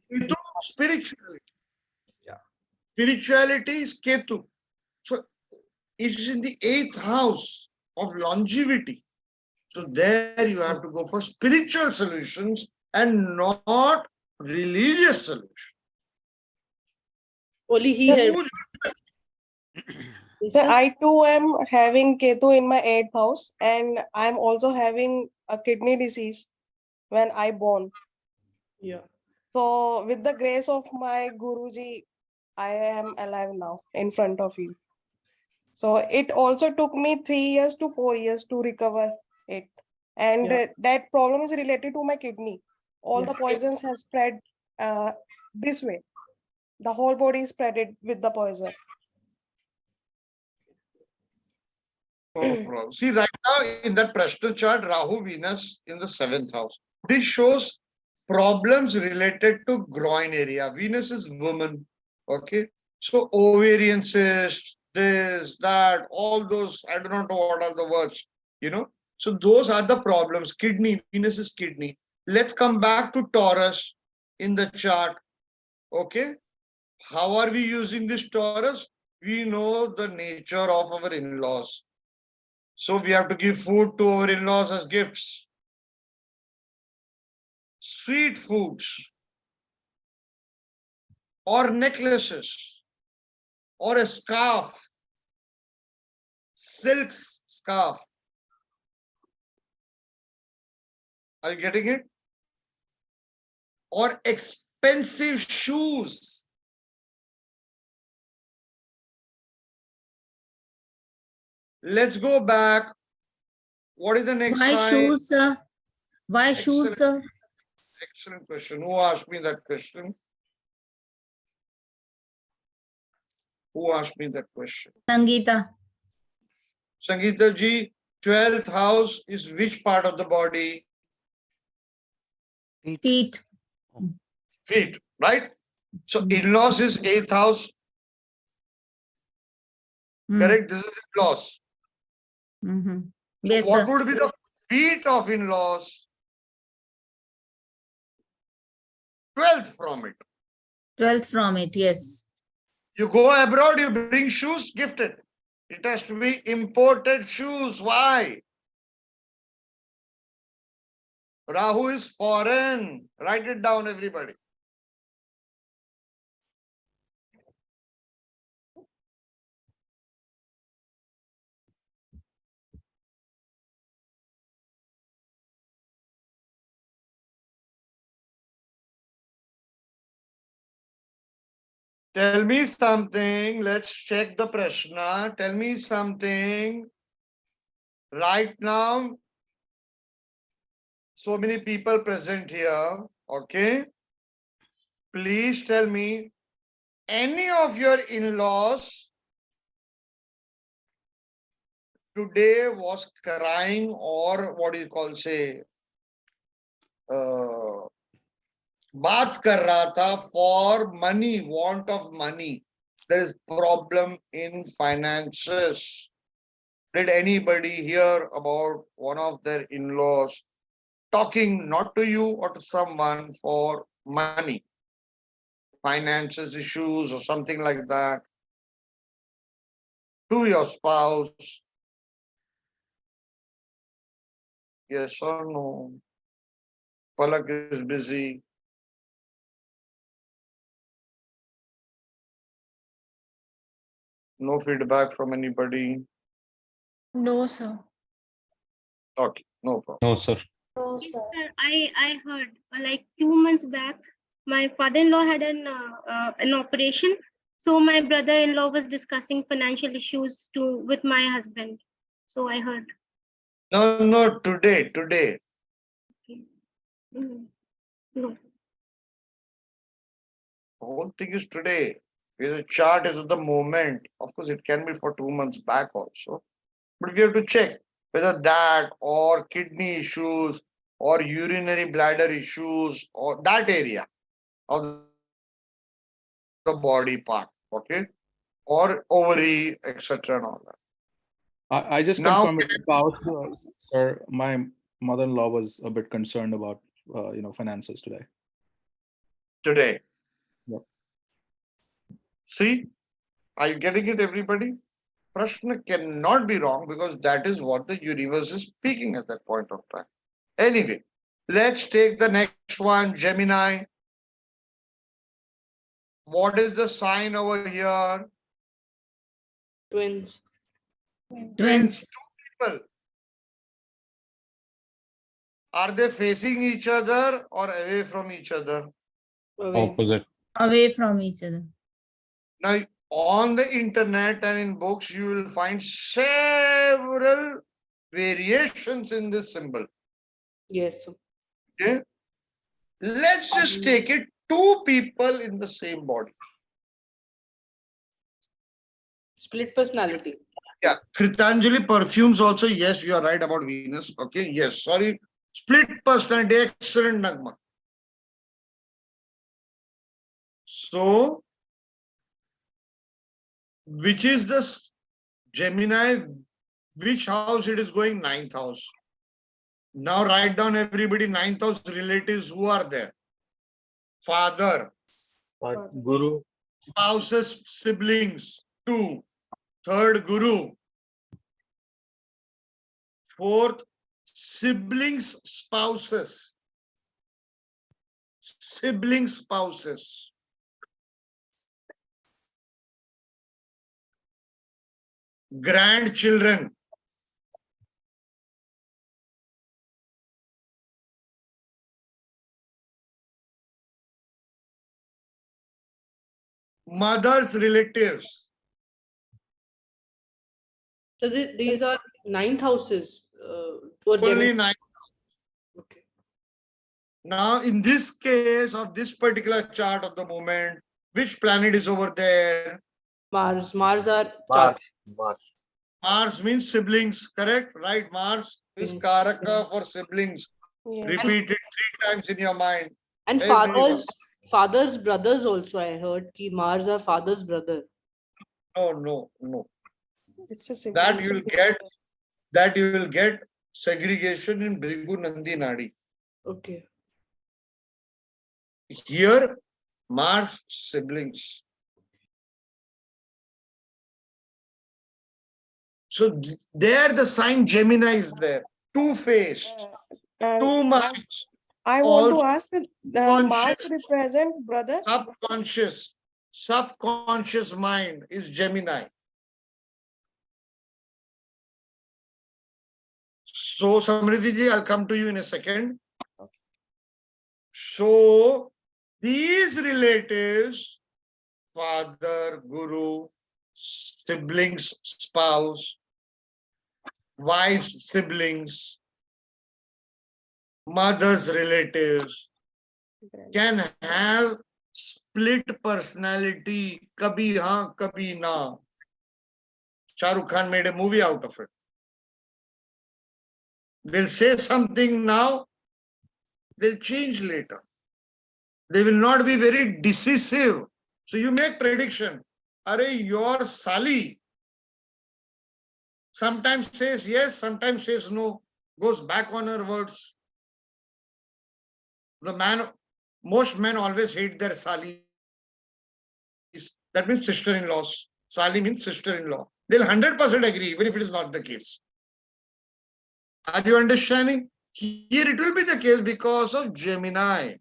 Spirituality. Yeah. Spirituality is Ketu. So it is in the 8th house of longevity. So there you have to go for spiritual solutions and not religious solutions. Only he helped. So I too am having Ketu in my 8th house, and I'm also having a kidney disease when I born. Yeah. So with the grace of my Guruji, I am alive now in front of you. So it also took me 3 years to 4 years to recover it. And that problem is related to my kidney. All the poisons have spread this way. The whole body is spreaded with the poison. No problem. See, right now in that Prashna chart, Rahu Venus in the 7th house. This shows problems related to groin area. Venus is woman. Okay. So ovarian cyst, this, that, all those, I do not know what are the words, you know. So those are the problems. Kidney, Venus is kidney. Let's come back to Taurus in the chart. Okay. How are we using this Taurus? We know the nature of our in-laws. So we have to give food to our in-laws as gifts. Sweet foods or necklaces or a scarf, silk scarf. Are you getting it? Or expensive shoes. Let's go back. What is the next Why sign? shoes, sir? Why shoes, sir? Excellent question. Who asked me that question? Who asked me that question? Sangeeta. Sangeeta ji, 12th house is which part of the body? Feet. Feet, right? So in-laws is 8th house. Correct? This is in-laws. Yes, So what sir. would be the feet of in-laws? 12th from it. 12th from it, yes. You go abroad, you bring shoes, gifted. It has to be imported shoes. Why? Rahu is foreign. Write it down, everybody. Tell me something. Let's check the prashna. Tell me something. Right now, so many people present here. Okay. Please tell me, any of your in-laws today was crying, or what do you call, say, baat kar raha tha for money, want of money. There is problem in finances. Did anybody hear about one of their in-laws talking not to you or to someone for money, finances issues or something like that, to your spouse? Yes or no? Palak is busy. No feedback from anybody. No, sir. Okay, no problem. No, sir. No, Yes, sir. sir. I heard like 2 months back, my father-in-law had an operation. So my brother-in-law was discussing financial issues with my husband. So I heard. No, today. Mm, No. The whole thing is today. Because the chart is at the moment. Of course, it can be for 2 months back also. But we have to check whether that or kidney issues or urinary bladder issues or that area of the body part, okay? Or ovary, etc. and all that. I just Now, confirmed with the spouse, sir. My mother-in-law was a bit concerned about finances today. Today. Yep. See, are you getting it, everybody? Prashna cannot be wrong because that is what the universe is speaking at that point of time. Anyway, let's take the next one, Gemini. What is the sign over here? Twins. Twins. Two people. Are they facing each other or away from each other? Opposite. Away from each other. Now, on the internet and in books, you will find several variations in this symbol. Yes, sir. Okay? Let's just take it, two people in the same body. Split personality. Yeah, Kritanjali perfumes also. Yes, you are right about Venus. Okay, yes, sorry. Split personality, excellent Nagma. So, which is the Gemini? Which house it is going? 9th house. Now write down everybody 9th house relatives who are there. Father. Guru. Spouses, siblings. 2. Third, Guru. 4th, siblings, spouses. Siblings, spouses. Grandchildren. Mother's relatives. So these are 9th houses. For Only Gemini. 9. Okay. Now, in this case of this particular chart of the moment, which planet is over there? Mars. Mars are Mars means siblings, correct? Right? Mars is Karaka for siblings. Yeah. Repeat it 3 times in your mind. And Everyone. father's brothers also. I heard ki Mars are father's brother. No. It's a That you will get segregation in Bhrigu Nandi Nadi. Okay. Here, Mars siblings. So there the sign Gemini is there. Two-faced, two minds. I want to Also ask, Mars represent brother? Subconscious mind is Gemini. So, Samriddhi ji, I'll come to you in a second. So, these relatives father, guru, siblings, spouse, wife's siblings, mother's relatives can have split personality. Kabhi haan, kabhi na. Shah Rukh Khan made a movie out of it. They'll say something now, they'll change later. They will not be very decisive. So you make prediction. Are your Sali sometimes says yes, sometimes says no, goes back on her words. Most men always hate their Salis. That means sister-in-laws. Sali means sister-in-law. They'll 100% agree, even if it is not the case. Are you understanding? Here it will be the case because of Gemini.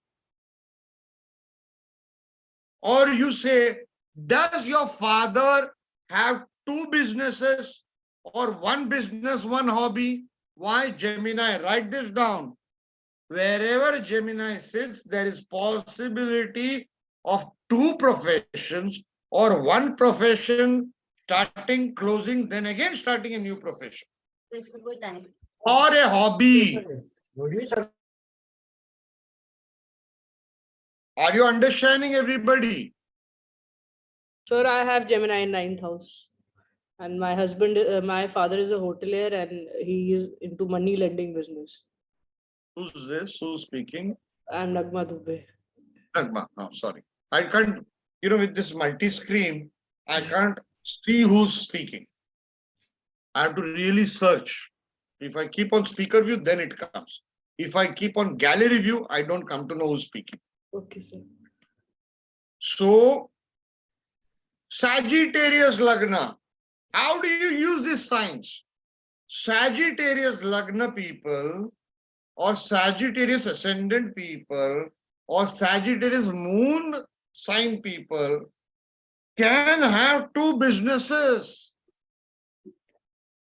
Or you say, does your father have two businesses or one business, one hobby? Why Gemini? Write this down. Wherever Gemini sits, there is possibility of two professions or one profession starting, closing, then again starting a new profession. Or a hobby. Are you understanding, everybody? Sir, I have Gemini in 9th house. And my husband, my father is a hotelier and he is into money lending business. Who's this? Who's speaking? I'm Nagma Dubey. Nagma. Oh, sorry. I can't, with this multi-screen, I can't see who's speaking. I have to really search. If I keep on speaker view, then it comes. If I keep on gallery view, I don't come to know who's speaking. Okay, sir. So, Sagittarius Lagna. How do you use these signs? Sagittarius Lagna people or Sagittarius ascendant people or Sagittarius moon sign people can have two businesses.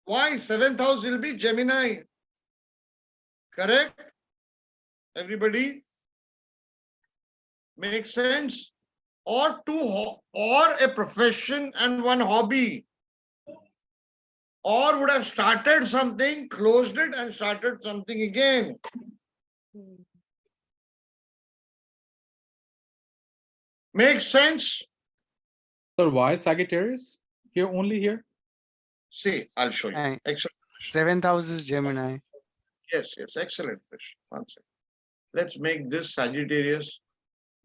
Why? 7th house will be Gemini. Correct? Everybody? Makes sense? Or a profession and one hobby. Or would have started something, closed it and started something again. Makes sense? Sir, why Sagittarius? Here, only here? See, I'll show you. Excellent. 7th house is Gemini. Yes, excellent question. One second. Let's make this Sagittarius.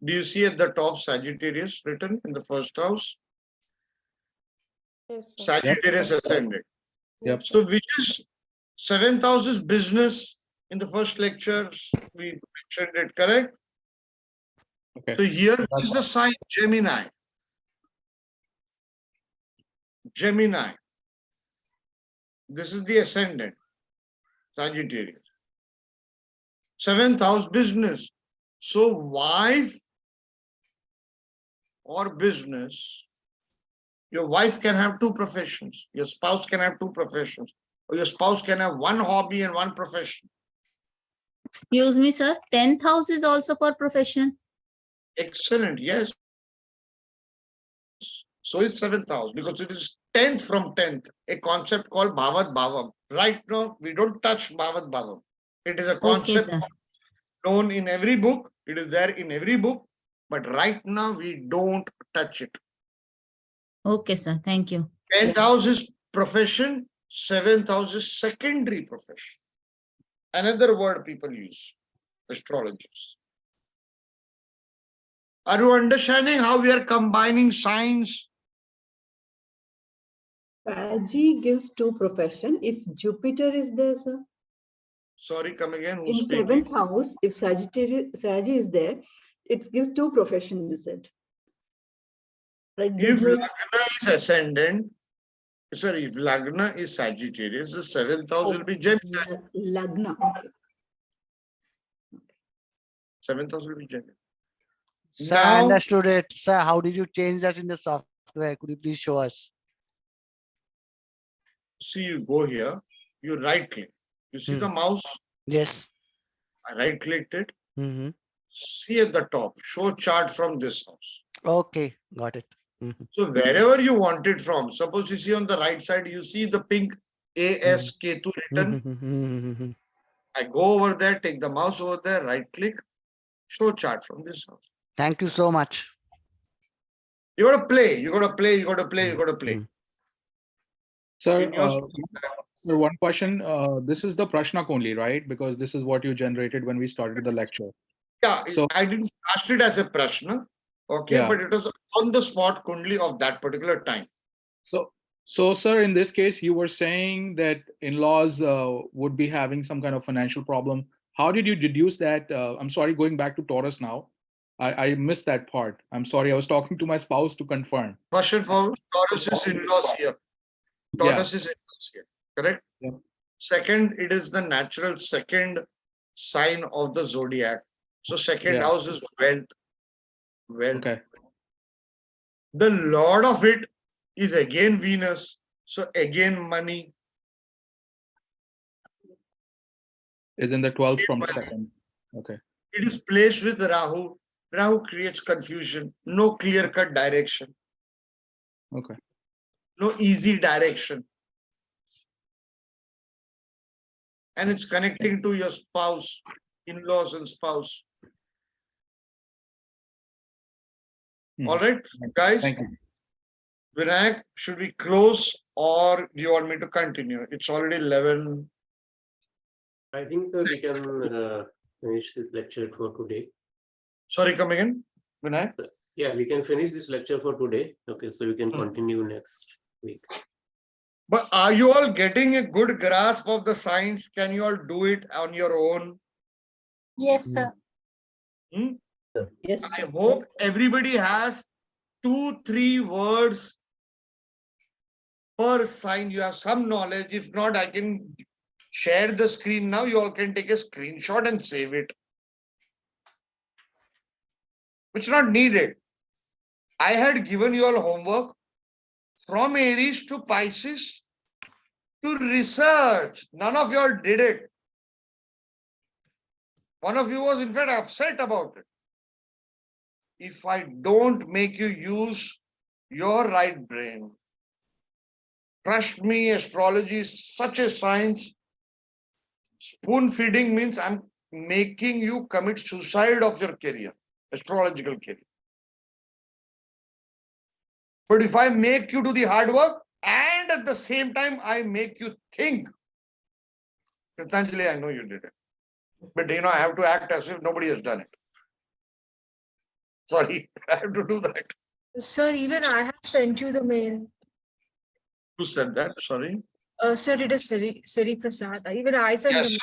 Do you see at the top Sagittarius written in the first house? Yes, sir. Sagittarius ascendant. Yep. So which is 7th house is business. In the first lecture, we mentioned it, correct? Okay. So here, this is a sign, Gemini. Gemini. This is the ascendant, Sagittarius. 7th house, business. So wife or business, your wife can have two professions. Your spouse can have two professions. Or your spouse can have one hobby and one profession. Excuse me, sir. 10th house is also for profession. Excellent, yes. So is 7th house because it is 10th from 10th, a concept called Bhavat Bhavam. Right now, we don't touch Bhavat Bhavam. It is a concept known in every book. It is there in every book. But right now, we don't touch it. Okay, sir. Thank you. 10th house is profession. 7th house is secondary profession. Another word people use, astrologers. Are you understanding how we are combining signs? Sagi gives two profession. If Jupiter is there, sir. Sorry, come again. Who's In speaking? 7th house, if Sagi is there, it gives two profession, you said. Right? If Business. Lagna is ascendant, sorry, if Lagna is Sagittarius, the 7th house will be Gemini. Lagna. Okay. 7th house will be Gemini. Sir, I understood it. Sir, how did you change that in the software? Could you please show us? See, you go here, you right click. You see the mouse? Yes. I right clicked it. See at the top, show chart from this house. Okay, got it. So wherever you want it from, suppose you see on the right side, you see the pink ASK2 written. I go over there, take the mouse over there, right click, show chart from this house. Thank you so much. You got to play, you got to play, you got to play, you got to play. Sir, In your sir, one question. This is the Prashnak only, right? Because this is what you generated when we started the lecture. Yeah, So, I didn't cast it as a prashna, okay, Yeah. but it was on the spot kundli of that particular time. So, sir, in this case, you were saying that in-laws would be having some kind of financial problem. How did you deduce that? I'm sorry, going back to Taurus now. I missed that part. I'm sorry. I was talking to my spouse to confirm. First and foremost, Taurus is in-laws here. Taurus is in-laws here, correct? Yeah. Second, it is the natural second sign of the zodiac. So second house is wealth. Okay. The lord of it is again Venus. So again money. Is in the 12th from the second. Okay. It is placed with Rahu. Rahu creates confusion. No clear-cut direction. Okay. No easy direction. And it's connecting to your spouse, in-laws and spouse. All right, guys. Thank you. Vinayak, should we close or do you want me to continue? It's already 11. I think we can finish this lecture for today. Sorry, come again, Vinayak? Yeah, we can finish this lecture for today. Okay, so we can continue next week. But are you all getting a good grasp of the science? Can you all do it on your own? Yes, sir. Yes. I hope everybody has 2-3 words per sign. You have some knowledge. If not, I can share the screen now. You all can take a screenshot and save it. Which is not needed. I had given you all homework from Aries to Pisces to research. None of you all did it. One of you was in fact upset about it. If I don't make you use your right brain, trust me, astrology is such a science. Spoon feeding means I'm making you commit suicide of your career, astrological career. But if I make you do the hard work and at the same time I make you think, Kritanjali, I know you did it. But I have to act as if nobody has done it. Sorry, I have to do that. Sir, even I have sent you the mail. Who said that? Sorry. Sir, it is Siri Prasad. Even I sent Yes, the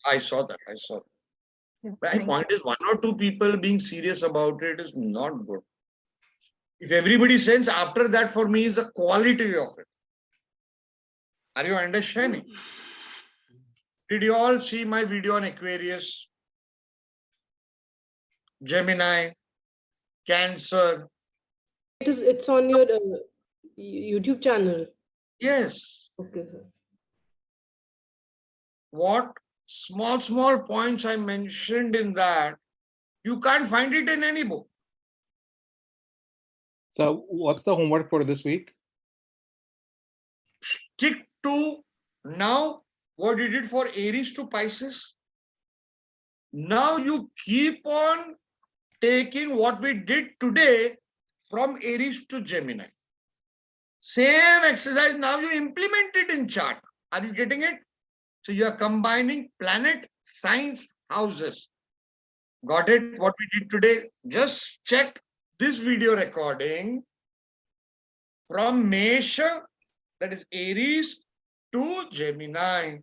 I saw that. I saw that. mail. My point is, 1 or 2 people being serious about it is not good. If everybody sends after that, for me is the quality of it. Are you understanding? Did you all see my video on Aquarius, Gemini, Cancer? It's on your YouTube channel. Yes. Okay, sir. What small points I mentioned in that, you can't find it in any book. So what's the homework for this week? Stick to now what you did for Aries to Pisces. Now you keep on taking what we did today from Aries to Gemini. Same exercise, now you implement it in chart. Are you getting it? So you are combining planet, signs, houses. Got it? What we did today? Just check this video recording from Mesha, that is Aries, to Gemini,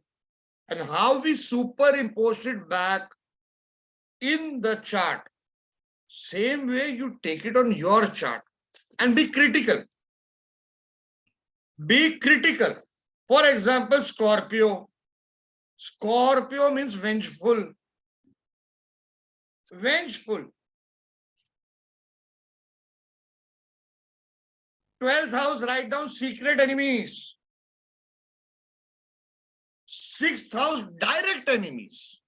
and how we superimposed it back in the chart. Same way you take it on your chart and be critical. Be critical. For example, Scorpio. Scorpio means vengeful. Vengeful. 12th house, write down secret enemies. 6th house, direct enemies.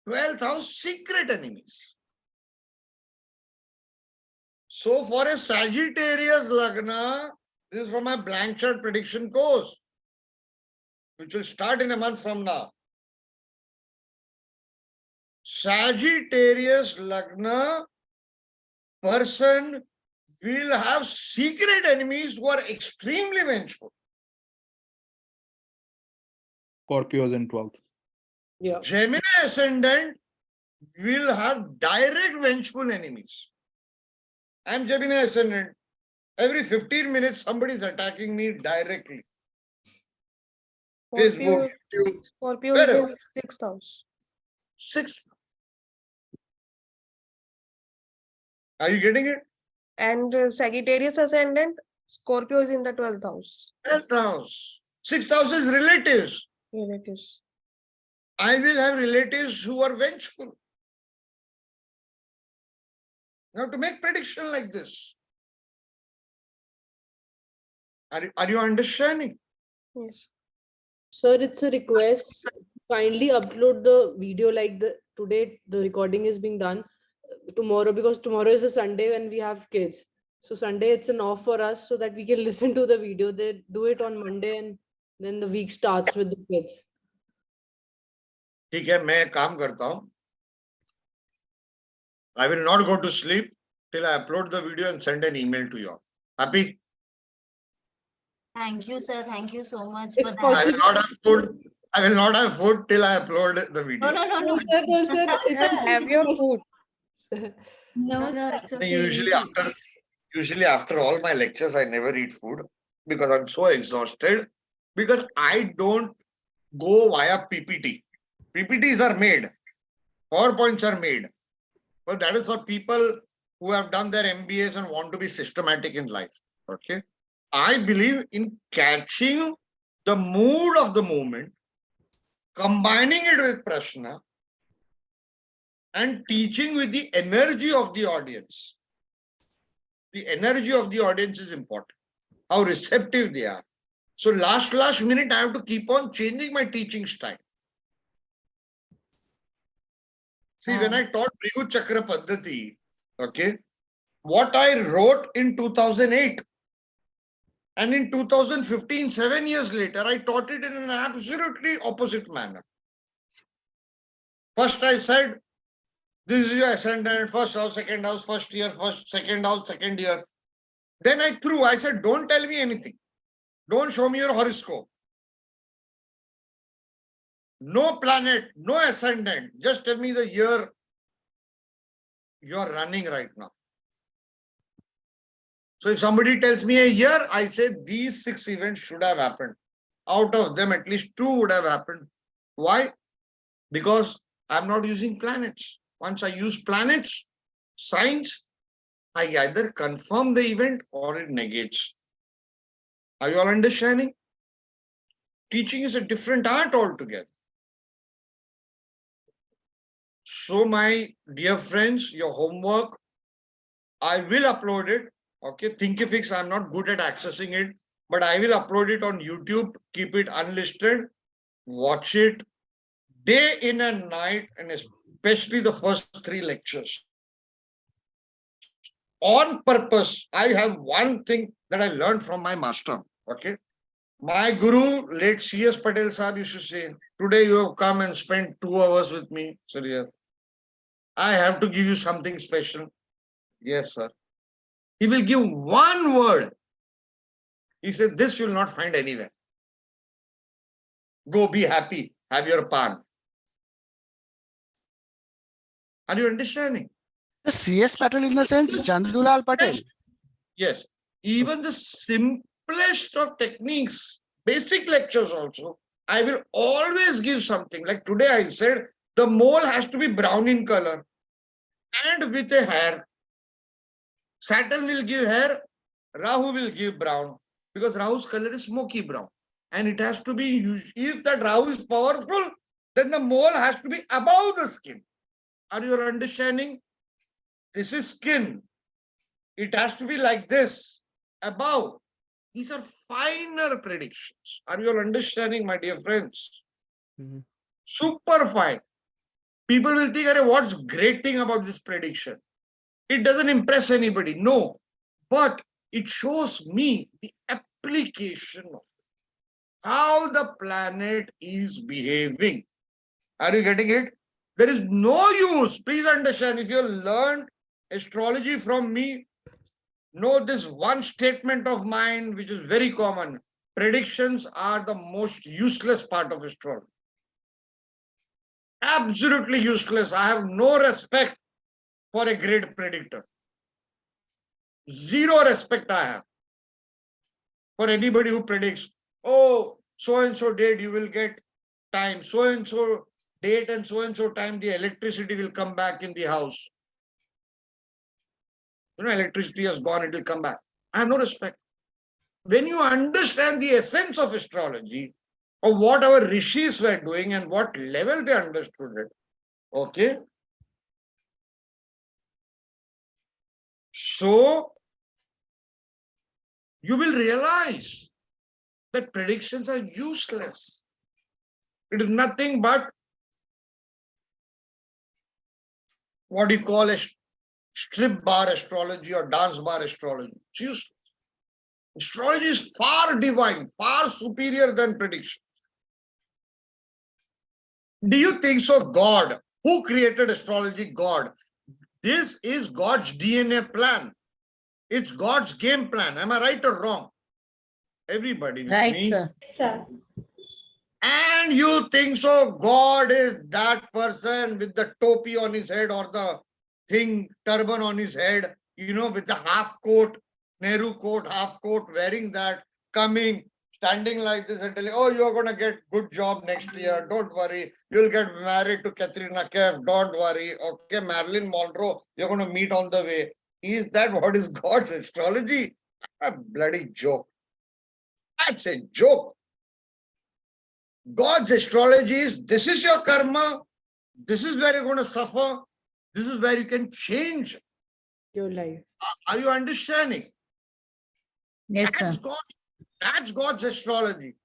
12th house, secret enemies. So for a Sagittarius Lagna, this is from my blank chart prediction course, which will start in a month from now. Sagittarius Lagna person will have secret enemies who are extremely vengeful. Scorpios in 12th. Yeah. Gemini ascendant will have direct vengeful enemies. I'm Gemini ascendant. Every 15 minutes, somebody is attacking me directly. Facebook, YouTube, Scorpio is wherever. in 6th house. Sixth. Are you getting it? And Sagittarius ascendant, Scorpio is in the 12th house. 12th house. 6th house is relatives. Relatives. I will have relatives who are vengeful. Now to make prediction like this. Are you understanding? Yes. Sir, it's a request. Kindly upload the video like today the recording is being done tomorrow, because tomorrow is a Sunday when we have kids. So Sunday it's an off for us so that we can listen to the video. They do it on Monday and then the week starts with the kids. ठीक है, मैं एक काम करता हूँ. I will not go to sleep till I upload the video and send an email to you all. Happy? Thank you, sir. Thank you so much If for that. I will not have food. I will not have food till I upload the video. No. No, sir. Have your food. No, sir. It's okay. Usually after all my lectures, I never eat food because I'm so exhausted, because I don't go via PPT. PPTs are made. PowerPoints are made. But that is for people who have done their MBAs and want to be systematic in life. Okay. I believe in catching the mood of the moment, combining it with prashna, and teaching with the energy of the audience. The energy of the audience is important. How receptive they are. So last minute, I have to keep on changing my teaching style. See, when I taught Brigu Chakra Paddhati, okay, what I wrote in 2008 and in 2015, 7 years later, I taught it in an absolutely opposite manner. First, I said, this is your ascendant, first house, second house, first year, second house, second year. Then I said, don't tell me anything. Don't show me your horoscope. No planet, no ascendant. Just tell me the year you're running right now. So if somebody tells me a year, I say these 6 events should have happened. Out of them, at least 2 would have happened. Why? Because I'm not using planets. Once I use planets, signs, I either confirm the event or it negates. Are you all understanding? Teaching is a different art altogether. So my dear friends, your homework, I will upload it. Okay, Thinkific, I'm not good at accessing it, but I will upload it on YouTube. Keep it unlisted. Watch it day in and night, and especially the first 3 lectures. On purpose, I have one thing that I learned from my master. Okay. My guru, late C.S. Patel Sahib, used to say, today you have come and spent 2 hours with me. So yes, I have to give you something special. Yes, sir. He will give one word. He said, this you will not find anywhere. Go be happy. Have your pan. Are you understanding? The C.S. Patel in the sense, Chandulal Patel. Yes. Even the simplest of techniques, basic lectures also, I will always give something. Like today I said, the mole has to be brown in color and with a hair. Saturn will give hair, Rahu will give brown, because Rahu's color is smoky brown. And it has to be, if that Rahu is powerful, then the mole has to be above the skin. Are you understanding? This is skin. It has to be like this, above. These are finer predictions. Are you all understanding, my dear friends? Super fine. People will think, what's great thing about this prediction? It doesn't impress anybody, no. But it shows me the application of it. How the planet is behaving. Are you getting it? There is no use. Please understand, if you learned astrology from me, know this one statement of mine, which is very common. Predictions are the most useless part of astrology. Absolutely useless. I have no respect for a great predictor. Zero respect I have for anybody who predicts, oh, so-and-so date you will get time, so-and-so date and so-and-so time the electricity will come back in the house. You know, electricity has gone, it will come back. I have no respect. When you understand the essence of astrology, of what our rishis were doing and what level they understood it, okay? So, you will realize that predictions are useless. It is nothing but what you call a strip bar astrology or dance bar astrology. It's useless. Astrology is far divine, far superior than prediction. Do you think so? God, who created astrology? God. This is God's DNA plan. It's God's game plan. Am I right or wrong? Everybody with Right, me? sir. Sir. And you think so? God is that person with the topi on his head or the thing, turban on his head, you know, with the half coat, Nehru coat, half coat, wearing that, coming, standing like this and telling, oh, you're going to get good job next year. Don't worry. You'll get married to Katrina Kaif. Don't worry. Okay, Marilyn Monroe, you're going to meet on the way. Is that what is God's astrology? A bloody joke. That's a joke. God's astrology is, this is your karma. This is where you're going to suffer. This is where you can change your life. Are you understanding? Yes, sir. That's God's astrology.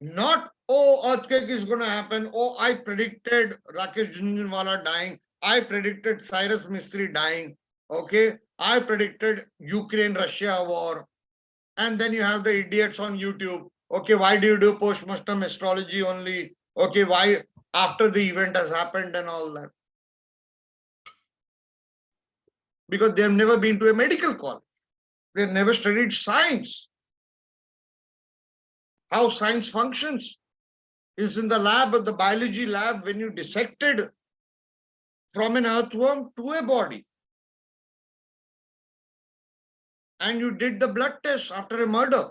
Not, oh, earthquake is going to happen. Oh, I predicted Rakesh Jhunjhunwala dying. I predicted Cyrus Mistry dying. Okay. I predicted Ukraine-Russia war. And then you have the idiots on YouTube. Okay, why do you do postmortem astrology only? Okay, why after the event has happened and all that? Because they have never been to a medical college. They have never studied science. How science functions is in the lab, the biology lab, when you dissected from an earthworm to a body. And you did the blood test after a murder.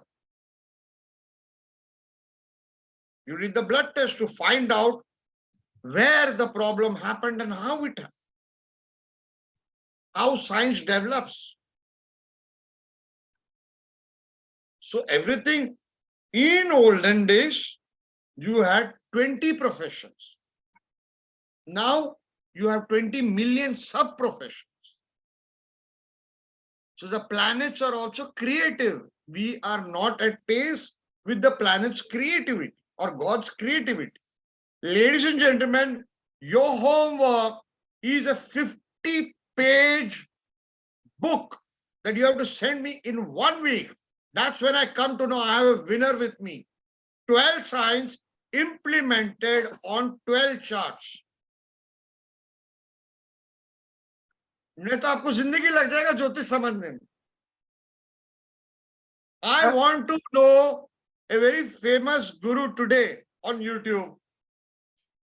You did the blood test to find out where the problem happened and how it happened. How science develops. So everything in olden days, you had 20 professions. Now you have 20 million sub-professions. So the planets are also creative. We are not at pace with the planet's creativity or God's creativity. Ladies and gentlemen, your homework is a 50-page book that you have to send me in 1 week. That's when I come to know I have a winner with me. 12 signs implemented on 12 charts. नहीं तो आपको जिंदगी लग जाएगा ज्योतिष समझने में. I want to know a very famous guru today on YouTube.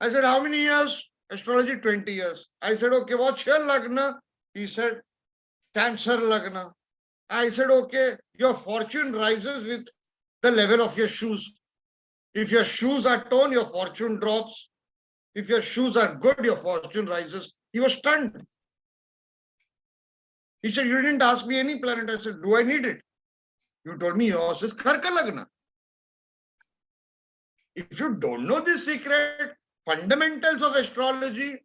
I said, how many years? Astrology, 20 years. I said, okay, what's your lagna? He said, Cancer lagna. I said, okay, your fortune rises with the level of your shoes. If your shoes are torn, your fortune drops. If your shoes are good, your fortune rises. He was stunned. He said, you didn't ask me any planet. I said, do I need it? You told me yours is Karka Lagna. If you don't know this secret, fundamentals of astrology,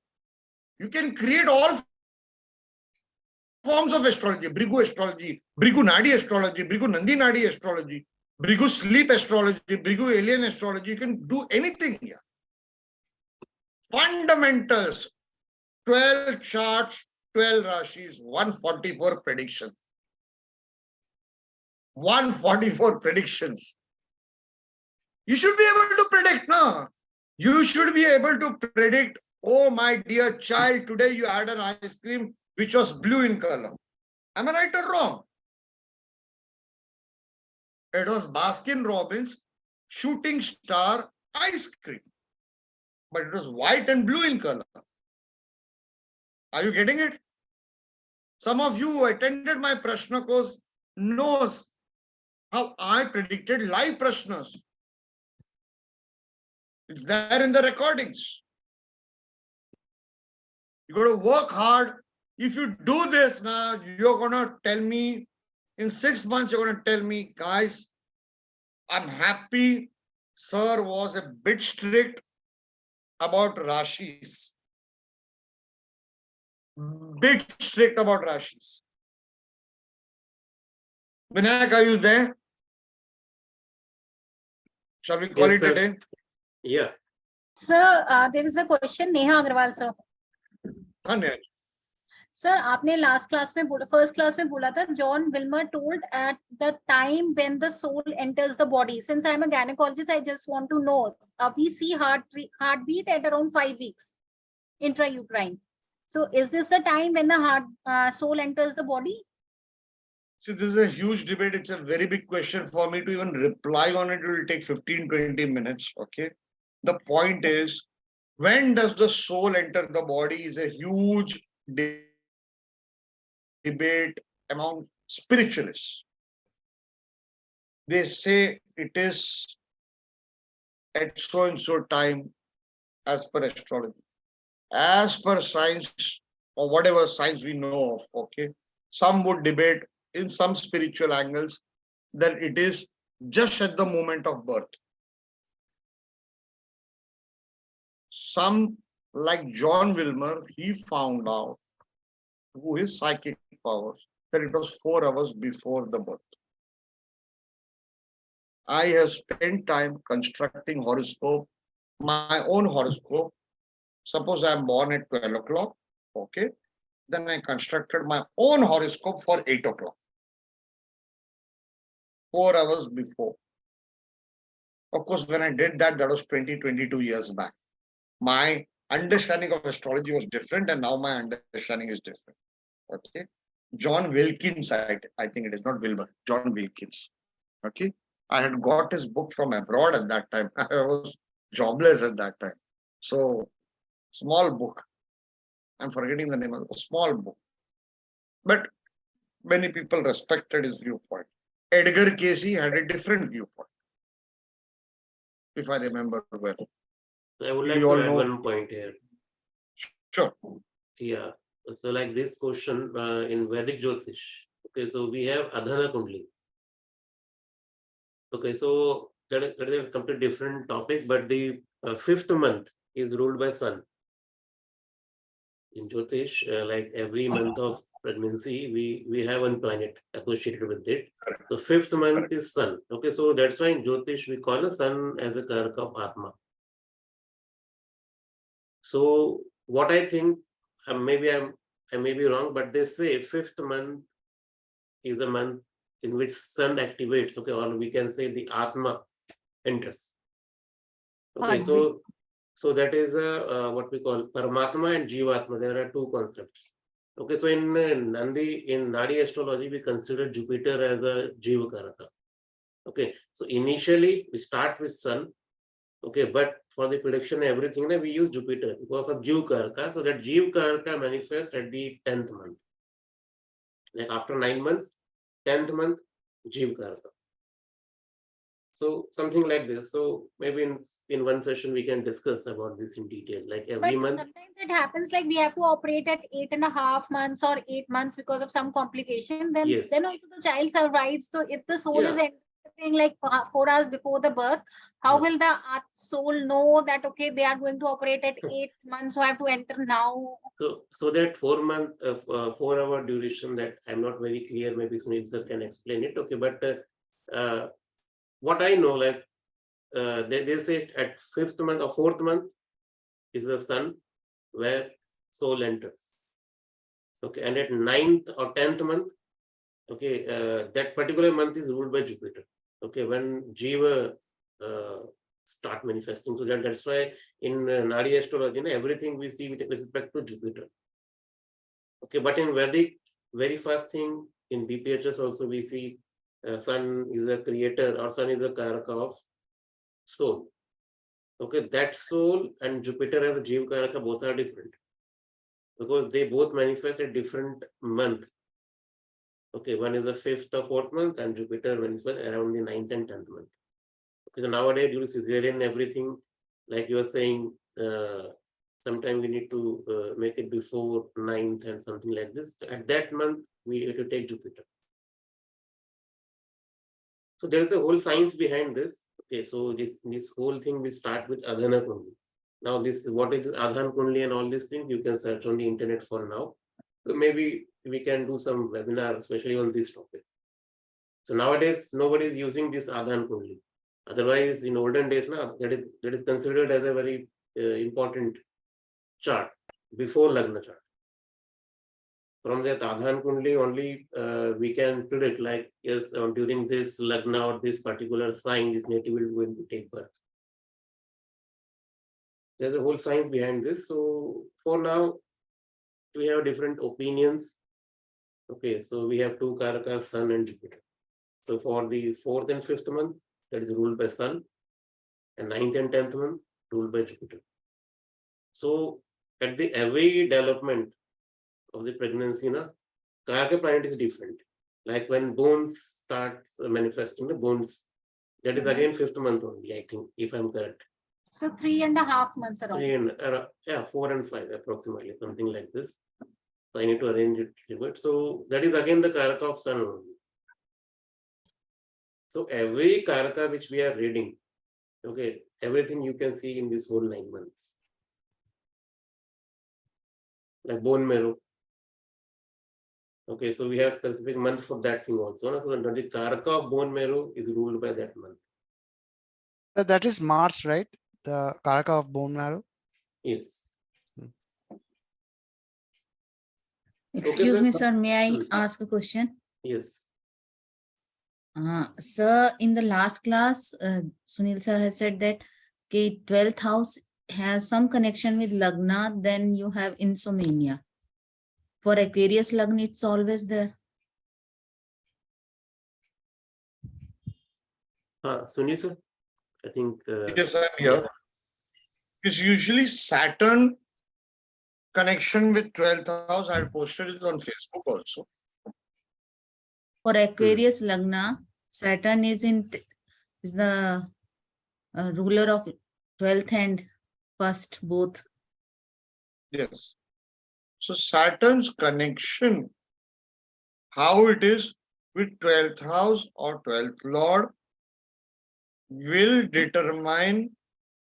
you can create all forms of astrology. Bhrigu astrology, Bhrigu Nadi astrology, Bhrigu Nandi Nadi astrology, Bhrigu sleep astrology, Bhrigu alien astrology. You can do anything here. Fundamentals, 12 charts 12 Rashis, 144 predictions. 144 predictions. You should be able to predict, no? You should be able to predict, oh my dear child, today you had an ice cream which was blue in color. Am I right or wrong? It was Baskin Robbins shooting star ice cream. But it was white and blue in color. Are you getting it? Some of you who attended my Prashna course knows how I predicted live Prashnas. It's there in the recordings. You got to work hard. If you do this now, you're going to tell me, in 6 months, you're going to tell me, guys, I'm happy. Sir was a bit strict about Rashis. Bit strict about Rashis. Vinayak, are you there? Shall we call Yes, it a sir. day? Yeah. Sir, there is a question, Neha Agrawal, sir. Dhanyad. Sir, आपने last class में बोला, first class में बोला था, John Wilmer told at the time when the soul enters the body. Since I'm a gynecologist, I just want to know. We see heartbeat at around 5 weeks, intrauterine. So, is this the time when the soul enters the body? See, this is a huge debate. It's a very big question for me to even reply on it. It will take 15-20 minutes. Okay. The point is, when does the soul enter the body is a huge debate among spiritualists. They say it is at so and so time as per astrology. As per science or whatever science we know of, okay, some would debate in some spiritual angles that it is just at the moment of birth. Some, like John Wilmer, he found out through his psychic powers that it was 4 hours before the birth. I have spent time constructing horoscope, my own horoscope. Suppose I am born at 12 o'clock, okay, then I constructed my own horoscope for 8 o'clock. 4 hours before. Of course, when I did that, that was 22 years back. My understanding of astrology was different, and now my understanding is different. Okay. John Wilkins, I think it is not Wilbur, John Wilkins. Okay. I had got his book from abroad at that time. I was jobless at that time. So, small book. I'm forgetting the name of a small book. But many people respected his viewpoint. Edgar Casey had a different viewpoint, if I remember well. I would like We all to add know. one point here. Sure. Yeah. So like this question in Vedic Jyotish. Okay, so we have Adhana Kundli. Okay, so that is a completely different topic, but the 5th month is ruled by Sun. In Jyotish, like every month of pregnancy, we have one planet associated with it. The 5th month is Sun. Okay, so that's why in Jyotish we call the Sun as a Karaka of Atma. So what I think, I may be wrong, but they say 5th month is a month in which Sun activates, okay, or we can say the Atma enters. Okay, so that is what we call Paramatma and Jivatma. There are two concepts. Okay, so in Nadi astrology, we consider Jupiter as a Jiva Karaka. Okay, so initially we start with Sun. Okay, but for the prediction, everything, we use Jupiter because of Jiva Karaka. So that Jiva Karaka manifests at the 10th month. Like after 9 months, 10th month, Jiva Karaka. So something like this. So maybe in one session we can discuss about this in detail. Like every month. Sometimes it happens like we have to operate at 8.5 months or 8 months because of some complication. Then Yes. then also the child survives. So if the soul is Yeah. entering like 4 hours before the birth, how will the soul know that okay they are going to operate at 8 months, so I have to enter now? So that 4 month 4 hour duration, that I'm not very clear. Maybe Sunil sir can explain it. Okay, but what I know, like they say at 5th month or 4th month is the Sun where soul enters. Okay, and at 9th or 10th month, okay, that particular month is ruled by Jupiter. Okay, when Jiva start manifesting. So that's why in Nadi astrology, everything we see with respect to Jupiter. Okay, but in Vedic, very first thing in BPHS also we see Sun is a creator or Sun is a karaka of soul. Okay, that soul and Jupiter as a Jiva karaka both are different because they both manifest at different month. Okay, one is the 5th or 4th month and Jupiter manifests around the 9th and 10th month. Okay, so nowadays due to cesarean everything, like you were saying, sometimes we need to make it before 9th and something like this. At that month, we have to take Jupiter. So there is a whole science behind this. Okay, so this whole thing we start with Adhana Kundli. Now this what is Adhan Kundli and all these things you can search on the internet for now. So maybe we can do some webinar especially on this topic. So nowadays nobody is using this Adhan Kundli. Otherwise, in olden days, now that is considered as a very important chart before Lagna chart. From that Adhan Kundli only we can predict like yes, during this Lagna or this particular sign, this native will going to take birth. There's a whole science behind this. So for now, we have different opinions. Okay, so we have two karakas, Sun and Jupiter. So for the 4th and 5th month, that is ruled by Sun, and 9th and 10th month ruled by Jupiter. So at the every development of the pregnancy, Karaka planet is different. Like when bones starts manifesting, the bones, that is again 5th month only, I think, if I'm correct. So 3.5 months around. 3 and yeah, 4 and 5 approximately, something like this. So I need to arrange it a little bit. So that is again the Karaka of Sun only. So every Karaka which we are reading, okay, everything you can see in this whole 9 months. Like bone marrow. Okay, so we have specific month for that thing also. So the Karaka of bone marrow is ruled by that month. That is Mars, right? The Karaka of bone marrow. Yes. Excuse Okay, me, sir. sir. May I ask a question? Yes. Sir, in the last class, Sunil sir had said that 12th house has some connection with Lagna, then you have insomnia. For Aquarius Lagna, it's always there. Sunil sir, I think. Yes, I'm here. It's usually Saturn connection with 12th house. I posted it on Facebook also. For Aquarius Lagna, Saturn is the ruler of 12th and 1st both. Yes. So Saturn's connection, how it is with 12th house or 12th lord, will determine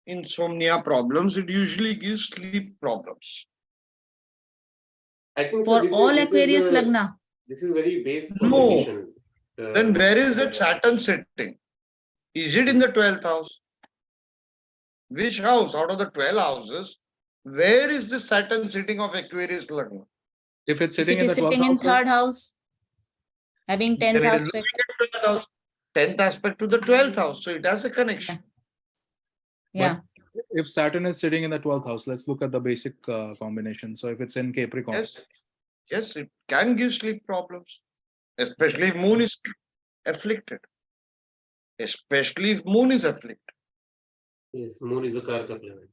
insomnia problems. It usually gives sleep problems. I think For so all Aquarius Lagna. This is very base No. combination. Then where is that Saturn sitting? Is it in the 12th house? Which house out of the 12 houses? Where is the Saturn sitting of Aquarius Lagna? If it's If sitting it in the is 12th sitting in house, sir, 3rd house, having 10th Then it is aspect. looking at 12th house. 10th aspect to the 12th house. So it has a connection. Yeah. if Saturn is sitting in the 12th house, let's look at the basic combination. So if it's in Capricorn, Yes, it can give sleep problems, especially if moon is afflicted. Especially if moon is afflicted. Yes, moon is a Karaka planet.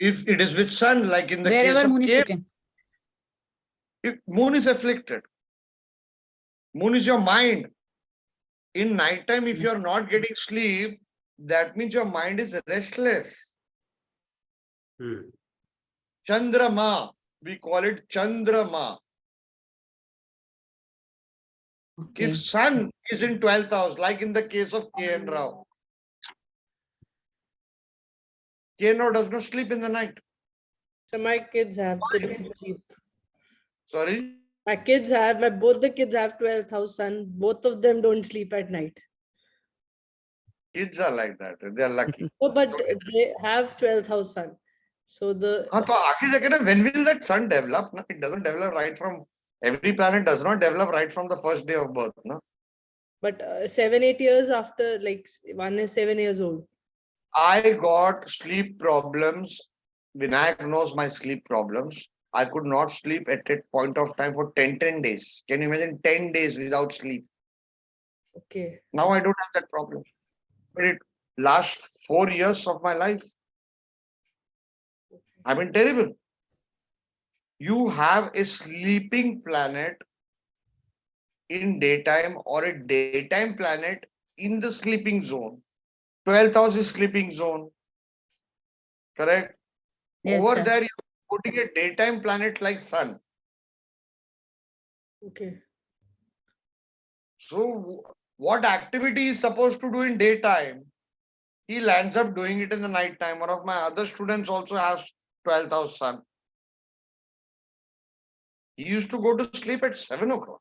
If it is with sun, like in the Wherever case of moon is Cape, sitting. if moon is afflicted, moon is your mind. In nighttime, if you're not getting sleep, that means your mind is restless. Chandrama, we call it Chandrama. Okay. If sun is in 12th house, like in the case of K.N. Rao, K.N. Rao does not sleep in the night. So my kids have, they don't sleep. Sorry? My kids have, both the kids have 12th house sun. Both of them don't sleep at night. Kids are like that. They are lucky. No, but they have 12th house sun. So the When will that sun develop? It doesn't develop right from Every planet does not develop right from the first day of birth. No? But 7-8 years after, like one is 7 years old. I got sleep problems. Vinayak knows my sleep problems. I could not sleep at a point of time for 10 days. Can you imagine 10 days without sleep? Okay. Now I don't have that problem. But it last 4 years of my life, I've been terrible. You have a sleeping planet in daytime or a daytime planet in the sleeping zone. 12th house is sleeping zone. Correct? Yes, Over sir. there, you're putting a daytime planet like sun. Okay. So what activity is supposed to do in daytime, he lands up doing it in the night time. One of my other students also has 12th house sun. He used to go to sleep at 7 o'clock.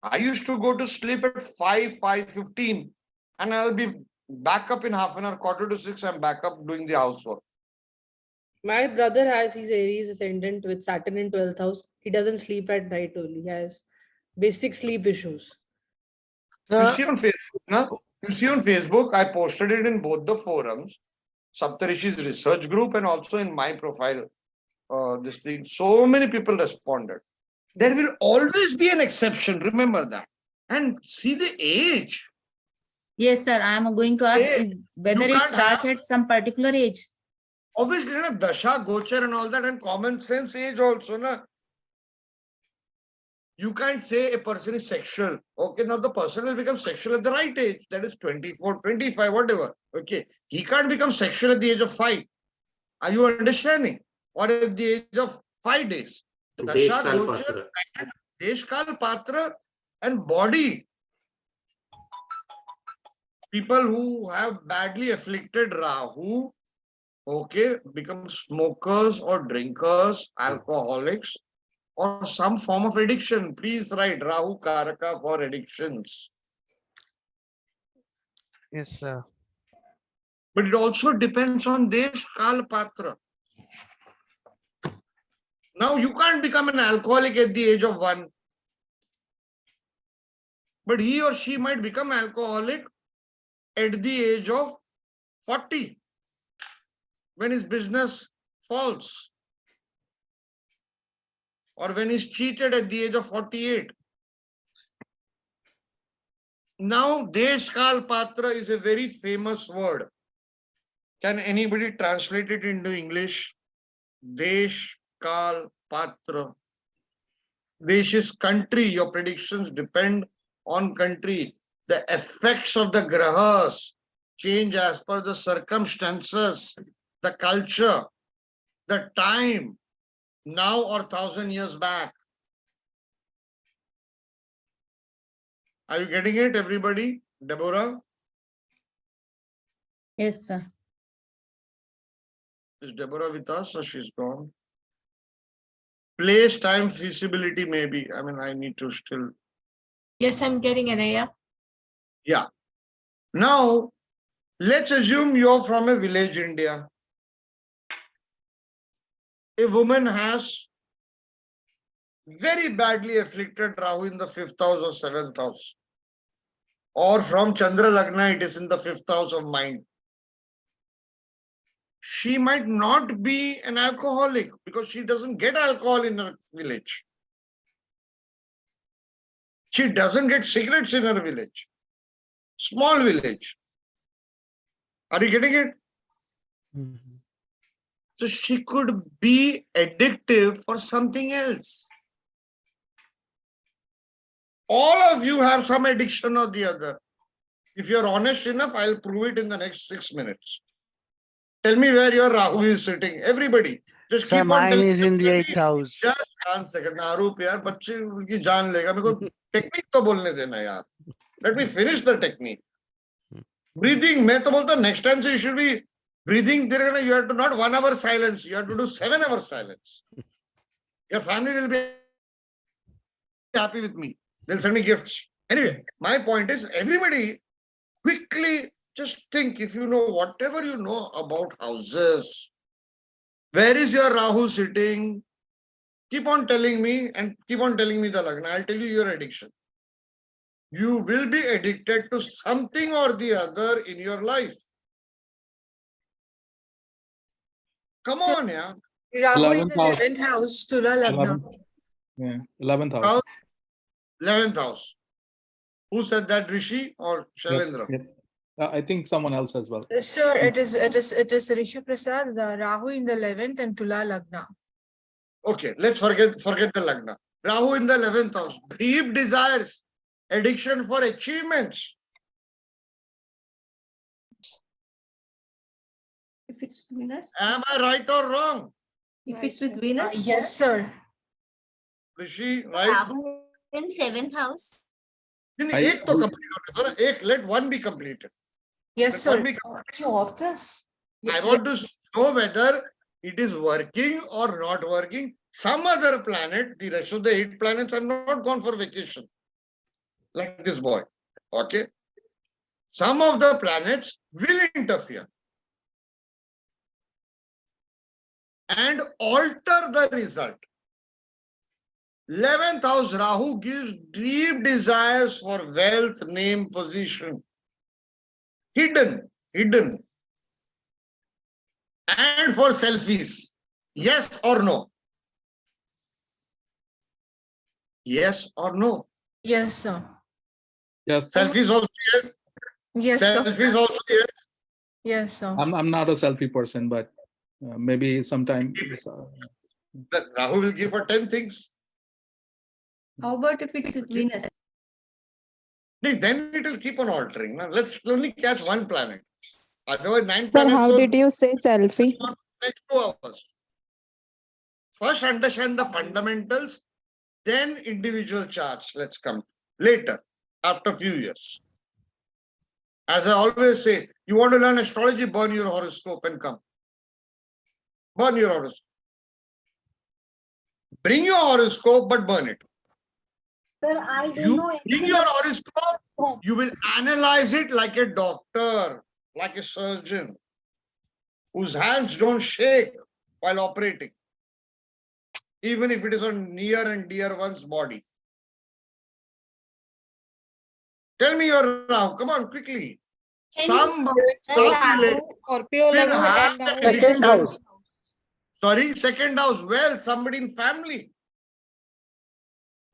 I used to go to sleep at 5:15, and I'll be back up in half an hour, 5:45, I'm back up doing the housework. My brother has his Aries ascendant with Saturn in 12th house. He doesn't sleep at night only. He has basic sleep issues. You see on Facebook, no? You see on Facebook, I posted it in both the forums, Saptarishis research group and also in my profile. This thing, so many people responded. There will always be an exception, remember that. And see the age. Yes, sir. I am going to ask whether it can't starts have- at some particular age. Obviously, na, Dasha, Gochar and all that, and common sense age also. Na. You can't say a person is sexual. Okay, now the person will become sexual at the right age. That is 24, 25, whatever. Okay, he can't become sexual at the age of 5. Are you understanding? Or at the age of 5 days. Dasha, Deshkal Gochar, Patra. Deshkal, Patra, and body. People who have badly afflicted Rahu, okay, become smokers or drinkers, alcoholics, or some form of addiction. Please write Rahu Karaka for addictions. Yes, sir. But it also depends on Desh Kal Patra. Now you can't become an alcoholic at the age of 1. But he or she might become alcoholic at the age of 40 when his business falls. Or when he's cheated at the age of 48. Now, Desh Kal Patra is a very famous word. Can anybody translate it into English? Desh Kal Patra. Desh is country. Your predictions depend on country. The effects of the grahas change as per the circumstances, the culture, the time, now or 1,000 years back. Are you getting it, everybody? Deborah? Yes, sir. Is Deborah with us or she's gone? Place, time, feasibility, maybe. I mean, I need to still. Yes, I'm getting it, yeah. Yeah. Now, let's assume you're from a village, India. A woman has very badly afflicted Rahu in the 5th house or 7th house. Or from Chandra Lagna, it is in the 5th house of mind. She might not be an alcoholic because she doesn't get alcohol in her village. She doesn't get cigarettes in her village. Small village. Are you getting it? So she could be addictive for something else. All of you have some addiction or the other. If you're honest enough, I'll prove it in the next 6 minutes. Tell me where your Rahu is sitting. Everybody. Just Sir, keep on mine telling is in the me. 8th house. Just 1 second. Narup yaar, बच्चे उनकी जान लेगा. मेरे को technique तो बोलने देना यार. Let me finish the technique. Breathing. मैं तो बोलता next time से you should be breathing. You have to not 1 hour silence. You have to do 7 hours silence. Your family will be happy with me. They'll send me gifts. Anyway, my point is everybody quickly just think, if you know whatever you know about houses, where is your Rahu sitting? keep on telling me and keep on telling me the Lagna. I'll tell you your addiction. You will be addicted to something or the other in your life. Come on, yeah. Rahu in 11th the house. 11th house, Tula Lagna. 11th. Yeah, 11th house. 11th house. Who said that, Rishi or Shailendra? Yep. I think someone else as well. Sir, it is Rishi Prasad, the Rahu in the 11th and Tula Lagna. Okay, let's forget the Lagna. Rahu in the 11th house. Deep desires, addiction for achievements. If it's Venus. Am I right or wrong? If it's with Venus. Yes, sir. Rishi, right? Rahu in 7th house. एक तो complete होने दो ना. एक, let one be completed. Yes, Let sir. one be completed. Of this. I want to know whether it is working or not working. Some other planet, the rest of the 8 planets have not gone for vacation. Like this boy. Okay. Some of the planets will interfere and alter the result. 11th house Rahu gives deep desires for wealth, name, position. Hidden. And for selfies. Yes or no? Yes or no? Yes, sir. Yes. Selfies also yes. Yes, sir. Selfies also yes. Yes, sir. I'm not a selfie person, but maybe sometime. That Rahu will give for 10 things. How about if it's with Venus? Then it will keep on altering. Now, let's only catch one planet. Otherwise, 9 Sir, planets. how did you say selfie? Next 2 hours. First, understand the fundamentals, then individual charts. Let's come later, after a few years. As I always say, you want to learn astrology, burn your horoscope and come. Burn your horoscope. Bring your horoscope, but burn it. Sir, I don't You know bring anything your about- horoscope, you will analyze it like a doctor, like a surgeon, whose hands don't shake while operating, even if it is on near and dear one's body. Tell me your Rahu. Come on, quickly. Some Scorpio will Lagna have and the Rahu. addiction. house. Sorry, second house, wealth, somebody in family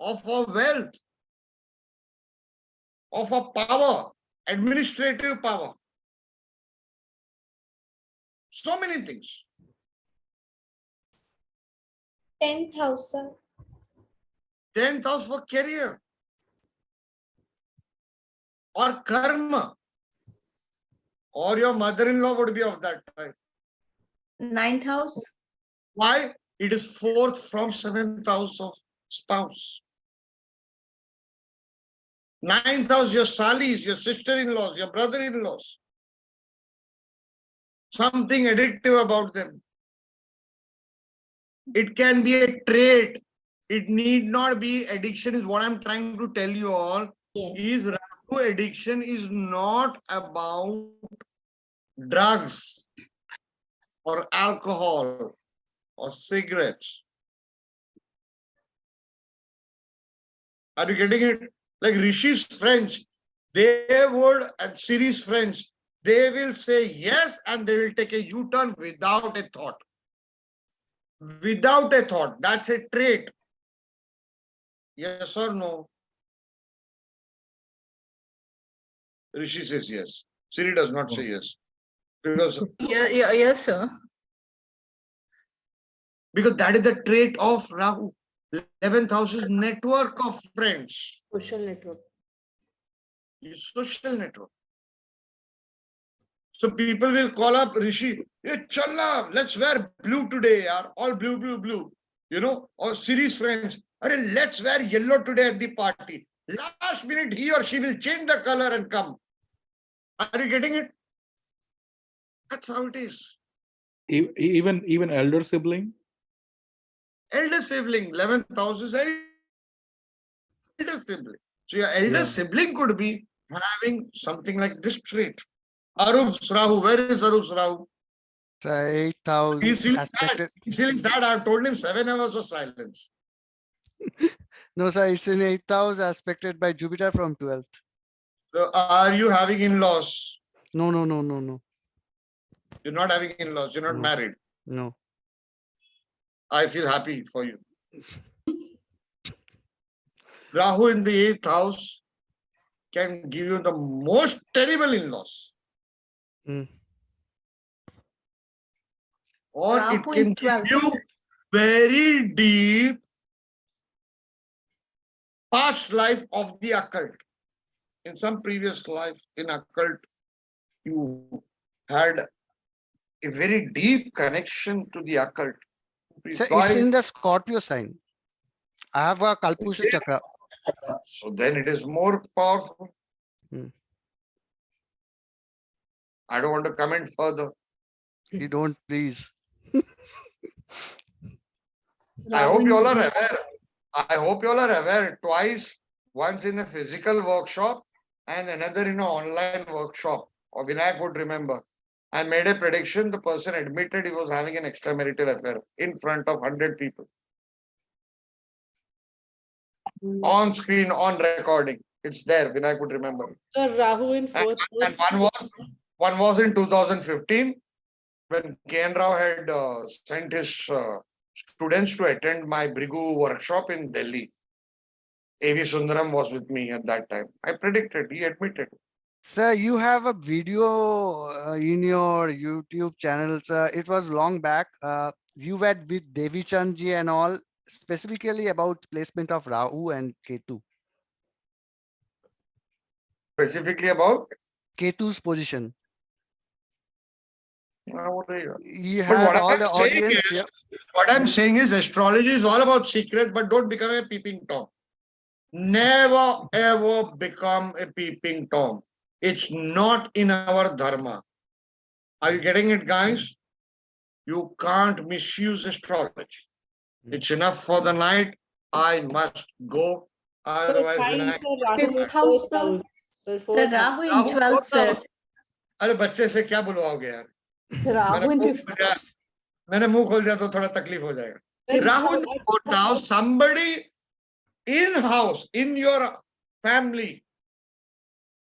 of a wealth, of a power, administrative power. So many things. 10th house, sir. 10th house for career or karma, or your mother-in-law would be of that type. 9th house. Why? It is 4th from 7th house of spouse. 9th house, your salis, your sister-in-laws, your brother-in-laws. Something addictive about them. It can be a trait. It need not be addiction, is what I'm trying to tell you all. Is Rahu addiction is not about drugs or alcohol or cigarettes. Are you getting it? Like Rishi's friends, they would, and Siri's friends, they will say yes and they will take a U-turn without a thought. Without a thought. That's a trait. Yes or no? Rishi says yes. Siri does not say yes. Because Yes, sir. that is the trait of Rahu. 11th house is network of friends. Social network. Social network. So people will call up Rishi, hey, chalna, let's wear blue today, yaar. All blue, blue, blue. You know, or Siri's friends, let's wear yellow today at the party. Last minute, he or she will change the color and come. Are you getting it? That's how it is. Even elder sibling. Elder sibling, 11th house is elder sibling. So your elder sibling could be having something like this trait. Arup's Rahu, where is Arup's Rahu? So 8th house He's feeling aspected. sad. He's feeling sad. I've told him 7 hours of silence. No, sir, it's in 8th house aspected by Jupiter from 12th. So are you having in-laws? No, no, no, no, no, You're not having in-laws. You're not No. married. no. I feel happy for you. Rahu in the 8th house can give you the most terrible in-laws. Mm. Or Rahu it can in give 12th. you very deep past life of the occult. In some previous life in occult, you had a very deep connection to the occult. So it's in the Scorpio sign. I have a Kalpusha chakra. So then it is more powerful. Hmm. I don't want to comment further. You don't, please. I hope you all are aware. I hope you all are aware. Twice, once in a physical workshop and another in an online workshop. Or Vinayak would remember. I made a prediction. The person admitted he was having an extramarital affair in front of 100 people. On screen, on recording. It's there. Vinayak would remember. Sir, Rahu in fourth. And one was in 2015 when KN Rao had sent his students to attend my Brigu workshop in Delhi. A.V. Sundaram was with me at that time. I predicted, he admitted. Sir, you have a video in your YouTube channel, sir. It was long back. You were with Devi Chandji and all, specifically about placement of Rahu and Ketu. Specifically about? Ketu's position. You But had what all I'm the saying audience is, here. what I'm saying is astrology is all about secrets, but don't become a peeping Tom. Never ever become a peeping Tom. It's not in our dharma. Are you getting it, guys? You can't misuse astrology. It's enough for the night. I must go. Otherwise, when I... Fifth house, sir. Sir, fourth house. Rahu in 12th, sir. अरे बच्चे से क्या बुलवाओगे यार? Rahu in 5th. मैंने मुंह खोल दिया तो थोड़ा तकलीफ हो जाएगा. Rahu in the 4th house, somebody in house, in your family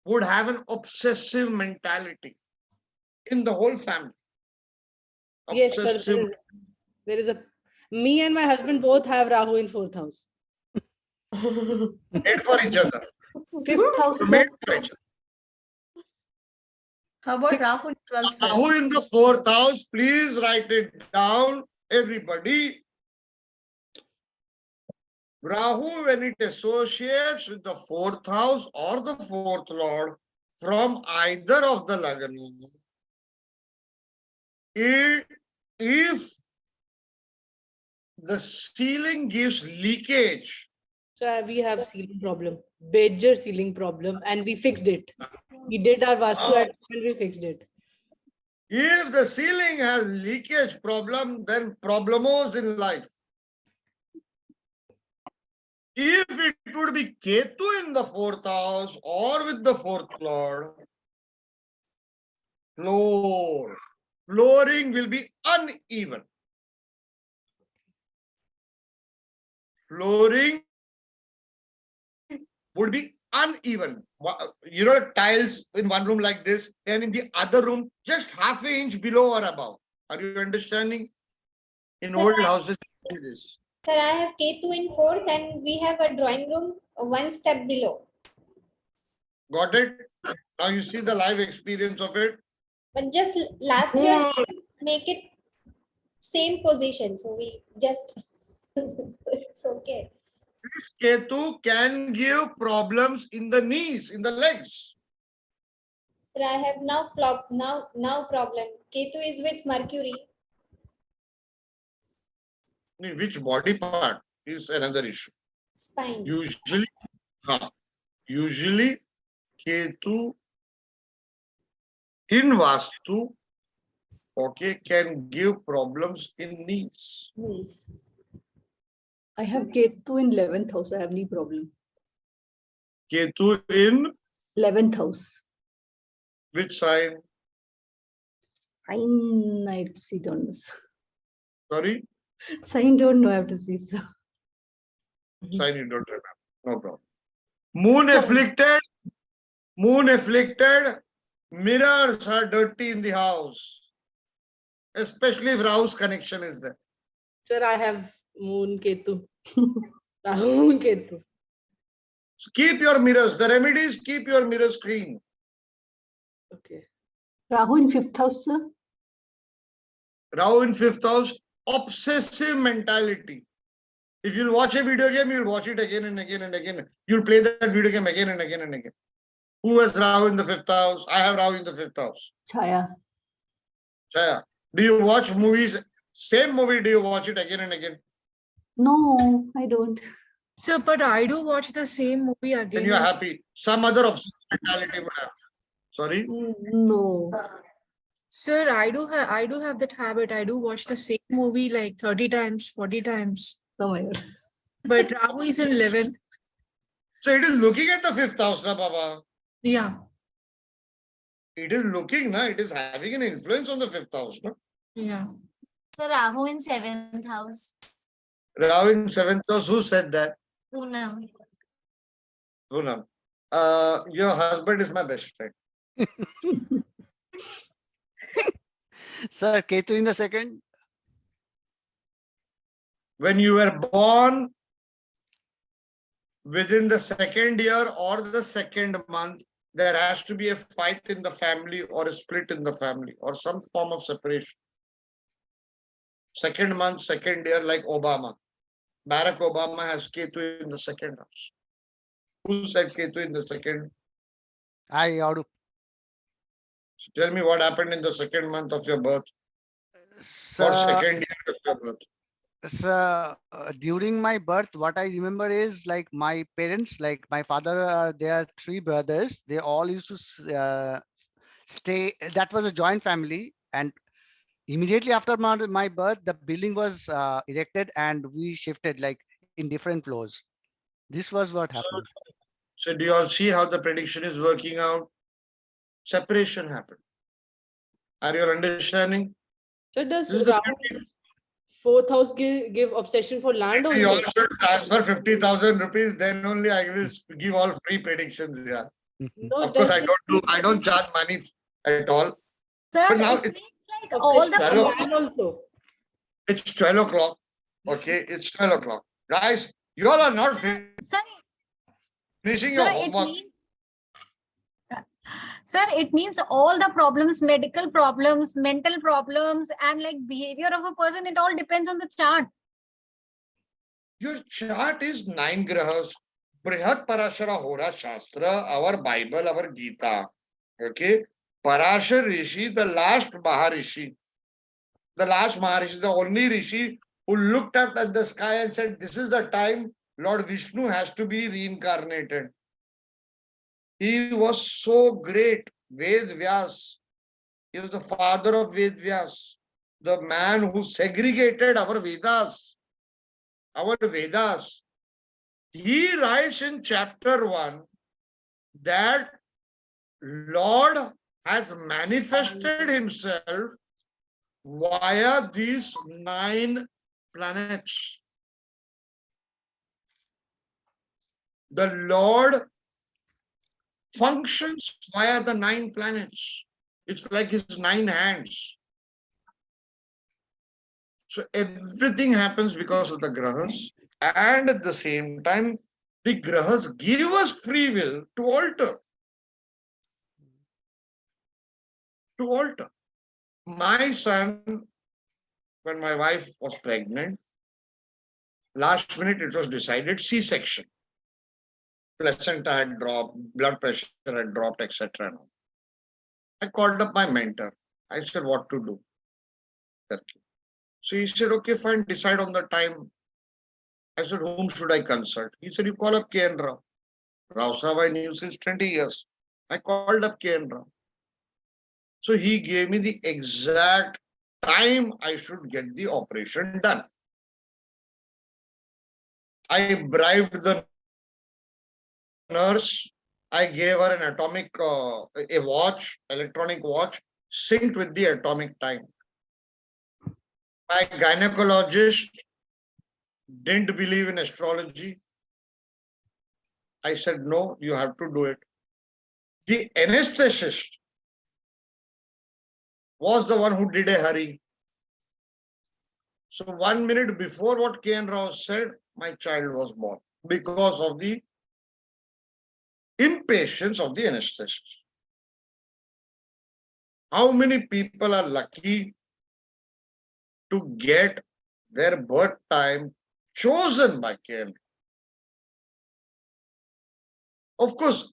would have an obsessive mentality in the whole family. Yes, sir. There is a. Me and my husband both have Rahu in fourth house. Made for each other. Fifth house, Made sir. for each other. How about Rahu in 12th, sir? Rahu in the 4th house, please write it down, everybody. Rahu, when it associates with the 4th house or the 4th lord from either of the lagna, if the ceiling gives leakage. So we have ceiling problem, major ceiling problem, and we fixed it. We did our vastu and we fixed it. If the ceiling has leakage problem, then problemos in life. If it would be Ketu in the 4th house or with the 4th lord, flooring will be uneven. Flooring would be uneven. You know, tiles in one room like this, and in the other room, just half an inch below or above. Are you understanding? In old houses, this. Sir, I have Ketu in 4th and we have a drawing room one step below. Got it? Now you see the live experience of it. But just last year, make it same position. So we just, it's okay. This Ketu can give problems in the knees, in the legs. Sir, I have now problem. Ketu is with Mercury. Which body part is another issue. Spine. Usually Ketu in Vastu, okay, can give problems in knees. Knees. I have Ketu in 11th house. I have knee problem. Ketu in 11th house. which sign? Sign, I have to see, don't know. Sorry? Sign, don't know, I have to see, sir. Sign you don't remember. No problem. Moon afflicted, mirrors are dirty in the house. Especially if Rahu's connection is there. Sir, I have Moon Ketu. Rahu Moon Ketu. So keep your mirrors. The remedy is keep your mirrors clean. Okay. Rahu in 5th house, sir. Rahu in 5th house, obsessive mentality. If you'll watch a video game, you'll watch it again and again and again. You'll play that video game again and again and again. Who has Rahu in the 5th house? I have Rahu in the 5th house. Chaya. Chaya. Do you watch movies? Same movie, do you watch it again and again? No, I don't. So, but I do watch the same movie again. Then you are happy. Some other obsessive mentality would have. Sorry? No. Sir, I do have that habit. I do watch the same movie like 30 times, 40 times. Oh my God. But Rahu is in 11th. So it is looking at the 5th house, na Baba? Yeah. It is looking, na? It is having an influence on the 5th house, no? Yeah. So Rahu in 7th house. Rahu in 7th house, who said that? Poonam. Poonam. Your husband is my best friend. Sir, Ketu in the 2nd. When you were born within the 2nd year or the 2nd month, there has to be a fight in the family or a split in the family or some form of separation. 2nd month, 2nd year, like Obama. Barack Obama has Ketu in the 2nd house. Who said Ketu in the 2nd? I ought So tell me what happened in the 2nd month of your birth or to. 2nd year of your birth. So, during my birth, what I remember is like my parents, like my father, there are 3 brothers. They all used to stay. That was a joint family, and immediately after my birth, the building was erected, and we shifted like in different floors. This was what happened. So do you all see how the prediction is working out? Separation happened. Are you all understanding? So does This is the Rahu 4th house give obsession for land You all also? should transfer 50,000 rupees, then only I will give all free predictions here. No, Of course, does I don't charge money at all. Sir, But now it it's, means like all the 12 o'clock. land also. It's 12 o'clock. Okay, it's 12 o'clock. Guys, you all are not Sir, finishing your sir, it homework. means sir, it means all the problems, medical problems, mental problems, and like behavior of a person, it all depends on the chart. Your chart is 9 grahas. Brihat Parashara Hora Shastra, our Bible, our Gita. Okay. Parashar Rishi, the last Maharishi. The last Maharishi, the only Rishi who looked up at the sky and said, this is the time Lord Vishnu has to be reincarnated. He was so great. Ved Vyas. He was the father of Ved Vyas. The man who segregated our Vedas. Our Vedas. He writes in chapter 1 that Lord has manifested himself via these 9 planets. The Lord functions via the 9 planets. It's like his 9 hands. So everything happens because of the grahas, and at the same time, the grahas give us free will to alter. To alter. My son, when my wife was pregnant, last minute it was decided C-section. Placenta had dropped, blood pressure had dropped, etc. I called up my mentor. I said, what to do? So he said, okay, fine, decide on the time. I said, whom should I consult? He said, you call up K.N. Rao. Rao Sahib I knew since 20 years. I called up K.N. Rao. So he gave me the exact time I should get the operation done. I bribed the nurse. I gave her an atomic, a watch, electronic watch. synced with the atomic time. My gynecologist didn't believe in astrology. I said, no, you have to do it. The anesthetist was the one who did a hurry. So 1 minute before what K.N. Rao said, my child was born because of the impatience of the anesthetist. How many people are lucky to get their birth time chosen by K.N. Of course,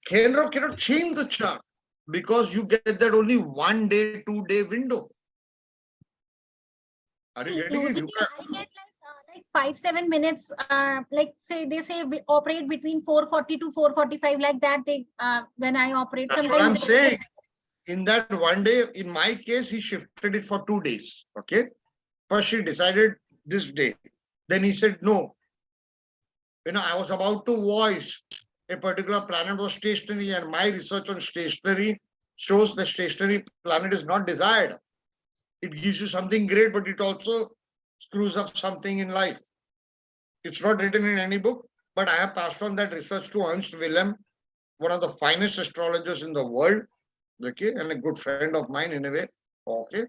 K.N. Rao cannot change the chart because you get that only 1 day, 2 day window. Are you getting it? You Usually I get like 5-7 minutes, like they say we operate between 4:40 to 4:45, like that. They when I operate, That's what I'm saying. In that 1 day, in my case, he shifted it for 2 days. Okay. First, he decided this day. Then he said, no. I was about to voice a particular planet was stationary, and my research on stationary shows the stationary planet is not desired. It gives you something great, but it also screws up something in life. It's not written in any book, but I have passed on that research to Ernst Willem, one of the finest astrologers in the world, okay, and a good friend of mine in a way, okay.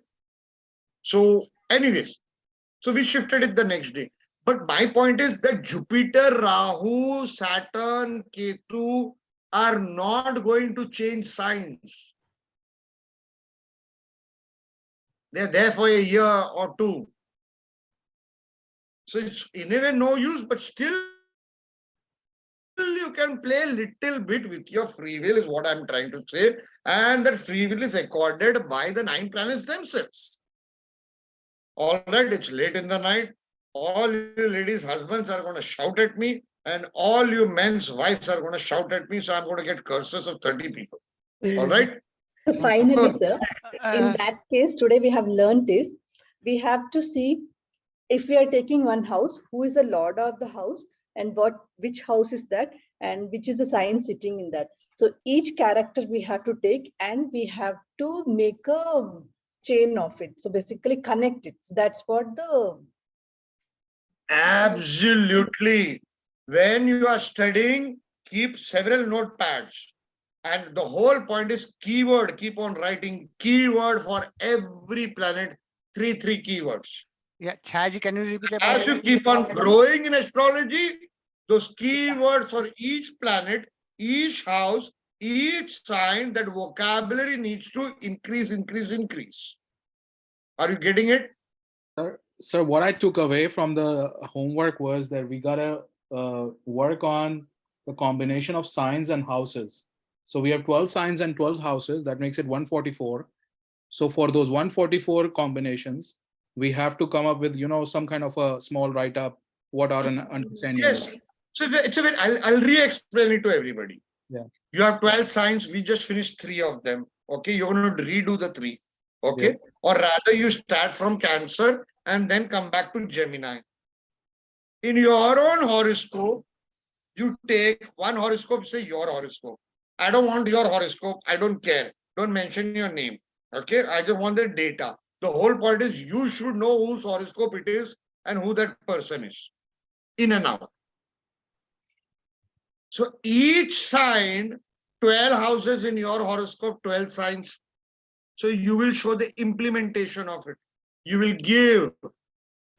So anyways, so we shifted it the next day. But my point is that Jupiter, Rahu, Saturn, Ketu are not going to change signs. They're there for a year or two. So it's in a way no use, but still you can play a little bit with your free will is what I'm trying to say. And that free will is accorded by the 9 planets themselves. All right, it's late in the night. All you ladies' husbands are going to shout at me, and all you men's wives are going to shout at me. So I'm going to get curses of 30 people. All right. So finally, sir, in that case, today we have learned this. We have to see if we are taking one house, who is the lord of the house, and which house is that, and which is the sign sitting in that. So each character we have to take, and we have to make a chain of it. So basically connect it. So that's what the... Absolutely. When you are studying, keep several notepads. And the whole point is keyword. Keep on writing keyword for every planet. 3 keywords. Yeah, Chaji, can you repeat that? As you keep on growing in astrology, those keywords for each planet, each house, each sign, that vocabulary needs to increase. Are you getting it? Sir, what I took away from the homework was that we gotta work on the combination of signs and houses. So we have 12 signs and 12 houses. That makes it 144. So for those 144 combinations, we have to come up with, some kind of a small write-up. What are an understanding? Yes. So it's a bit, I'll re-explain it to everybody. Yeah. You have 12 signs. We just finished 3 of them. Okay. You're going to redo the 3. Okay. Yeah. Or rather you start from Cancer and then come back to Gemini. In your own horoscope, you take one horoscope, say your horoscope. I don't want your horoscope. I don't care. Don't mention your name. Okay. I just want the data. The whole point is you should know whose horoscope it is and who that person is. In and out. So each sign, 12 houses in your horoscope, 12 signs. So you will show the implementation of it. You will give.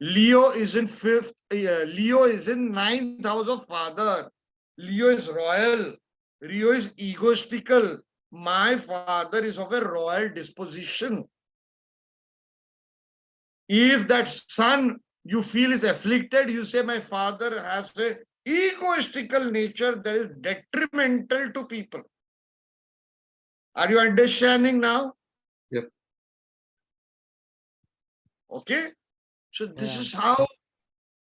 Leo is in 5th. Leo is in 9th house of father. Leo is royal. Leo is egoistical. My father is of a royal disposition. If that son you feel is afflicted, you say my father has a egoistical nature that is detrimental to people. Are you understanding now? Yep. Okay. So this is how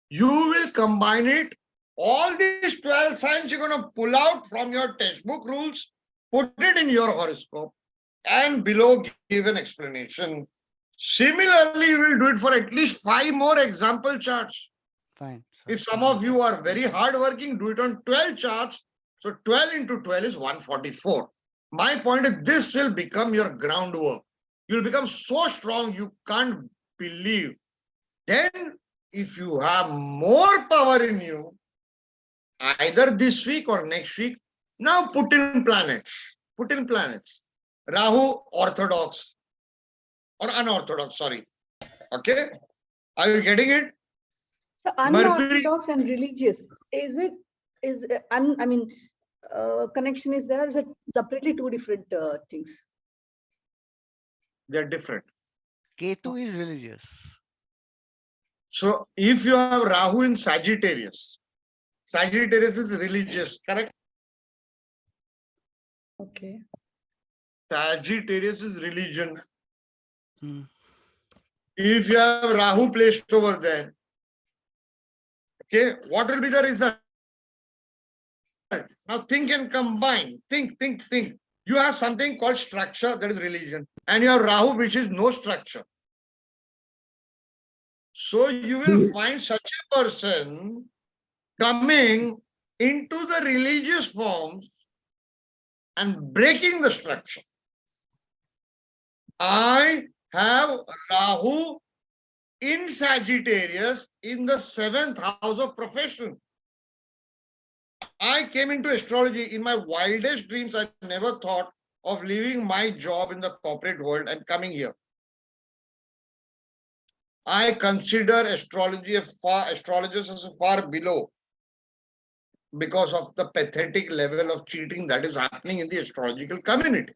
you will combine it. All these 12 signs you're going to pull out from your textbook rules, put it in your horoscope, and below give an explanation. Similarly, you will do it for at least 5 more example charts. Fine. If some of you are very hardworking, do it on 12 charts. So 12 into 12 is 144. My point is, this will become your groundwork. You'll become so strong you can't believe. Then, if you have more power in you, either this week or next week, now put in planets. Put in planets. Rahu, orthodox or unorthodox, sorry. Okay? Are you getting it? So Mercury. unorthodox and religious, connection is there? Is it separately two different things? They're different. Ketu is religious. So if you have Rahu in Sagittarius, Sagittarius is religious, correct? Okay. Sagittarius is religion. If you have Rahu placed over there, okay, what will be the result? Now think and combine. Think. You have something called structure, that is religion. And you have Rahu, which is no structure. So you will find such a person coming into the religious forms and breaking the structure. I have Rahu in Sagittarius in the 7th house of profession. I came into astrology in my wildest dreams. I never thought of leaving my job in the corporate world and coming here. I consider astrologers as far below because of the pathetic level of cheating that is happening in the astrological community.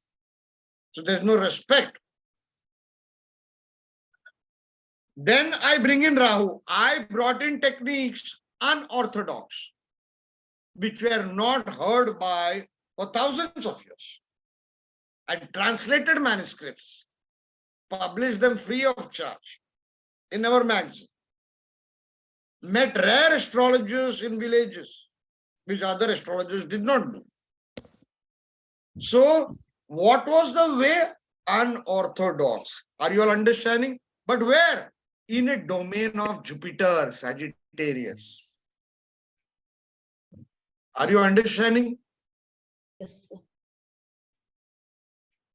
So there's no respect. Then I bring in Rahu. I brought in techniques unorthodox, which were not heard by for thousands of years. I translated manuscripts, published them free of charge in our magazine. Met rare astrologers in villages, which other astrologers did not do. So, what was the way? Unorthodox. Are you all understanding? But where? In a domain of Jupiter, Sagittarius. Are you understanding? Yes, sir.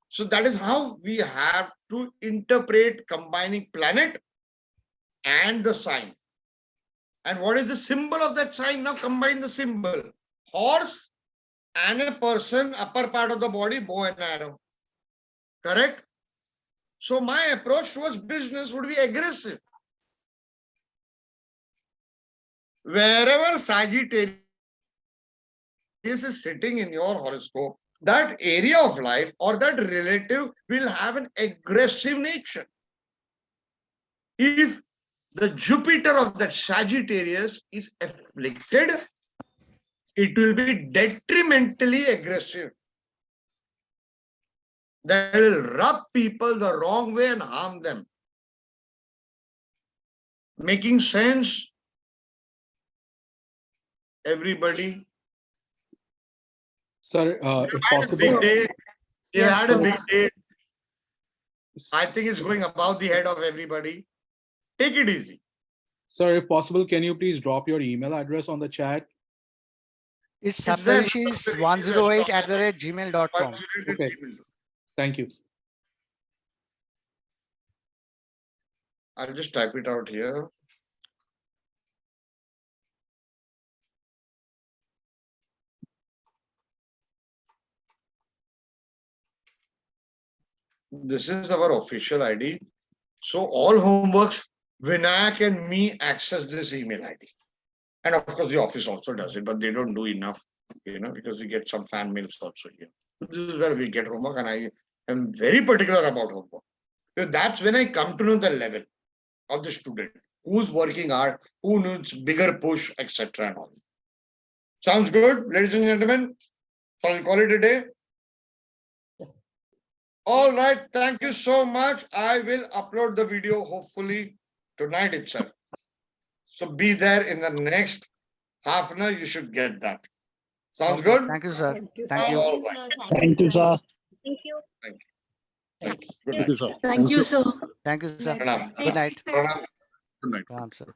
So that is how we have to interpret combining planet and the sign. And what is the symbol of that sign? Now combine the symbol. Horse and a person, upper part of the body, bow and arrow. Correct? So my approach towards business would be aggressive. Wherever Sagittarius is sitting in your horoscope, that area of life or that relative will have an aggressive nature. If the Jupiter of that Sagittarius is afflicted, it will be detrimentally aggressive. That will rub people the wrong way and harm them. Making sense? Everybody? Sir, if Big possible. day. You Yes, had a sir. big day. I think it's going above the head of everybody. Take it easy. Sir, if possible, can you please drop your email address on the chat? It's Saptarishis108@gmail.com. Okay. Thank you. I'll just type it out here. This is our official ID. So all homeworks, Vinayak and me access this email ID. And of course, the office also does it, but they don't do enough, because we get some fan mails also here. This is where we get homework, and I am very particular about homework. Because that's when I come to know the level of the student, who's working hard, who needs bigger push, etc. and all. Sounds good, ladies and gentlemen? Shall we call it a day? All right, thank you so much. I will upload the video hopefully tonight itself. So be there in the next half an hour. You should get that. Sounds good? Thank you, sir. Thank you, Thank sir. you. All right. Thank you, sir. Thank you. Thank you. Good Thank night. you, sir. Thank you, sir. Thank you, sir. Pranam. Good night. Pranam. Good night. Pranam, sir.